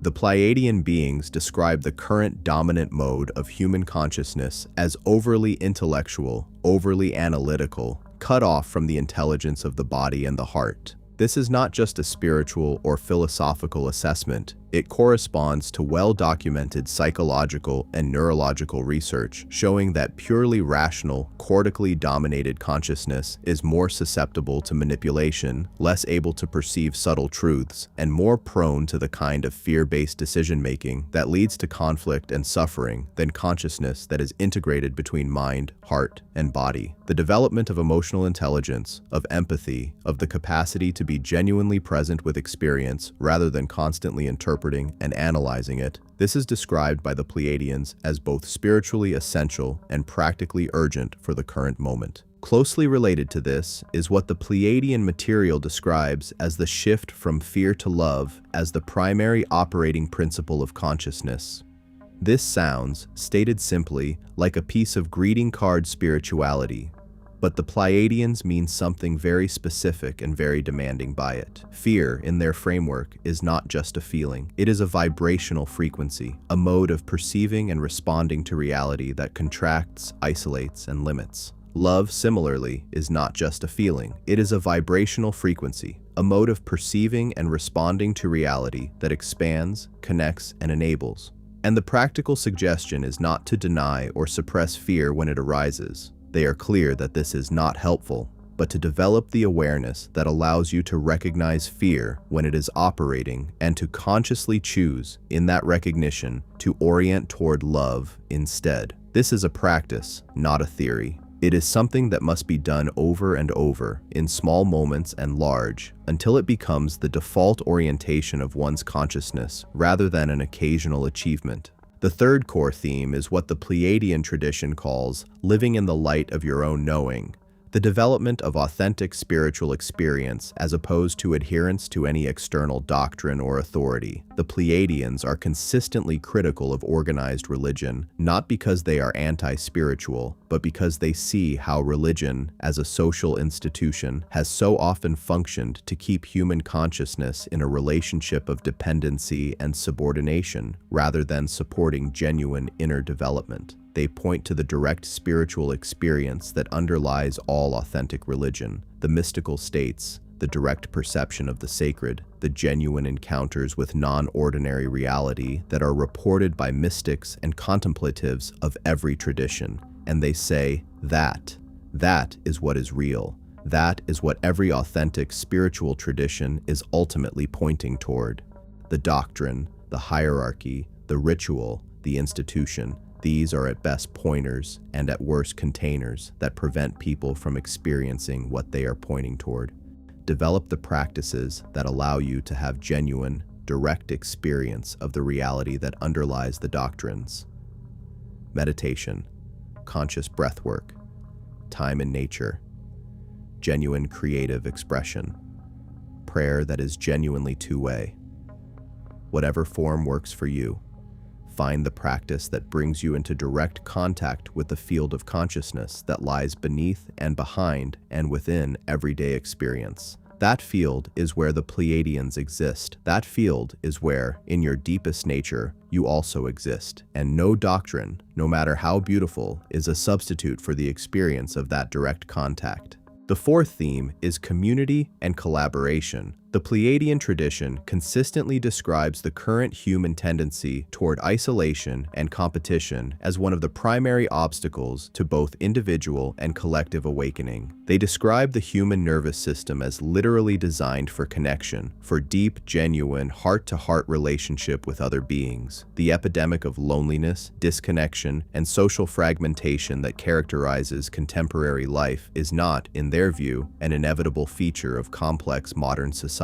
The Pleiadian beings describe the current dominant mode of human consciousness as overly intellectual, overly analytical, cut off from the intelligence of the body and the heart. This is not just a spiritual or philosophical assessment. It corresponds to well-documented psychological and neurological research showing that purely rational, cortically dominated consciousness is more susceptible to manipulation, less able to perceive subtle truths, and more prone to the kind of fear-based decision-making that leads to conflict and suffering than consciousness that is integrated between mind, heart, and body. The development of emotional intelligence, of empathy, of the capacity to be genuinely present with experience rather than constantly interpreting and analyzing it. This is described by the Pleiadians as both spiritually essential and practically urgent for the current moment. Closely related to this is what the Pleiadian material describes as the shift from fear to love as the primary operating principle of consciousness. This sounds, stated simply, like a piece of greeting card spirituality, but the Pleiadians mean something very specific and very demanding by it. Fear, in their framework, is not just a feeling. It is a vibrational frequency, a mode of perceiving and responding to reality that contracts, isolates, and limits. Love, similarly, is not just a feeling. It is a vibrational frequency, a mode of perceiving and responding to reality that expands, connects, and enables. And the practical suggestion is not to deny or suppress fear when it arises. They are clear that this is not helpful, but to develop the awareness that allows you to recognize fear when it is operating and to consciously choose, in that recognition, to orient toward love instead. This is a practice, not a theory. It is something that must be done over and over, in small moments and large, until it becomes the default orientation of one's consciousness rather than an occasional achievement. The third core theme is what the Pleiadian tradition calls living in the light of your own knowing, the development of authentic spiritual experience as opposed to adherence to any external doctrine or authority. The Pleiadians are consistently critical of organized religion, not because they are anti-spiritual, but because they see how religion, as a social institution, has so often functioned to keep human consciousness in a relationship of dependency and subordination, rather than supporting genuine inner development. They point to the direct spiritual experience that underlies all authentic religion, the mystical states, the direct perception of the sacred, the genuine encounters with non-ordinary reality that are reported by mystics and contemplatives of every tradition. And they say, that is what is real. That is what every authentic spiritual tradition is ultimately pointing toward. The doctrine, the hierarchy, the ritual, the institution, these are at best pointers and at worst containers that prevent people from experiencing what they are pointing toward. Develop the practices that allow you to have genuine, direct experience of the reality that underlies the doctrines. Meditation, conscious breathwork, time in nature, genuine creative expression, prayer that is genuinely two-way. Whatever form works for you, find the practice that brings you into direct contact with the field of consciousness that lies beneath and behind and within everyday experience. That field is where the Pleiadians exist. That field is where, in your deepest nature, you also exist. And no doctrine, no matter how beautiful, is a substitute for the experience of that direct contact. The fourth theme is community and collaboration. The Pleiadian tradition consistently describes the current human tendency toward isolation and competition as one of the primary obstacles to both individual and collective awakening. They describe the human nervous system as literally designed for connection, for deep, genuine, heart-to-heart relationship with other beings. The epidemic of loneliness, disconnection, and social fragmentation that characterizes contemporary life is not, in their view, an inevitable feature of complex modern society.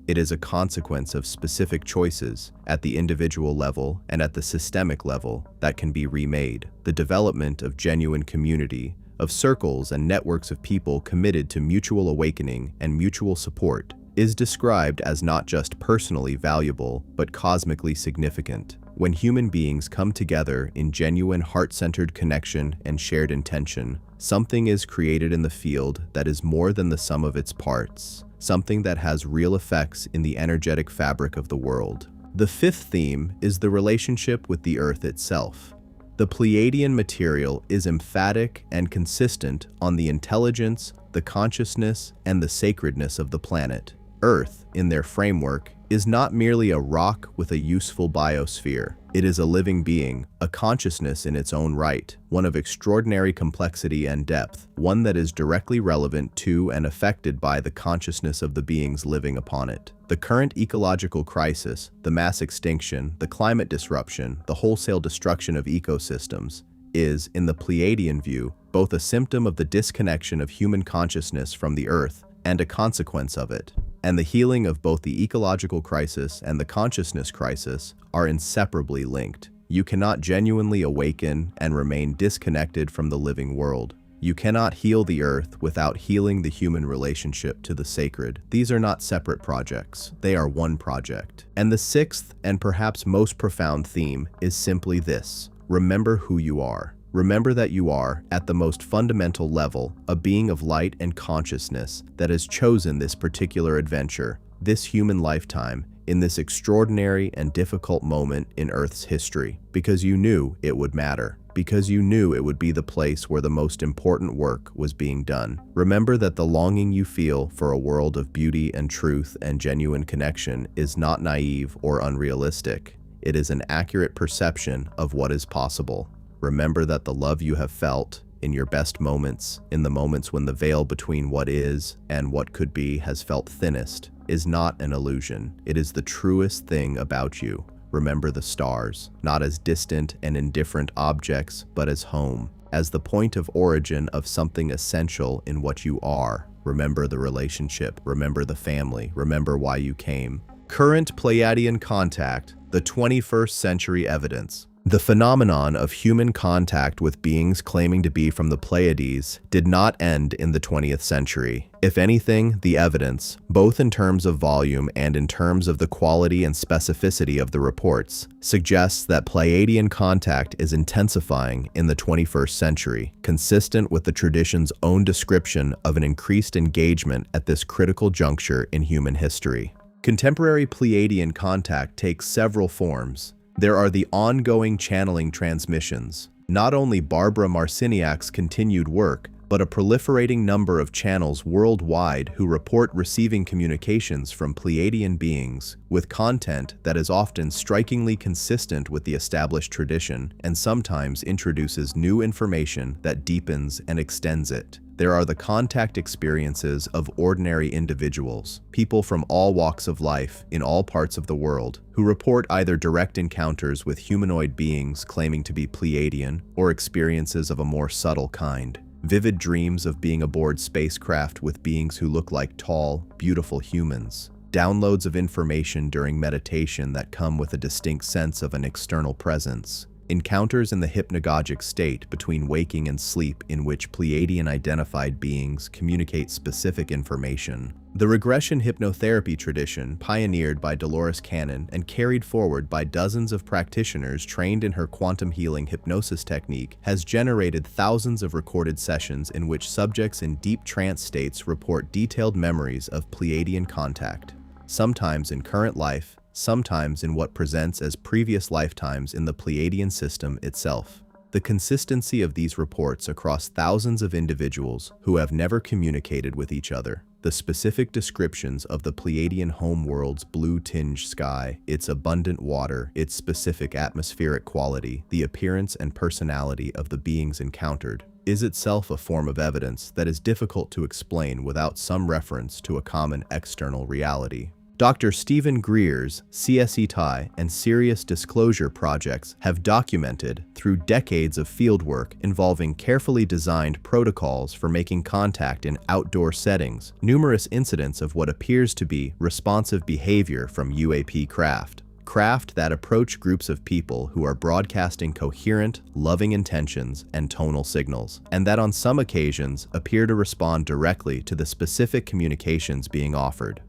It is a consequence of specific choices at the individual level and at the systemic level that can be remade. The development of genuine community, of circles and networks of people committed to mutual awakening and mutual support, is described as not just personally valuable, but cosmically significant. When human beings come together in genuine heart-centered connection and shared intention, something is created in the field that is more than the sum of its parts, something that has real effects in the energetic fabric of the world. The fifth theme is the relationship with the Earth itself. The Pleiadian material is emphatic and consistent on the intelligence, the consciousness, and the sacredness of the planet. Earth, in their framework, is not merely a rock with a useful biosphere. It is a living being, a consciousness in its own right, one of extraordinary complexity and depth, one that is directly relevant to and affected by the consciousness of the beings living upon it. The current ecological crisis, the mass extinction, the climate disruption, the wholesale destruction of ecosystems, is, in the Pleiadian view, both a symptom of the disconnection of human consciousness from the Earth and a consequence of it. And the healing of both the ecological crisis and the consciousness crisis are inseparably linked. You cannot genuinely awaken and remain disconnected from the living world. You cannot heal the earth without healing the human relationship to the sacred. These are not separate projects. They are one project. And the sixth and perhaps most profound theme is simply this: remember who you are. Remember that you are, at the most fundamental level, a being of light and consciousness that has chosen this particular adventure, this human lifetime, in this extraordinary and difficult moment in Earth's history, because you knew it would matter, because you knew it would be the place where the most important work was being done. Remember that the longing you feel for a world of beauty and truth and genuine connection is not naive or unrealistic. It is an accurate perception of what is possible. Remember that the love you have felt in your best moments, in the moments when the veil between what is and what could be has felt thinnest, is not an illusion. It is the truest thing about you. Remember the stars, not as distant and indifferent objects, but as home, as the point of origin of something essential in what you are. Remember the relationship, remember the family, remember why you came. Current Pleiadian contact, the 21st century evidence. The phenomenon of human contact with beings claiming to be from the Pleiades did not end in the 20th century. If anything, the evidence, both in terms of volume and in terms of the quality and specificity of the reports, suggests that Pleiadian contact is intensifying in the 21st century, consistent with the tradition's own description of an increased engagement at this critical juncture in human history. Contemporary Pleiadian contact takes several forms. There are the ongoing channeling transmissions, not only Barbara Marciniak's continued work, but a proliferating number of channels worldwide who report receiving communications from Pleiadian beings with content that is often strikingly consistent with the established tradition and sometimes introduces new information that deepens and extends it. There are the contact experiences of ordinary individuals, people from all walks of life in all parts of the world, who report either direct encounters with humanoid beings claiming to be Pleiadian or experiences of a more subtle kind. Vivid dreams of being aboard spacecraft with beings who look like tall, beautiful humans. Downloads of information during meditation that come with a distinct sense of an external presence. Encounters in the hypnagogic state between waking and sleep in which Pleiadian-identified beings communicate specific information. The regression hypnotherapy tradition, pioneered by Dolores Cannon and carried forward by dozens of practitioners trained in her quantum healing hypnosis technique, has generated thousands of recorded sessions in which subjects in deep trance states report detailed memories of Pleiadian contact, sometimes in current life, sometimes in what presents as previous lifetimes in the Pleiadian system itself. The consistency of these reports across thousands of individuals who have never communicated with each other, the specific descriptions of the Pleiadian homeworld's blue-tinged sky, its abundant water, its specific atmospheric quality, the appearance and personality of the beings encountered, is itself a form of evidence that is difficult to explain without some reference to a common external reality. Dr. Stephen Greer's CSETI and Serious Disclosure projects have documented, through decades of fieldwork involving carefully designed protocols for making contact in outdoor settings, numerous incidents of what appears to be responsive behavior from UAP craft that approach groups of people who are broadcasting coherent, loving intentions and tonal signals, and that on some occasions appear to respond directly to the specific communications being offered.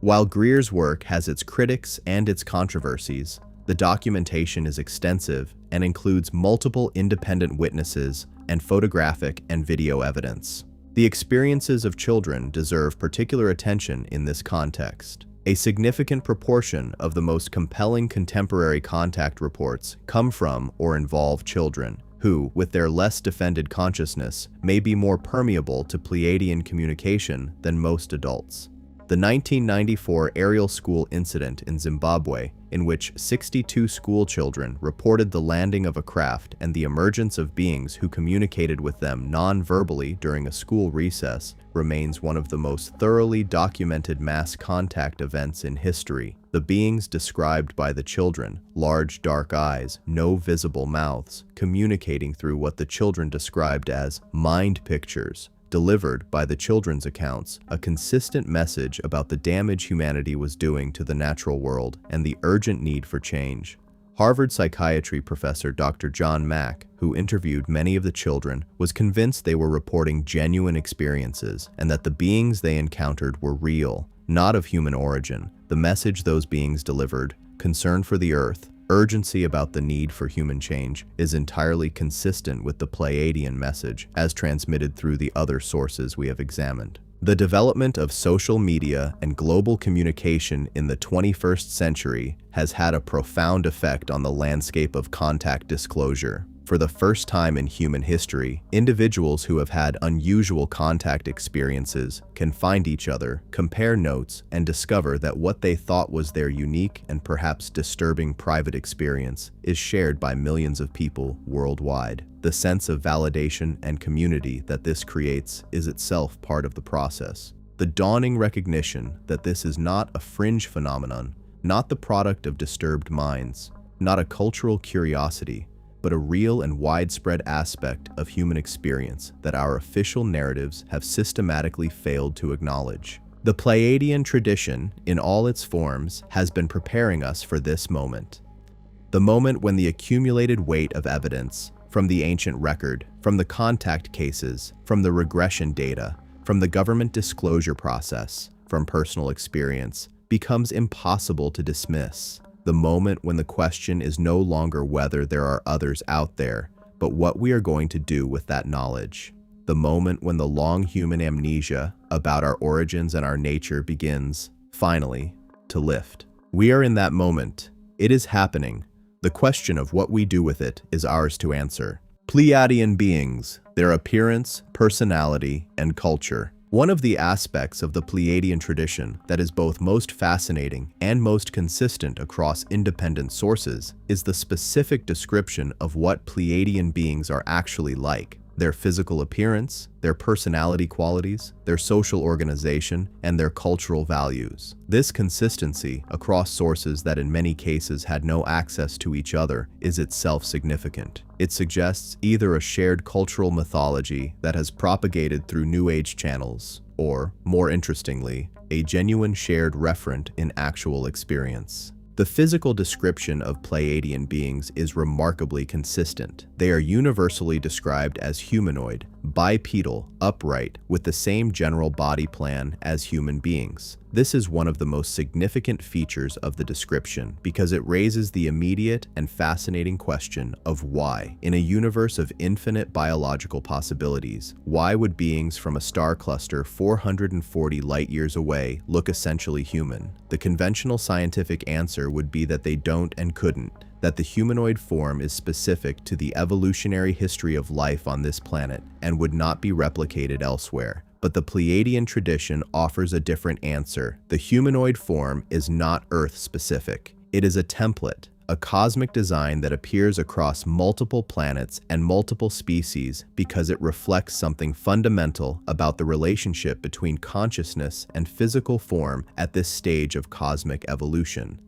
While Greer's work has its critics and its controversies, the documentation is extensive and includes multiple independent witnesses and photographic and video evidence. The experiences of children deserve particular attention in this context. A significant proportion of the most compelling contemporary contact reports come from or involve children, who, with their less defended consciousness, may be more permeable to Pleiadian communication than most adults. The 1994 aerial school incident in Zimbabwe, in which 62 school children reported the landing of a craft and the emergence of beings who communicated with them non-verbally during a school recess, remains one of the most thoroughly documented mass contact events in history. The beings described by the children, large dark eyes, no visible mouths, communicating through what the children described as mind pictures, delivered, by the children's accounts, a consistent message about the damage humanity was doing to the natural world and the urgent need for change. Harvard psychiatry professor Dr. John Mack, who interviewed many of the children, was convinced they were reporting genuine experiences and that the beings they encountered were real, not of human origin. The message those beings delivered, concern for the Earth, urgency about the need for human change, is entirely consistent with the Pleiadian message as transmitted through the other sources we have examined. The development of social media and global communication in the 21st century has had a profound effect on the landscape of contact disclosure. For the first time in human history, individuals who have had unusual contact experiences can find each other, compare notes, and discover that what they thought was their unique and perhaps disturbing private experience is shared by millions of people worldwide. The sense of validation and community that this creates is itself part of the process. The dawning recognition that this is not a fringe phenomenon, not the product of disturbed minds, not a cultural curiosity, but a real and widespread aspect of human experience that our official narratives have systematically failed to acknowledge. The Pleiadian tradition, in all its forms, has been preparing us for this moment. The moment when the accumulated weight of evidence, from the ancient record, from the contact cases, from the regression data, from the government disclosure process, from personal experience, becomes impossible to dismiss. The moment when the question is no longer whether there are others out there, but what we are going to do with that knowledge. The moment when the long human amnesia about our origins and our nature begins, finally, to lift. We are in that moment. It is happening. The question of what we do with it is ours to answer. Pleiadian beings, their appearance, personality, and culture. One of the aspects of the Pleiadian tradition that is both most fascinating and most consistent across independent sources is the specific description of what Pleiadian beings are actually like. Their physical appearance, their personality qualities, their social organization, and their cultural values. This consistency across sources that in many cases had no access to each other is itself significant. It suggests either a shared cultural mythology that has propagated through New Age channels, or, more interestingly, a genuine shared referent in actual experience. The physical description of Pleiadian beings is remarkably consistent. They are universally described as humanoid, bipedal, upright, with the same general body plan as human beings. This is one of the most significant features of the description because it raises the immediate and fascinating question of why. In a universe of infinite biological possibilities, why would beings from a star cluster 440 light-years away look essentially human? The conventional scientific answer would be that they don't and couldn't, that the humanoid form is specific to the evolutionary history of life on this planet and would not be replicated elsewhere. But the Pleiadian tradition offers a different answer. The humanoid form is not Earth-specific. It is a template, a cosmic design that appears across multiple planets and multiple species because it reflects something fundamental about the relationship between consciousness and physical form at this stage of cosmic evolution.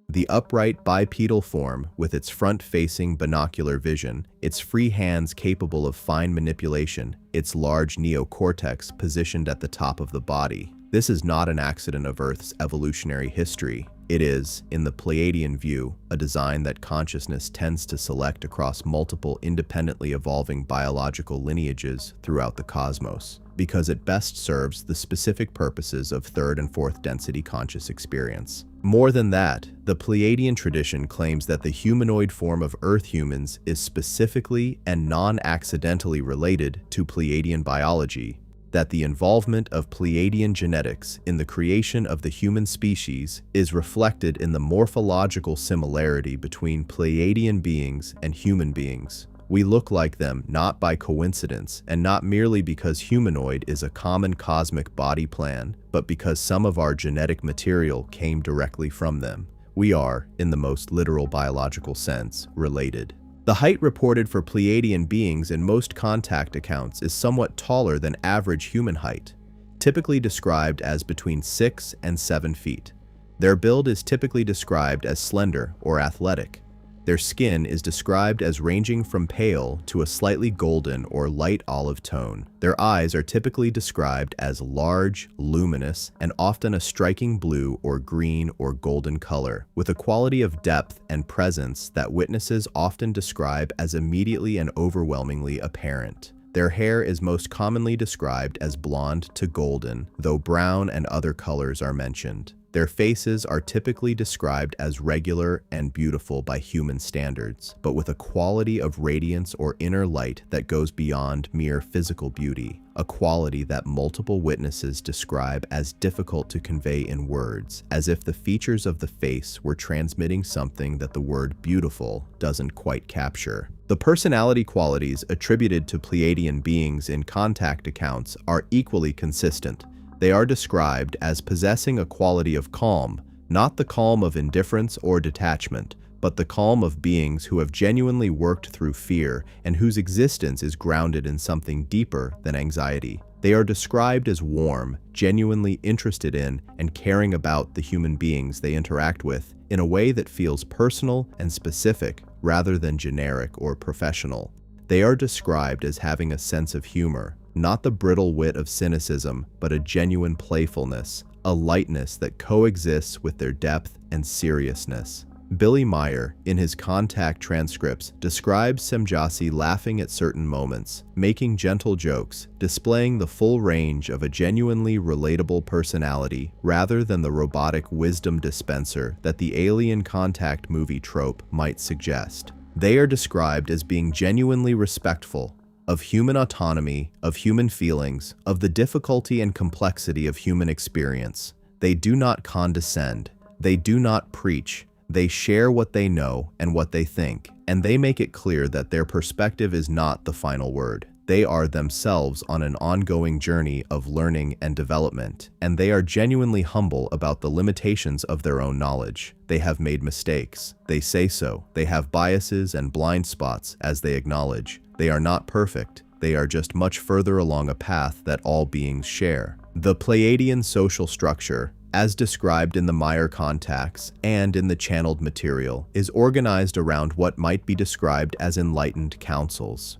The upright bipedal form, with its front-facing binocular vision, its free hands capable of fine manipulation, its large neocortex positioned at the top of the body. This is not an accident of Earth's evolutionary history. It is, in the Pleiadian view, a design that consciousness tends to select across multiple independently evolving biological lineages throughout the cosmos, because it best serves the specific purposes of third and fourth density conscious experience. More than that, the Pleiadian tradition claims that the humanoid form of Earth humans is specifically and non-accidentally related to Pleiadian biology, that the involvement of Pleiadian genetics in the creation of the human species is reflected in the morphological similarity between Pleiadian beings and human beings. We look like them not by coincidence and not merely because humanoid is a common cosmic body plan, but because some of our genetic material came directly from them. We are, in the most literal biological sense, related. The height reported for Pleiadian beings in most contact accounts is somewhat taller than average human height, typically described as between 6 and 7 feet. Their build is typically described as slender or athletic. Their skin is described as ranging from pale to a slightly golden or light olive tone. Their eyes are typically described as large, luminous, and often a striking blue or green or golden color, with a quality of depth and presence that witnesses often describe as immediately and overwhelmingly apparent. Their hair is most commonly described as blonde to golden, though brown and other colors are mentioned. Their faces are typically described as regular and beautiful by human standards, but with a quality of radiance or inner light that goes beyond mere physical beauty, a quality that multiple witnesses describe as difficult to convey in words, as if the features of the face were transmitting something that the word beautiful doesn't quite capture. The personality qualities attributed to Pleiadian beings in contact accounts are equally consistent. They are described as possessing a quality of calm, not the calm of indifference or detachment, but the calm of beings who have genuinely worked through fear and whose existence is grounded in something deeper than anxiety. They are described as warm, genuinely interested in, and caring about the human beings they interact with in a way that feels personal and specific rather than generic or professional. They are described as having a sense of humor, not the brittle wit of cynicism, but a genuine playfulness, a lightness that coexists with their depth and seriousness. Billy Meyer, in his contact transcripts, describes Semjase laughing at certain moments, making gentle jokes, displaying the full range of a genuinely relatable personality rather than the robotic wisdom dispenser that the alien contact movie trope might suggest. They are described as being genuinely respectful of human autonomy, of human feelings, of the difficulty and complexity of human experience. They do not condescend. They do not preach. They share what they know and what they think, and they make it clear that their perspective is not the final word. They are themselves on an ongoing journey of learning and development, and they are genuinely humble about the limitations of their own knowledge. They have made mistakes. They say so. They have biases and blind spots, as they acknowledge. They are not perfect. They are just much further along a path that all beings share. The Pleiadian social structure, as described in the Meyer contacts and in the channeled material, is organized around what might be described as enlightened councils.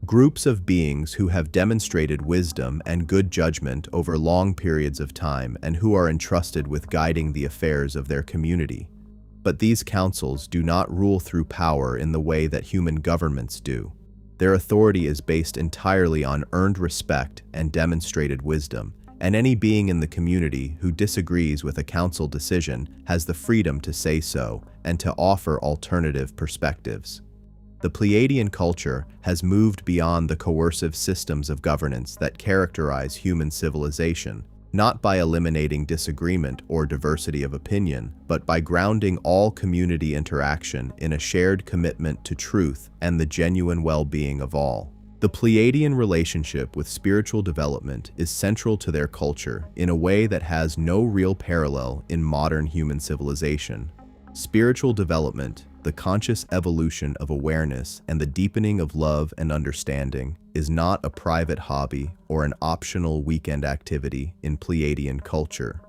Groups of beings who have demonstrated wisdom and good judgment over long periods of time and who are entrusted with guiding the affairs of their community. But these councils do not rule through power in the way that human governments do. Their authority is based entirely on earned respect and demonstrated wisdom, and any being in the community who disagrees with a council decision has the freedom to say so and to offer alternative perspectives. The Pleiadian culture has moved beyond the coercive systems of governance that characterize human civilization, not by eliminating disagreement or diversity of opinion, but by grounding all community interaction in a shared commitment to truth and the genuine well-being of all. The Pleiadian relationship with spiritual development is central to their culture in a way that has no real parallel in modern human civilization. Spiritual development, the conscious evolution of awareness and the deepening of love and understanding, is not a private hobby or an optional weekend activity in Pleiadian culture.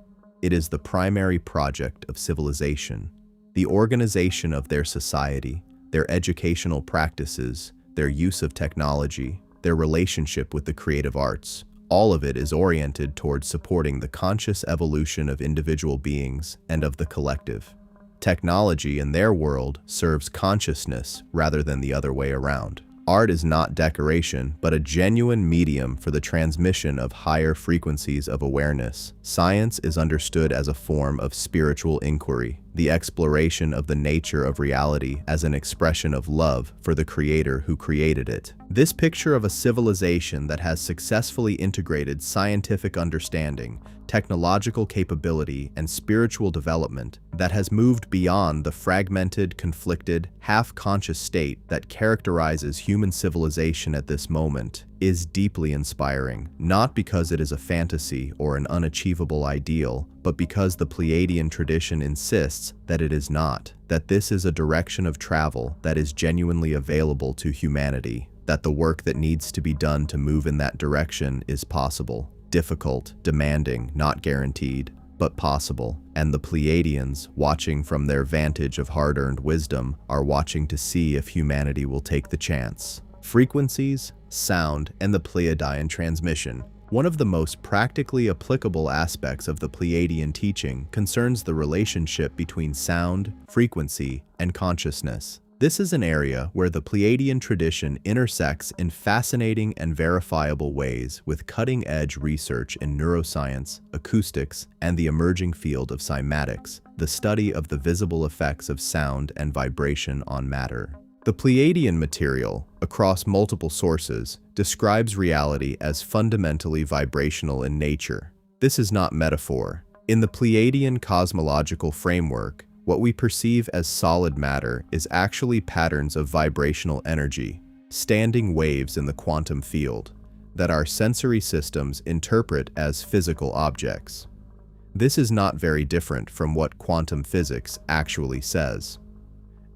It is the primary project of civilization. The organization of their society, their educational practices, their use of technology, their relationship with the creative arts, all of it is oriented towards supporting the conscious evolution of individual beings and of the collective. Technology in their world serves consciousness rather than the other way around. Art is not decoration, but a genuine medium for the transmission of higher frequencies of awareness. Science is understood as a form of spiritual inquiry, the exploration of the nature of reality as an expression of love for the creator who created it. This picture of a civilization that has successfully integrated scientific understanding, technological capability, and spiritual development, that has moved beyond the fragmented, conflicted, half-conscious state that characterizes human civilization at this moment, is deeply inspiring, not because it is a fantasy or an unachievable ideal, but because the Pleiadian tradition insists that it is not, that this is a direction of travel that is genuinely available to humanity, that the work that needs to be done to move in that direction is possible. Difficult, demanding, not guaranteed, but possible, and the Pleiadians, watching from their vantage of hard-earned wisdom, are watching to see if humanity will take the chance. Frequencies, sound, and the Pleiadian transmission. One of the most practically applicable aspects of the Pleiadian teaching concerns the relationship between sound, frequency, and consciousness. This is an area where the Pleiadian tradition intersects in fascinating and verifiable ways with cutting-edge research in neuroscience, acoustics, and the emerging field of cymatics, the study of the visible effects of sound and vibration on matter. The Pleiadian material, across multiple sources, describes reality as fundamentally vibrational in nature. This is not metaphor. In the Pleiadian cosmological framework, what we perceive as solid matter is actually patterns of vibrational energy, standing waves in the quantum field, that our sensory systems interpret as physical objects. This is not very different from what quantum physics actually says.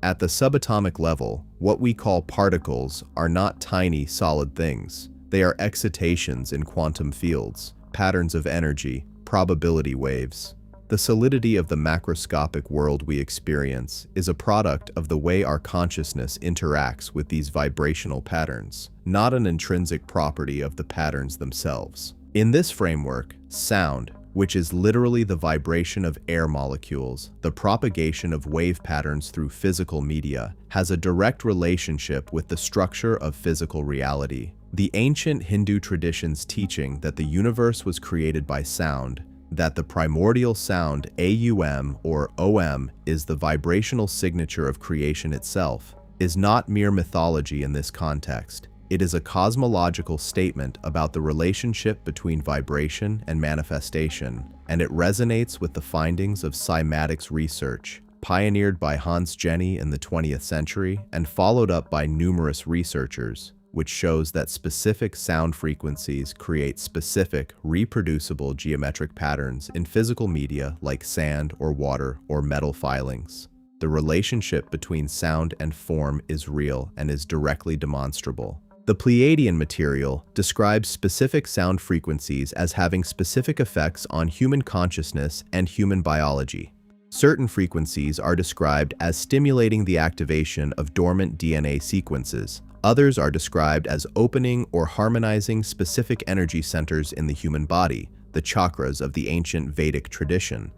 At the subatomic level, what we call particles are not tiny solid things. They are excitations in quantum fields, patterns of energy, probability waves. The solidity of the macroscopic world we experience is a product of the way our consciousness interacts with these vibrational patterns, not an intrinsic property of the patterns themselves. In this framework, sound, which is literally the vibration of air molecules, the propagation of wave patterns through physical media, has a direct relationship with the structure of physical reality. The ancient Hindu tradition's teaching that the universe was created by sound, that the primordial sound AUM or OM is the vibrational signature of creation itself, is not mere mythology in this context. It is a cosmological statement about the relationship between vibration and manifestation, and it resonates with the findings of cymatics research, pioneered by Hans Jenny in the 20th century and followed up by numerous researchers, which shows that specific sound frequencies create specific, reproducible geometric patterns in physical media like sand or water or metal filings. The relationship between sound and form is real and is directly demonstrable. The Pleiadian material describes specific sound frequencies as having specific effects on human consciousness and human biology. Certain frequencies are described as stimulating the activation of dormant DNA sequences. Others are described as opening or harmonizing specific energy centers in the human body, the chakras of the ancient Vedic tradition.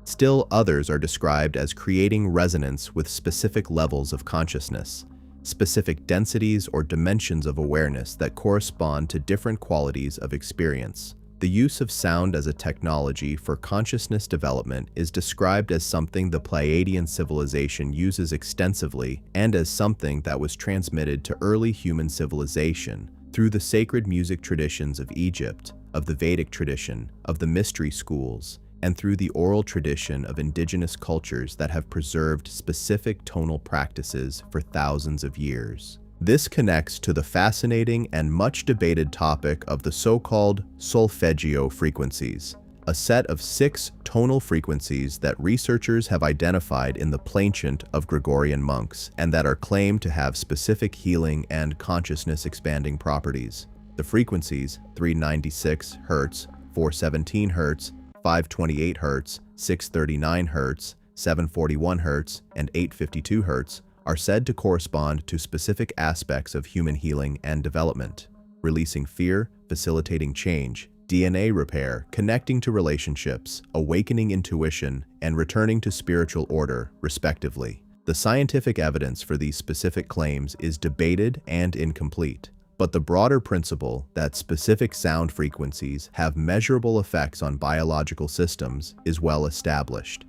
Still others are described as creating resonance with specific levels of consciousness, specific densities or dimensions of awareness that correspond to different qualities of experience. The use of sound as a technology for consciousness development is described as something the Pleiadian civilization uses extensively and as something that was transmitted to early human civilization through the sacred music traditions of Egypt, of the Vedic tradition, of the mystery schools, and through the oral tradition of indigenous cultures that have preserved specific tonal practices for thousands of years. This connects to the fascinating and much debated topic of the so-called solfeggio frequencies, a set of 6 tonal frequencies that researchers have identified in the plainchant of Gregorian monks and that are claimed to have specific healing and consciousness-expanding properties. The frequencies 396 Hz, 417 Hz, 528 Hz, 639 Hz, 741 Hz, and 852 Hz are said to correspond to specific aspects of human healing and development, releasing fear, facilitating change, DNA repair, connecting to relationships, awakening intuition, and returning to spiritual order, respectively. The scientific evidence for these specific claims is debated and incomplete, but the broader principle that specific sound frequencies have measurable effects on biological systems is well established.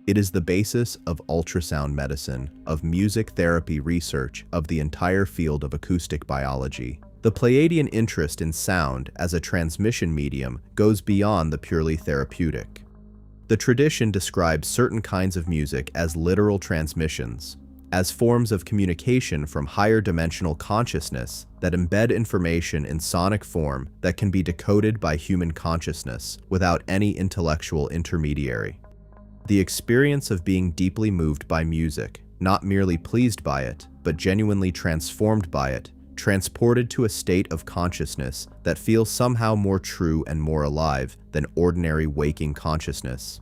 It is the basis of ultrasound medicine, of music therapy research, of the entire field of acoustic biology. The Pleiadian interest in sound as a transmission medium goes beyond the purely therapeutic. The tradition describes certain kinds of music as literal transmissions, as forms of communication from higher dimensional consciousness that embed information in sonic form that can be decoded by human consciousness without any intellectual intermediary. The experience of being deeply moved by music, not merely pleased by it, but genuinely transformed by it, transported to a state of consciousness that feels somehow more true and more alive than ordinary waking consciousness,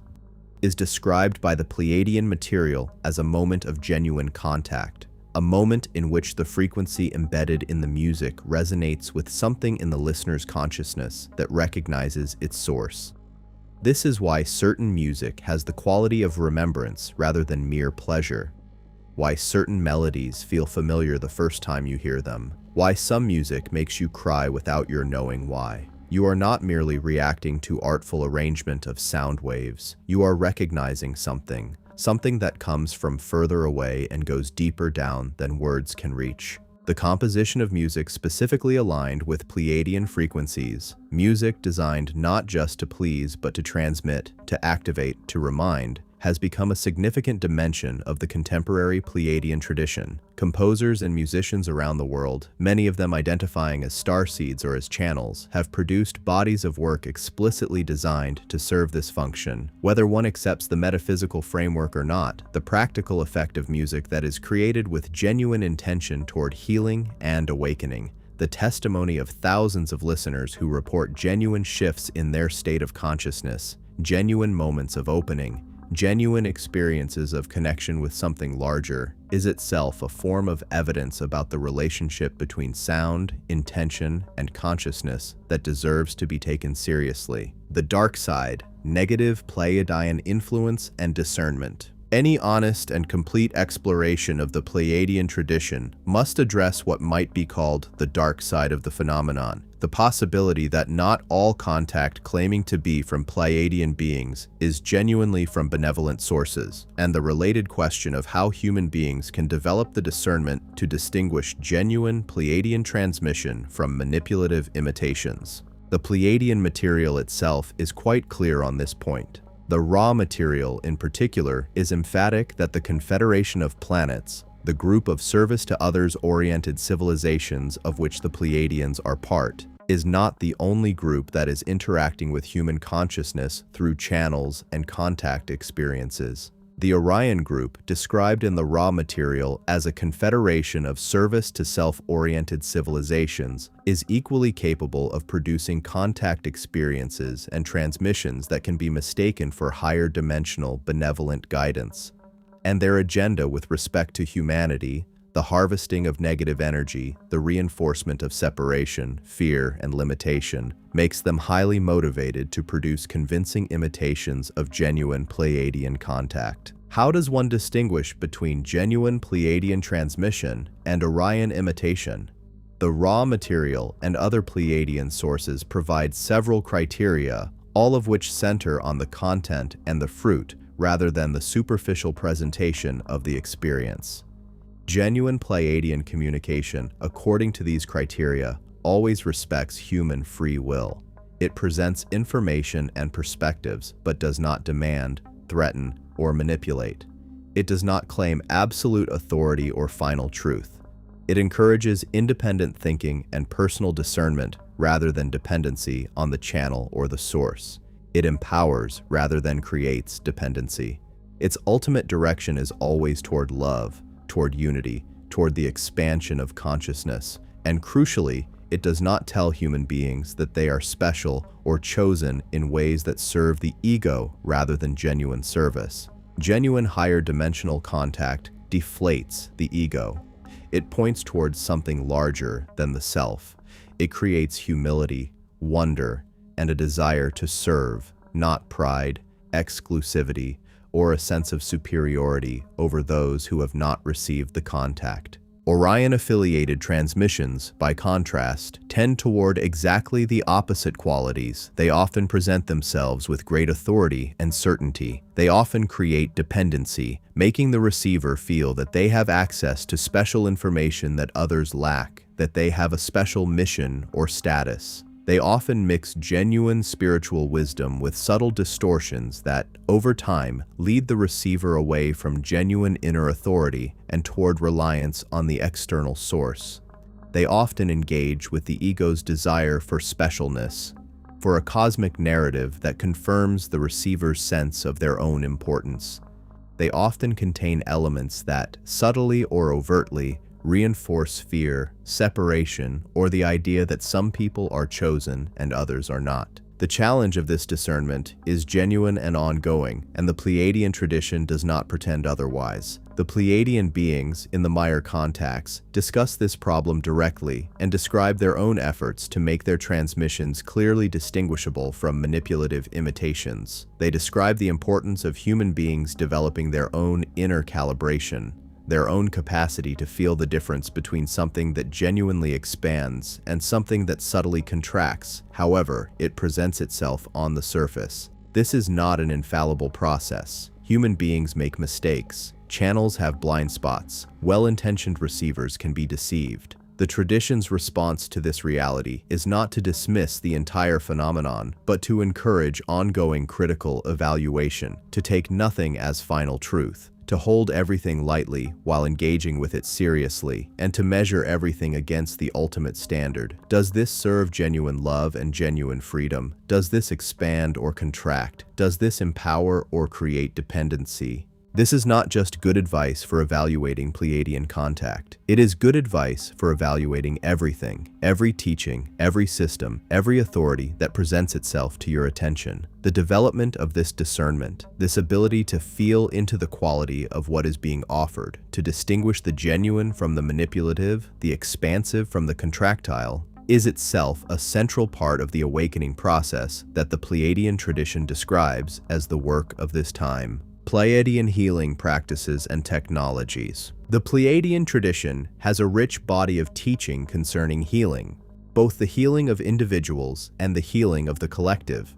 is described by the Pleiadian material as a moment of genuine contact, a moment in which the frequency embedded in the music resonates with something in the listener's consciousness that recognizes its source. This is why certain music has the quality of remembrance rather than mere pleasure, why certain melodies feel familiar the first time you hear them, why some music makes you cry without your knowing why. You are not merely reacting to artful arrangement of sound waves. You are recognizing something that comes from further away and goes deeper down than words can reach. The composition of music specifically aligned with Pleiadian frequencies, music designed not just to please but to transmit, to activate, to remind, has become a significant dimension of the contemporary Pleiadian tradition. Composers and musicians around the world, many of them identifying as starseeds or as channels, have produced bodies of work explicitly designed to serve this function. Whether one accepts the metaphysical framework or not, the practical effect of music that is created with genuine intention toward healing and awakening, the testimony of thousands of listeners who report genuine shifts in their state of consciousness, genuine moments of opening, genuine experiences of connection with something larger, is itself a form of evidence about the relationship between sound, intention, and consciousness that deserves to be taken seriously. The dark side, negative Pleiadian influence and discernment. Any honest and complete exploration of the Pleiadian tradition must address what might be called the dark side of the phenomenon, the possibility that not all contact claiming to be from Pleiadian beings is genuinely from benevolent sources, and the related question of how human beings can develop the discernment to distinguish genuine Pleiadian transmission from manipulative imitations. The Pleiadian material itself is quite clear on this point. The raw material, in particular, is emphatic that the Confederation of Planets, the group of service-to-others-oriented civilizations of which the Pleiadians are part, is not the only group that is interacting with human consciousness through channels and contact experiences. The Orion group, described in the raw material as a confederation of service-to-self-oriented civilizations, is equally capable of producing contact experiences and transmissions that can be mistaken for higher-dimensional benevolent guidance. And their agenda with respect to humanity, the harvesting of negative energy, the reinforcement of separation, fear, and limitation, makes them highly motivated to produce convincing imitations of genuine Pleiadian contact. How does one distinguish between genuine Pleiadian transmission and Orion imitation? The raw material and other Pleiadian sources provide several criteria, all of which center on the content and the fruit rather than the superficial presentation of the experience. Genuine Pleiadian communication, according to these criteria, always respects human free will. It presents information and perspectives, but does not demand, threaten, or manipulate. It does not claim absolute authority or final truth. It encourages independent thinking and personal discernment rather than dependency on the channel or the source. It empowers rather than creates dependency. Its ultimate direction is always toward love, toward unity, toward the expansion of consciousness, and crucially, it does not tell human beings that they are special or chosen in ways that serve the ego rather than genuine service. Genuine higher dimensional contact deflates the ego. It points towards something larger than the self. It creates humility, wonder, and a desire to serve, not pride, exclusivity, or a sense of superiority over those who have not received the contact. Orion-affiliated transmissions, by contrast, tend toward exactly the opposite qualities. They often present themselves with great authority and certainty. They often create dependency, making the receiver feel that they have access to special information that others lack, that they have a special mission or status. They often mix genuine spiritual wisdom with subtle distortions that, over time, lead the receiver away from genuine inner authority and toward reliance on the external source. They often engage with the ego's desire for specialness, for a cosmic narrative that confirms the receiver's sense of their own importance. They often contain elements that, subtly or overtly, reinforce fear, separation, or the idea that some people are chosen and others are not. The challenge of this discernment is genuine and ongoing, and the Pleiadian tradition does not pretend otherwise. The Pleiadian beings in the Meyer contacts discuss this problem directly and describe their own efforts to make their transmissions clearly distinguishable from manipulative imitations. They describe the importance of human beings developing their own inner calibration, their own capacity to feel the difference between something that genuinely expands and something that subtly contracts, however it presents itself on the surface. This is not an infallible process. Human beings make mistakes. Channels have blind spots. Well-intentioned receivers can be deceived. The tradition's response to this reality is not to dismiss the entire phenomenon, but to encourage ongoing critical evaluation, to take nothing as final truth, to hold everything lightly while engaging with it seriously, and to measure everything against the ultimate standard. Does this serve genuine love and genuine freedom? Does this expand or contract? Does this empower or create dependency? This is not just good advice for evaluating Pleiadian contact. It is good advice for evaluating everything, every teaching, every system, every authority that presents itself to your attention. The development of this discernment, this ability to feel into the quality of what is being offered, to distinguish the genuine from the manipulative, the expansive from the contractile, is itself a central part of the awakening process that the Pleiadian tradition describes as the work of this time. Pleiadian healing practices and technologies. The Pleiadian tradition has a rich body of teaching concerning healing, both the healing of individuals and the healing of the collective,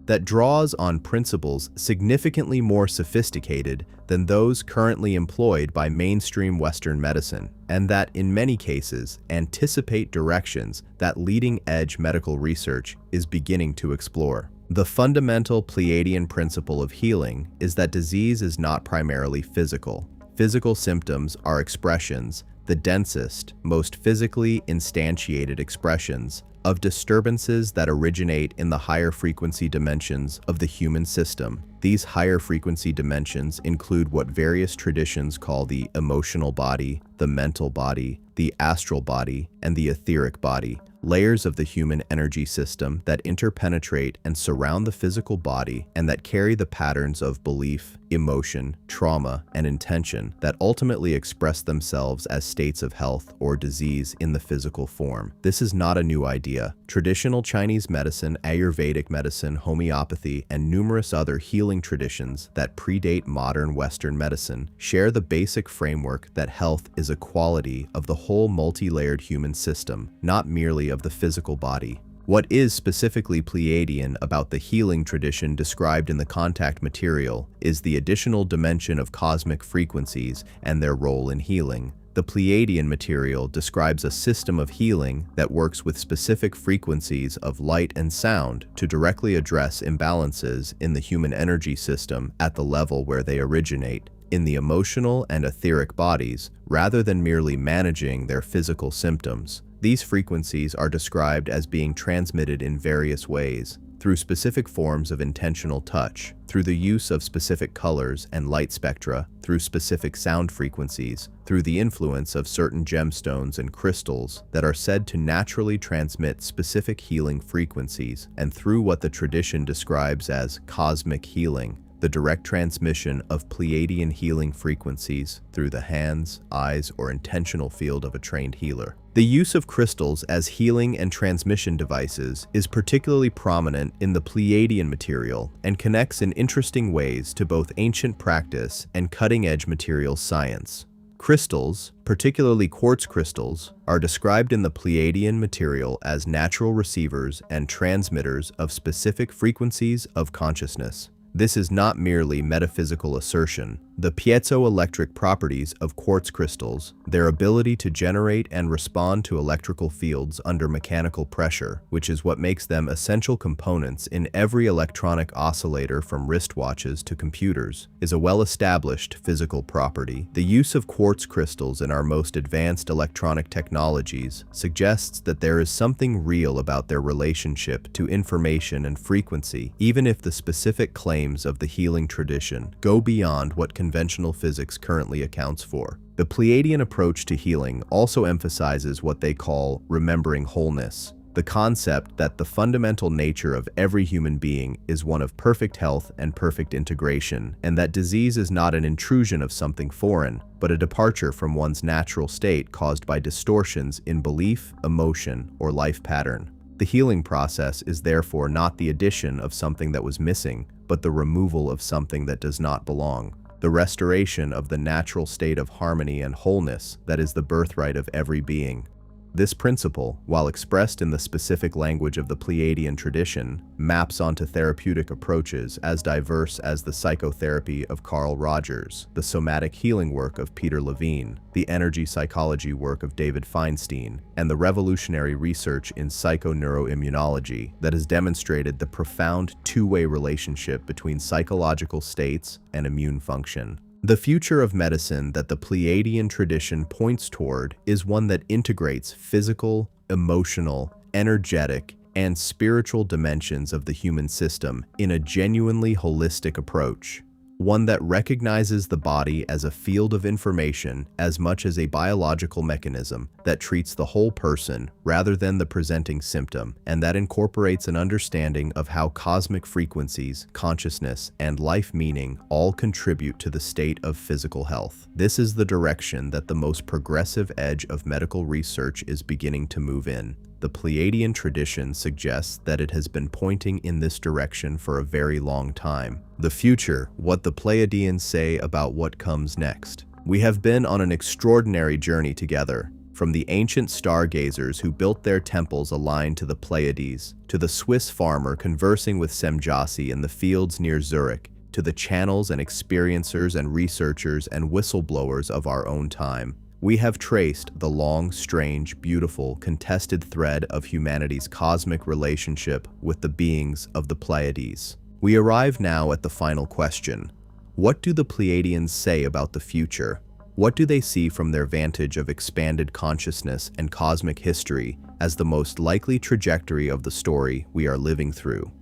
that draws on principles significantly more sophisticated than those currently employed by mainstream Western medicine, and that in many cases anticipate directions that leading-edge medical research is beginning to explore. The fundamental Pleiadian principle of healing is that disease is not primarily physical. Physical symptoms are expressions, the densest, most physically instantiated expressions, of disturbances that originate in the higher frequency dimensions of the human system. These higher frequency dimensions include what various traditions call the emotional body, the mental body, the astral body, and the etheric body, layers of the human energy system that interpenetrate and surround the physical body and that carry the patterns of belief, emotion, trauma, and intention that ultimately express themselves as states of health or disease in the physical form. This is not a new idea. Traditional Chinese medicine, Ayurvedic medicine, homeopathy, and numerous other healing traditions that predate modern Western medicine share the basic framework that health is a quality of the whole multi-layered human system, not merely of the physical body. What is specifically Pleiadian about the healing tradition described in the contact material is the additional dimension of cosmic frequencies and their role in healing. The Pleiadian material describes a system of healing that works with specific frequencies of light and sound to directly address imbalances in the human energy system at the level where they originate, in the emotional and etheric bodies, rather than merely managing their physical symptoms. These frequencies are described as being transmitted in various ways, through specific forms of intentional touch, through the use of specific colors and light spectra, through specific sound frequencies, through the influence of certain gemstones and crystals that are said to naturally transmit specific healing frequencies, and through what the tradition describes as cosmic healing, the direct transmission of Pleiadian healing frequencies through the hands, eyes, or intentional field of a trained healer. The use of crystals as healing and transmission devices is particularly prominent in the Pleiadian material and connects in interesting ways to both ancient practice and cutting-edge material science. Crystals, particularly quartz crystals, are described in the Pleiadian material as natural receivers and transmitters of specific frequencies of consciousness. This is not merely metaphysical assertion. The piezoelectric properties of quartz crystals, their ability to generate and respond to electrical fields under mechanical pressure, which is what makes them essential components in every electronic oscillator from wristwatches to computers, is a well-established physical property. The use of quartz crystals in our most advanced electronic technologies suggests that there is something real about their relationship to information and frequency, even if the specific claim claims of the healing tradition go beyond what conventional physics currently accounts for. The Pleiadian approach to healing also emphasizes what they call remembering wholeness, the concept that the fundamental nature of every human being is one of perfect health and perfect integration, and that disease is not an intrusion of something foreign, but a departure from one's natural state caused by distortions in belief, emotion, or life pattern. The healing process is therefore not the addition of something that was missing, but the removal of something that does not belong. The restoration of the natural state of harmony and wholeness that is the birthright of every being. This principle, while expressed in the specific language of the Pleiadian tradition, maps onto therapeutic approaches as diverse as the psychotherapy of Carl Rogers, the somatic healing work of Peter Levine, the energy psychology work of David Feinstein, and the revolutionary research in psychoneuroimmunology that has demonstrated the profound two-way relationship between psychological states and immune function. The future of medicine that the Pleiadian tradition points toward is one that integrates physical, emotional, energetic, and spiritual dimensions of the human system in a genuinely holistic approach. One that recognizes the body as a field of information as much as a biological mechanism that treats the whole person rather than the presenting symptom, and that incorporates an understanding of how cosmic frequencies, consciousness, and life meaning all contribute to the state of physical health. This is the direction that the most progressive edge of medical research is beginning to move in. The Pleiadian tradition suggests that it has been pointing in this direction for a very long time. The future, what the Pleiadians say about what comes next. We have been on an extraordinary journey together, from the ancient stargazers who built their temples aligned to the Pleiades, to the Swiss farmer conversing with Semjase in the fields near Zurich, to the channels and experiencers and researchers and whistleblowers of our own time. We have traced the long, strange, beautiful, contested thread of humanity's cosmic relationship with the beings of the Pleiades. We arrive now at the final question. What do the Pleiadians say about the future? What do they see from their vantage of expanded consciousness and cosmic history as the most likely trajectory of the story we are living through?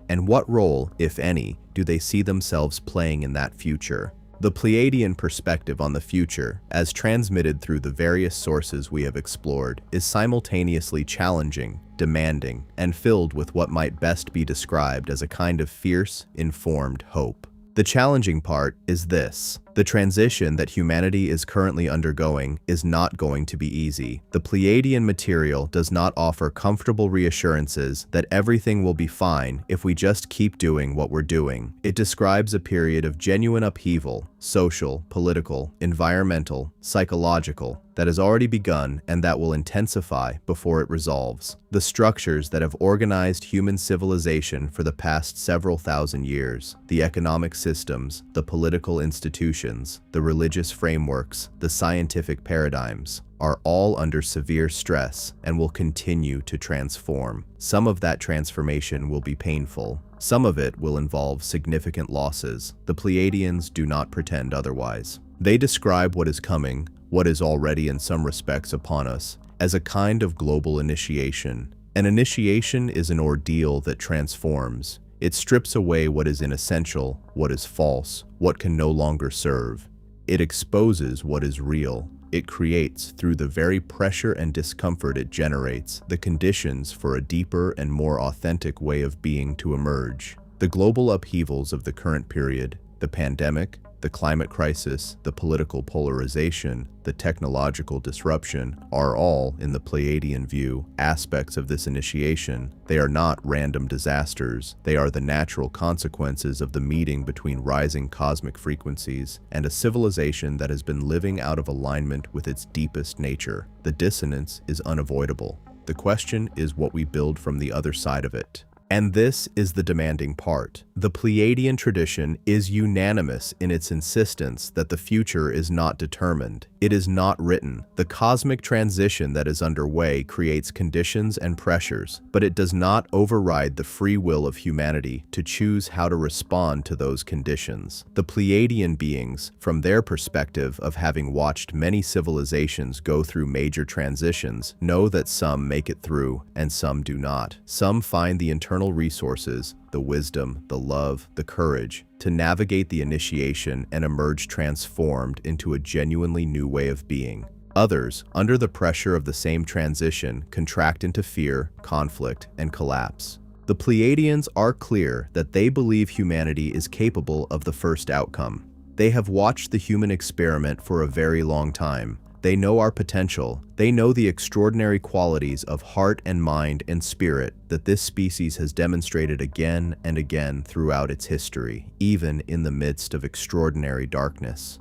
And what role, if any, do they see themselves playing in that future? The Pleiadian perspective on the future, as transmitted through the various sources we have explored, is simultaneously challenging, demanding, and filled with what might best be described as a kind of fierce, informed hope. The challenging part is this. The transition that humanity is currently undergoing is not going to be easy. The Pleiadian material does not offer comfortable reassurances that everything will be fine if we just keep doing what we're doing. It describes a period of genuine upheaval, social, political, environmental, psychological, that has already begun and that will intensify before it resolves. The structures that have organized human civilization for the past several thousand years, the economic systems, the political institutions, the religious frameworks, the scientific paradigms, are all under severe stress and will continue to transform. Some of that transformation will be painful. Some of it will involve significant losses. The Pleiadians do not pretend otherwise. They describe what is coming, what is already in some respects upon us, as a kind of global initiation. An initiation is an ordeal that transforms. It strips away what is inessential, what is false, what can no longer serve. It exposes what is real. It creates, through the very pressure and discomfort it generates, the conditions for a deeper and more authentic way of being to emerge. The global upheavals of the current period, the pandemic, the climate crisis, the political polarization, the technological disruption, are all, in the Pleiadian view, aspects of this initiation. They are not random disasters. They are the natural consequences of the meeting between rising cosmic frequencies and a civilization that has been living out of alignment with its deepest nature. The dissonance is unavoidable. The question is what we build from the other side of it. And this is the demanding part. The Pleiadian tradition is unanimous in its insistence that the future is not determined. It is not written. The cosmic transition that is underway creates conditions and pressures, but it does not override the free will of humanity to choose how to respond to those conditions. The Pleiadian beings, from their perspective of having watched many civilizations go through major transitions, know that some make it through and some do not. Some find the internal resources, the wisdom, the love, the courage to navigate the initiation and emerge transformed into a genuinely new way of being. Others, under the pressure of the same transition, contract into fear, conflict, and collapse. The Pleiadians are clear that they believe humanity is capable of the first outcome. They have watched the human experiment for a very long time. They know our potential. They know the extraordinary qualities of heart and mind and spirit that this species has demonstrated again and again throughout its history, even in the midst of extraordinary darkness.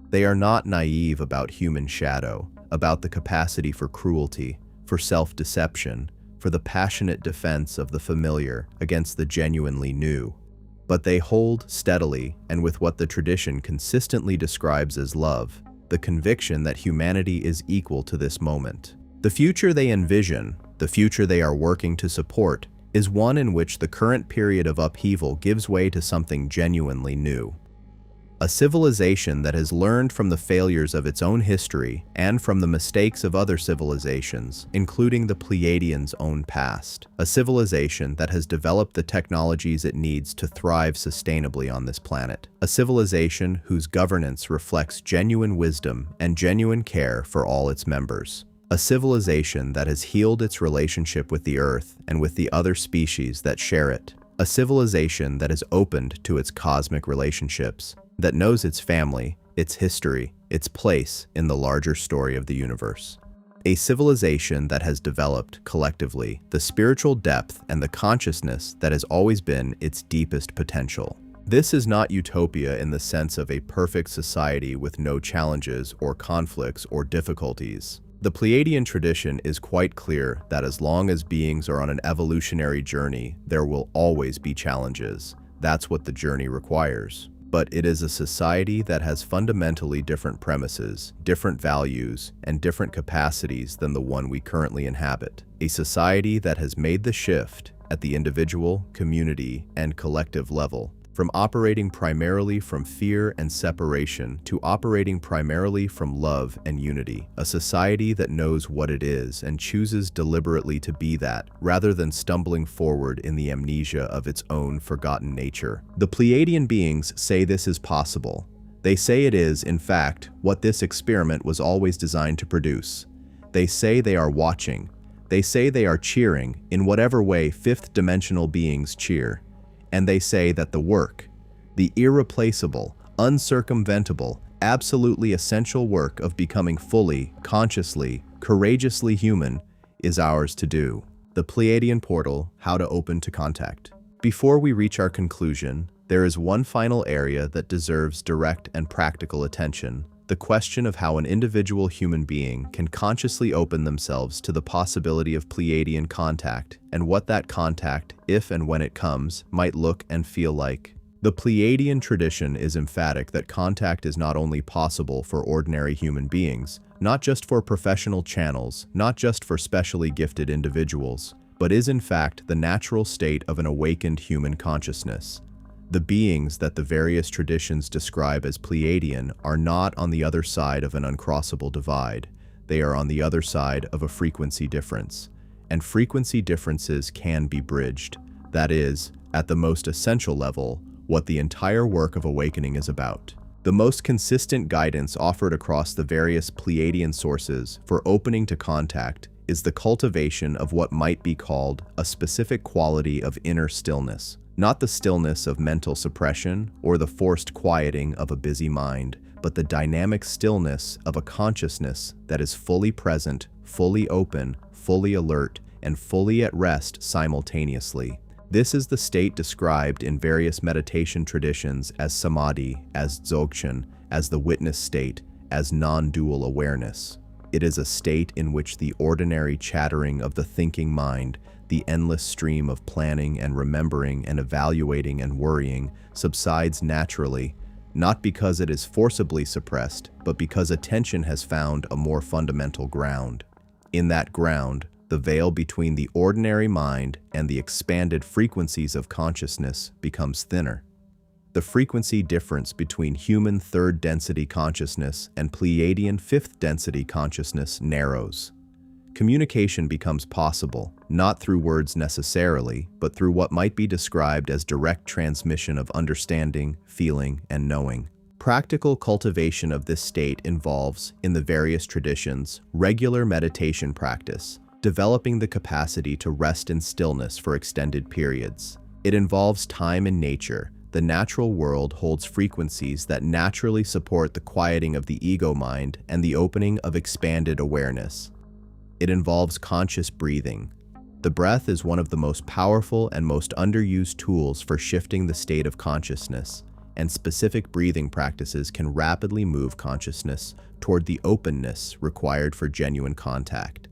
They are not naive about human shadow, about the capacity for cruelty, for self-deception, for the passionate defense of the familiar against the genuinely new. But they hold steadily, and with what the tradition consistently describes as love, the conviction that humanity is equal to this moment. The future they envision, the future they are working to support, is one in which the current period of upheaval gives way to something genuinely new. A civilization that has learned from the failures of its own history and from the mistakes of other civilizations, including the Pleiadians' own past. A civilization that has developed the technologies it needs to thrive sustainably on this planet. A civilization whose governance reflects genuine wisdom and genuine care for all its members. A civilization that has healed its relationship with the Earth and with the other species that share it. A civilization that is opened to its cosmic relationships, that knows its family, its history, its place in the larger story of the universe. A civilization that has developed, collectively, the spiritual depth and the consciousness that has always been its deepest potential. This is not utopia in the sense of a perfect society with no challenges or conflicts or difficulties. The Pleiadian tradition is quite clear that as long as beings are on an evolutionary journey, there will always be challenges. That's what the journey requires. But it is a society that has fundamentally different premises, different values, and different capacities than the one we currently inhabit. A society that has made the shift at the individual, community, and collective level, from operating primarily from fear and separation to operating primarily from love and unity. A society that knows what it is and chooses deliberately to be that, rather than stumbling forward in the amnesia of its own forgotten nature. The Pleiadian beings say this is possible. They say it is, in fact, what this experiment was always designed to produce. They say they are watching. They say they are cheering in whatever way fifth-dimensional beings cheer. And they say that the work, the irreplaceable, uncircumventable, absolutely essential work of becoming fully, consciously, courageously human is ours to do. The Pleiadian portal, how to open to contact. Before we reach our conclusion, there is one final area that deserves direct and practical attention. The question of how an individual human being can consciously open themselves to the possibility of Pleiadian contact, and what that contact, if and when it comes, might look and feel like. The Pleiadian tradition is emphatic that contact is not only possible for ordinary human beings, not just for professional channels, not just for specially gifted individuals, but is in fact the natural state of an awakened human consciousness. The beings that the various traditions describe as Pleiadian are not on the other side of an uncrossable divide. They are on the other side of a frequency difference. And frequency differences can be bridged. That is, at the most essential level, what the entire work of awakening is about. The most consistent guidance offered across the various Pleiadian sources for opening to contact is the cultivation of what might be called a specific quality of inner stillness. Not the stillness of mental suppression or the forced quieting of a busy mind, but the dynamic stillness of a consciousness that is fully present, fully open, fully alert, and fully at rest simultaneously. This is the state described in various meditation traditions as samadhi, as dzogchen, as the witness state, as non-dual awareness. It is a state in which the ordinary chattering of the thinking mind, the endless stream of planning and remembering and evaluating and worrying subsides naturally, not because it is forcibly suppressed, but because attention has found a more fundamental ground. In that ground, the veil between the ordinary mind and the expanded frequencies of consciousness becomes thinner. The frequency difference between human third-density consciousness and Pleiadian fifth-density consciousness narrows. Communication becomes possible, not through words necessarily, but through what might be described as direct transmission of understanding, feeling, and knowing. Practical cultivation of this state involves, in the various traditions, regular meditation practice, developing the capacity to rest in stillness for extended periods. It involves time in nature. The natural world holds frequencies that naturally support the quieting of the ego mind and the opening of expanded awareness. It involves conscious breathing. The breath is one of the most powerful and most underused tools for shifting the state of consciousness, and specific breathing practices can rapidly move consciousness toward the openness required for genuine contact.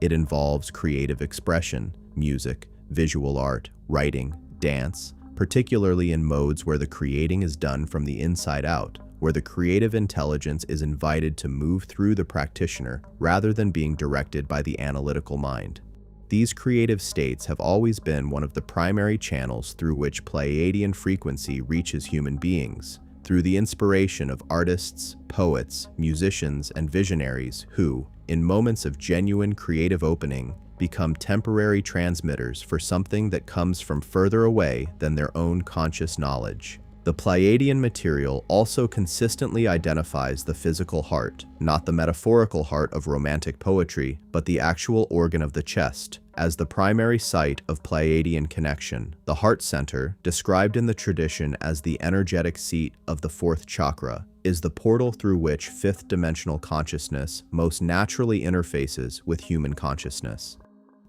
It involves creative expression, music, visual art, writing, dance, particularly in modes where the creating is done from the inside out, where the creative intelligence is invited to move through the practitioner rather than being directed by the analytical mind. These creative states have always been one of the primary channels through which Pleiadian frequency reaches human beings, through the inspiration of artists, poets, musicians, and visionaries who, in moments of genuine creative opening, become temporary transmitters for something that comes from further away than their own conscious knowledge. The Pleiadian material also consistently identifies the physical heart, not the metaphorical heart of romantic poetry, but the actual organ of the chest, as the primary site of Pleiadian connection. The heart center, described in the tradition as the energetic seat of the fourth chakra, is the portal through which fifth-dimensional consciousness most naturally interfaces with human consciousness.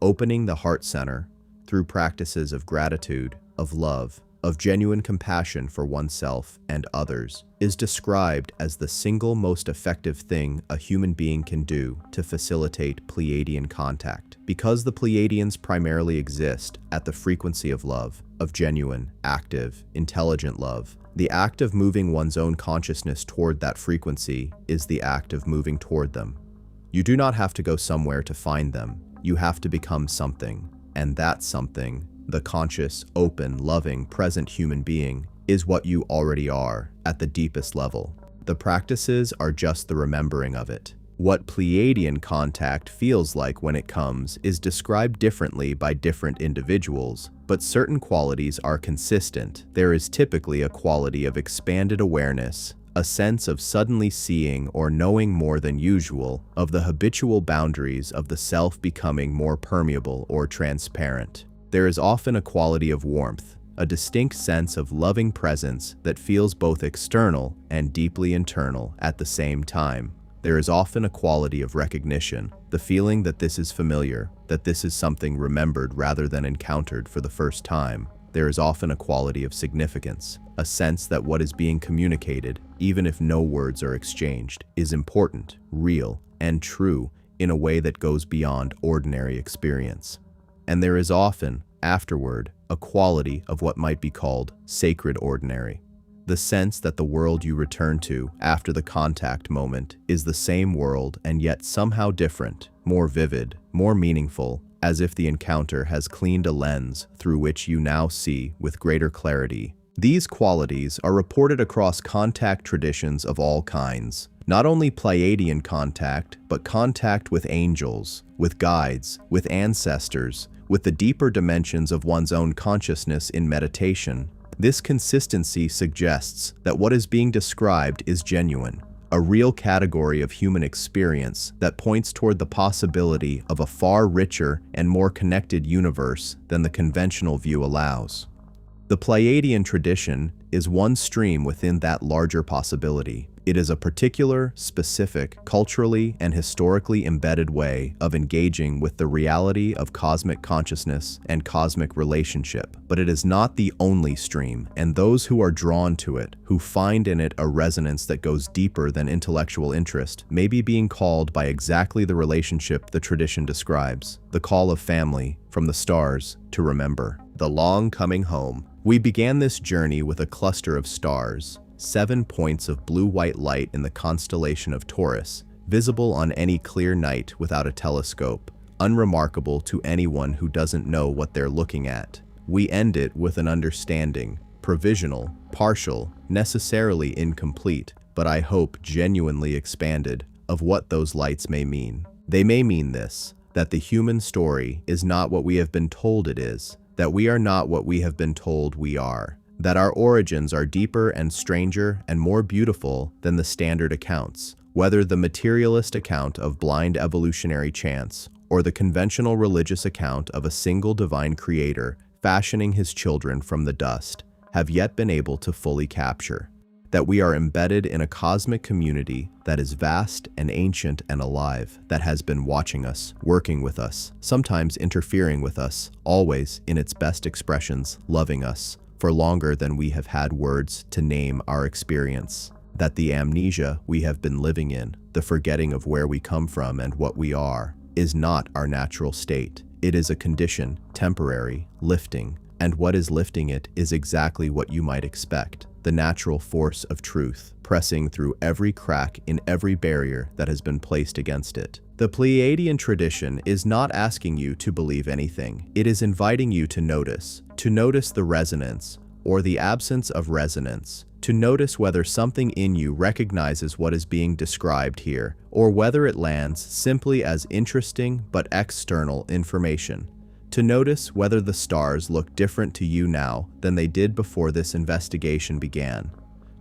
Opening the heart center, through practices of gratitude, of love, of genuine compassion for oneself and others, is described as the single most effective thing a human being can do to facilitate Pleiadian contact. Because the Pleiadians primarily exist at the frequency of love, of genuine, active, intelligent love, the act of moving one's own consciousness toward that frequency is the act of moving toward them. You do not have to go somewhere to find them. You have to become something, and that something, the conscious, open, loving, present human being, is what you already are at the deepest level. The practices are just the remembering of it. What Pleiadian contact feels like when it comes is described differently by different individuals, but certain qualities are consistent. There is typically a quality of expanded awareness, a sense of suddenly seeing or knowing more than usual, of the habitual boundaries of the self becoming more permeable or transparent. There is often a quality of warmth, a distinct sense of loving presence that feels both external and deeply internal at the same time. There is often a quality of recognition, the feeling that this is familiar, that this is something remembered rather than encountered for the first time. There is often a quality of significance, a sense that what is being communicated, even if no words are exchanged, is important, real, and true in a way that goes beyond ordinary experience. And there is often, afterward, a quality of what might be called sacred ordinary. The sense that the world you return to after the contact moment is the same world and yet somehow different, more vivid, more meaningful, as if the encounter has cleaned a lens through which you now see with greater clarity. These qualities are reported across contact traditions of all kinds. Not only Pleiadian contact, but contact with angels, with guides, with ancestors, with the deeper dimensions of one's own consciousness in meditation. This consistency suggests that what is being described is genuine, a real category of human experience that points toward the possibility of a far richer and more connected universe than the conventional view allows. The Pleiadian tradition is one stream within that larger possibility. It is a particular, specific, culturally and historically embedded way of engaging with the reality of cosmic consciousness and cosmic relationship. But it is not the only stream, and those who are drawn to it, who find in it a resonance that goes deeper than intellectual interest, may be being called by exactly the relationship the tradition describes, the call of family, from the stars, to remember. The long coming home. We began this journey with a cluster of stars, 7 points of blue-white light in the constellation of Taurus, visible on any clear night without a telescope, unremarkable to anyone who doesn't know what they're looking at. We end it with an understanding, provisional, partial, necessarily incomplete, but I hope genuinely expanded, of what those lights may mean. They may mean this: that the human story is not what we have been told it is, that we are not what we have been told we are, that our origins are deeper and stranger and more beautiful than the standard accounts, whether the materialist account of blind evolutionary chance or the conventional religious account of a single divine creator fashioning his children from the dust, have yet been able to fully capture. That we are embedded in a cosmic community that is vast and ancient and alive, that has been watching us, working with us, sometimes interfering with us, always, in its best expressions, loving us, for longer than we have had words to name our experience. That the amnesia we have been living in, the forgetting of where we come from and what we are, is not our natural state. It is a condition, temporary, lifting, and what is lifting it is exactly what you might expect. The natural force of truth, pressing through every crack in every barrier that has been placed against it. The Pleiadian tradition is not asking you to believe anything. It is inviting you to notice the resonance or the absence of resonance, to notice whether something in you recognizes what is being described here, or whether it lands simply as interesting but external information. To notice whether the stars look different to you now than they did before this investigation began.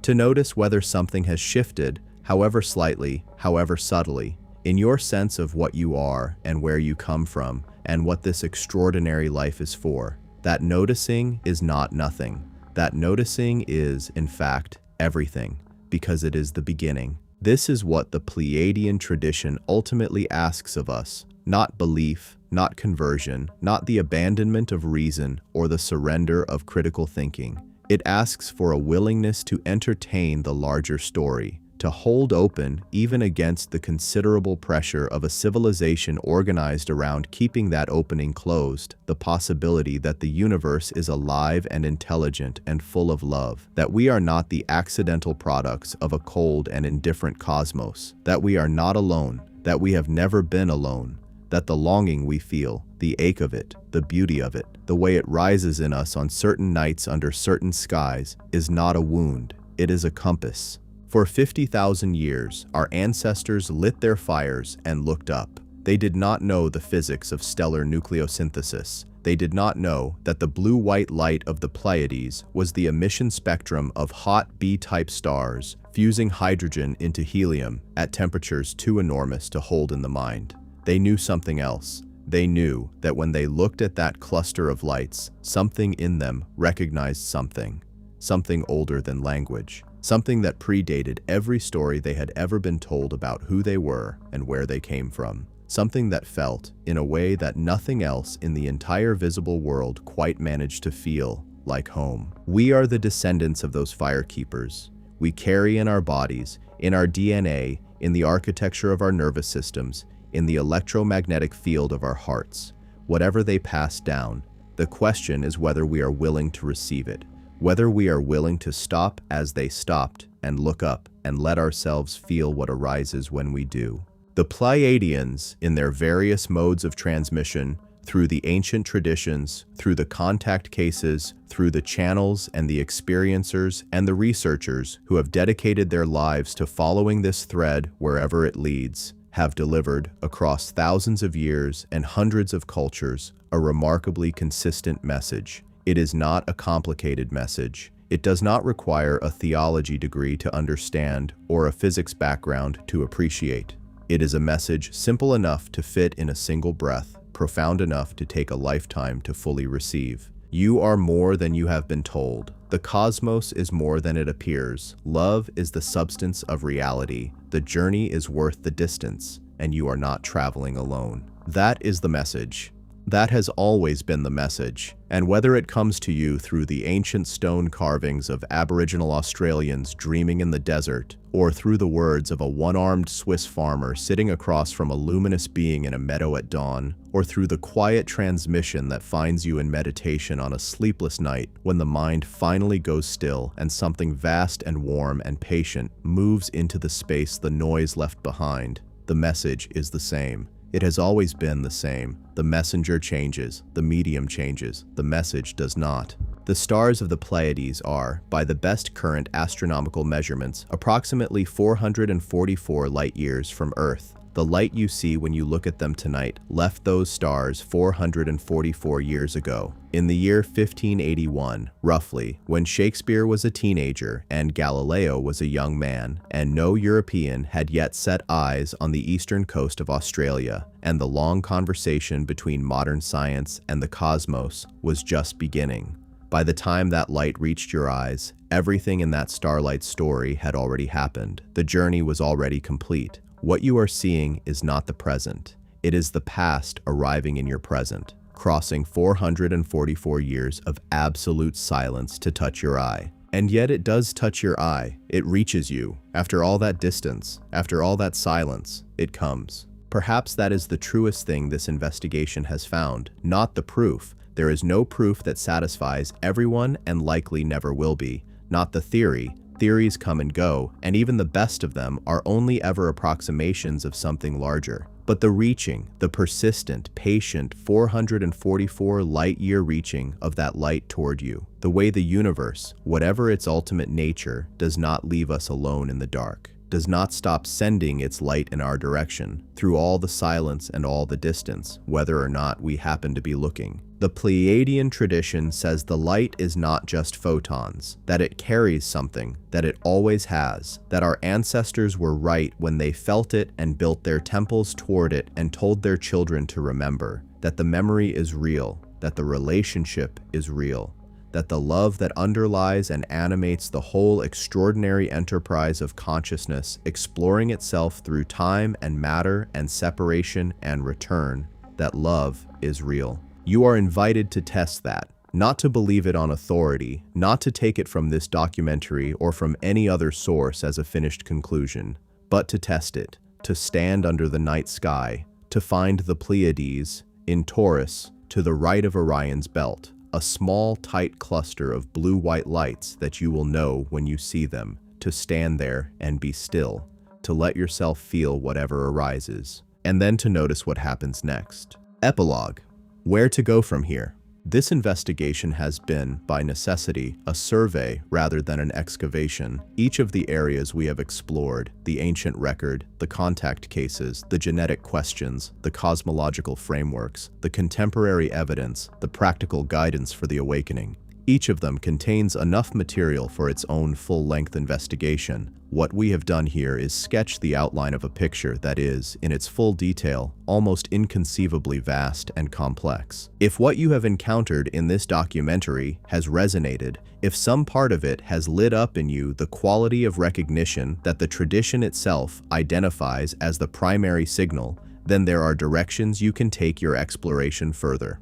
To notice whether something has shifted, however slightly, however subtly, in your sense of what you are and where you come from and what this extraordinary life is for. That noticing is not nothing. That noticing is, in fact, everything, because it is the beginning. This is what the Pleiadian tradition ultimately asks of us, not belief, not conversion, not the abandonment of reason or the surrender of critical thinking. It asks for a willingness to entertain the larger story, to hold open even against the considerable pressure of a civilization organized around keeping that opening closed, the possibility that the universe is alive and intelligent and full of love, that we are not the accidental products of a cold and indifferent cosmos, that we are not alone, that we have never been alone, that the longing we feel, the ache of it, the beauty of it, the way it rises in us on certain nights under certain skies, is not a wound, it is a compass. For 50,000 years, our ancestors lit their fires and looked up. They did not know the physics of stellar nucleosynthesis. They did not know that the blue-white light of the Pleiades was the emission spectrum of hot B-type stars, fusing hydrogen into helium at temperatures too enormous to hold in the mind. They knew something else. They knew that when they looked at that cluster of lights, something in them recognized something older than language, something that predated every story they had ever been told about who they were and where they came from, something that felt, in a way that nothing else in the entire visible world quite managed to feel, like home. We are the descendants of those firekeepers. We carry in our bodies, in our DNA, in the architecture of our nervous systems, in the electromagnetic field of our hearts, whatever they pass down. The question is whether we are willing to receive it, whether we are willing to stop as they stopped and look up and let ourselves feel what arises when we do. The Pleiadians, in their various modes of transmission, through the ancient traditions, through the contact cases, through the channels and the experiencers and the researchers who have dedicated their lives to following this thread wherever it leads, have delivered, across thousands of years and hundreds of cultures, a remarkably consistent message. It is not a complicated message. It does not require a theology degree to understand or a physics background to appreciate. It is a message simple enough to fit in a single breath, profound enough to take a lifetime to fully receive. You are more than you have been told. The cosmos is more than it appears. Love is the substance of reality. The journey is worth the distance, and you are not traveling alone. That is the message. That has always been the message, and whether it comes to you through the ancient stone carvings of Aboriginal Australians dreaming in the desert, or through the words of a one-armed Swiss farmer sitting across from a luminous being in a meadow at dawn, or through the quiet transmission that finds you in meditation on a sleepless night when the mind finally goes still and something vast and warm and patient moves into the space the noise left behind, the message is the same. It has always been the same. The messenger changes, the medium changes, the message does not. The stars of the Pleiades are, by the best current astronomical measurements, approximately 444 light-years from Earth. The light you see when you look at them tonight left those stars 444 years ago, in the year 1581, roughly, when Shakespeare was a teenager and Galileo was a young man, and no European had yet set eyes on the eastern coast of Australia, and the long conversation between modern science and the cosmos was just beginning. By the time that light reached your eyes, everything in that starlight story had already happened. The journey was already complete. What you are seeing is not the present. It is the past arriving in your present, crossing 444 years of absolute silence to touch your eye. And yet it does touch your eye. It reaches you. After all that distance, after all that silence, it comes. Perhaps that is the truest thing this investigation has found, not the proof. There is no proof that satisfies everyone and likely never will be, not the theory. Theories come and go, and even the best of them are only ever approximations of something larger. But the reaching, the persistent, patient 444 light-year reaching of that light toward you, the way the universe, whatever its ultimate nature, does not leave us alone in the dark, does not stop sending its light in our direction, through all the silence and all the distance, whether or not we happen to be looking. The Pleiadian tradition says the light is not just photons, that it carries something, that it always has, that our ancestors were right when they felt it and built their temples toward it and told their children to remember, that the memory is real, that the relationship is real, that the love that underlies and animates the whole extraordinary enterprise of consciousness, exploring itself through time and matter and separation and return, that love is real. You are invited to test that, not to believe it on authority, not to take it from this documentary or from any other source as a finished conclusion, but to test it, to stand under the night sky, to find the Pleiades in Taurus to the right of Orion's belt, a small, tight cluster of blue-white lights that you will know when you see them, to stand there and be still, to let yourself feel whatever arises, and then to notice what happens next. Epilogue. Where to go from here? This investigation has been, by necessity, a survey rather than an excavation. Each of the areas we have explored, the ancient record, the contact cases, the genetic questions, the cosmological frameworks, the contemporary evidence, the practical guidance for the awakening. Each of them contains enough material for its own full-length investigation. What we have done here is sketch the outline of a picture that is, in its full detail, almost inconceivably vast and complex. If what you have encountered in this documentary has resonated, if some part of it has lit up in you the quality of recognition that the tradition itself identifies as the primary signal, then there are directions you can take your exploration further.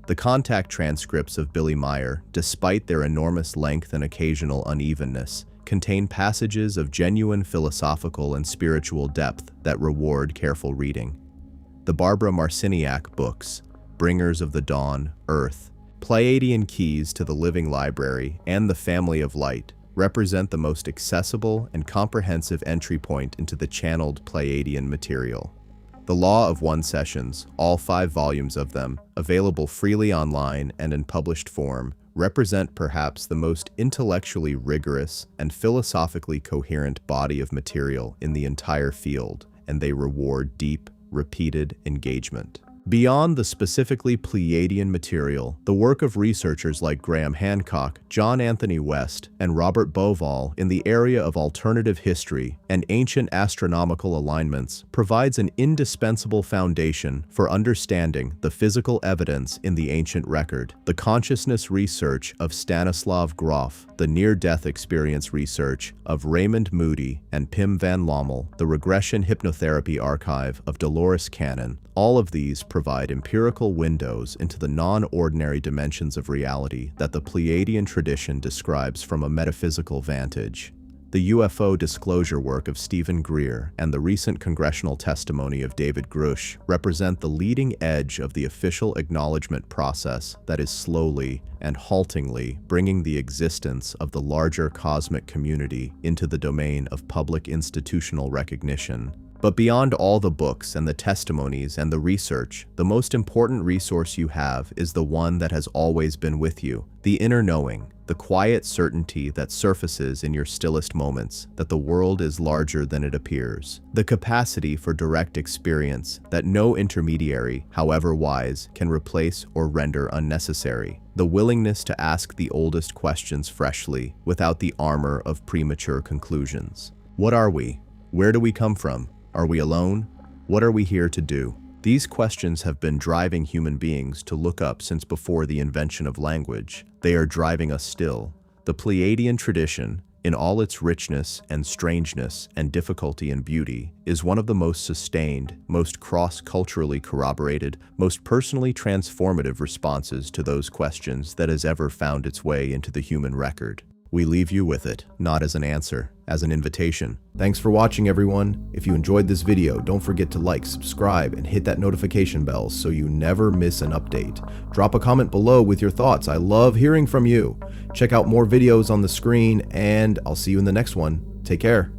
The contact transcripts of Billy Meyer, despite their enormous length and occasional unevenness, contain passages of genuine philosophical and spiritual depth that reward careful reading. The Barbara Marciniak books, Bringers of the Dawn, Earth, Pleiadian Keys to the Living Library, and The Family of Light, represent the most accessible and comprehensive entry point into the channeled Pleiadian material. The Law of One sessions, all 5 volumes of them, available freely online and in published form, represent perhaps the most intellectually rigorous and philosophically coherent body of material in the entire field, and they reward deep, repeated engagement. Beyond the specifically Pleiadian material, the work of researchers like Graham Hancock, John Anthony West, and Robert Bauval in the area of alternative history and ancient astronomical alignments provides an indispensable foundation for understanding the physical evidence in the ancient record. The consciousness research of Stanislav Grof, the near-death experience research of Raymond Moody and Pim van Lommel, the regression hypnotherapy archive of Dolores Cannon, all of these provide empirical windows into the non-ordinary dimensions of reality that the Pleiadian tradition describes from a metaphysical vantage. The UFO disclosure work of Stephen Greer and the recent congressional testimony of David Grush represent the leading edge of the official acknowledgement process that is slowly and haltingly bringing the existence of the larger cosmic community into the domain of public institutional recognition. But beyond all the books and the testimonies and the research, the most important resource you have is the one that has always been with you, the inner knowing, the quiet certainty that surfaces in your stillest moments that the world is larger than it appears, the capacity for direct experience that no intermediary, however wise, can replace or render unnecessary, the willingness to ask the oldest questions freshly without the armor of premature conclusions. What are we? Where do we come from? Are we alone? What are we here to do? These questions have been driving human beings to look up since before the invention of language. They are driving us still. The Pleiadian tradition, in all its richness and strangeness and difficulty and beauty, is one of the most sustained, most cross-culturally corroborated, most personally transformative responses to those questions that has ever found its way into the human record. We leave you with it, not as an answer, as an invitation. Thanks for watching, everyone. If you enjoyed this video, don't forget to like, subscribe, and hit that notification bell so you never miss an update. Drop a comment below with your thoughts. I love hearing from you. Check out more videos on the screen, and I'll see you in the next one. Take care.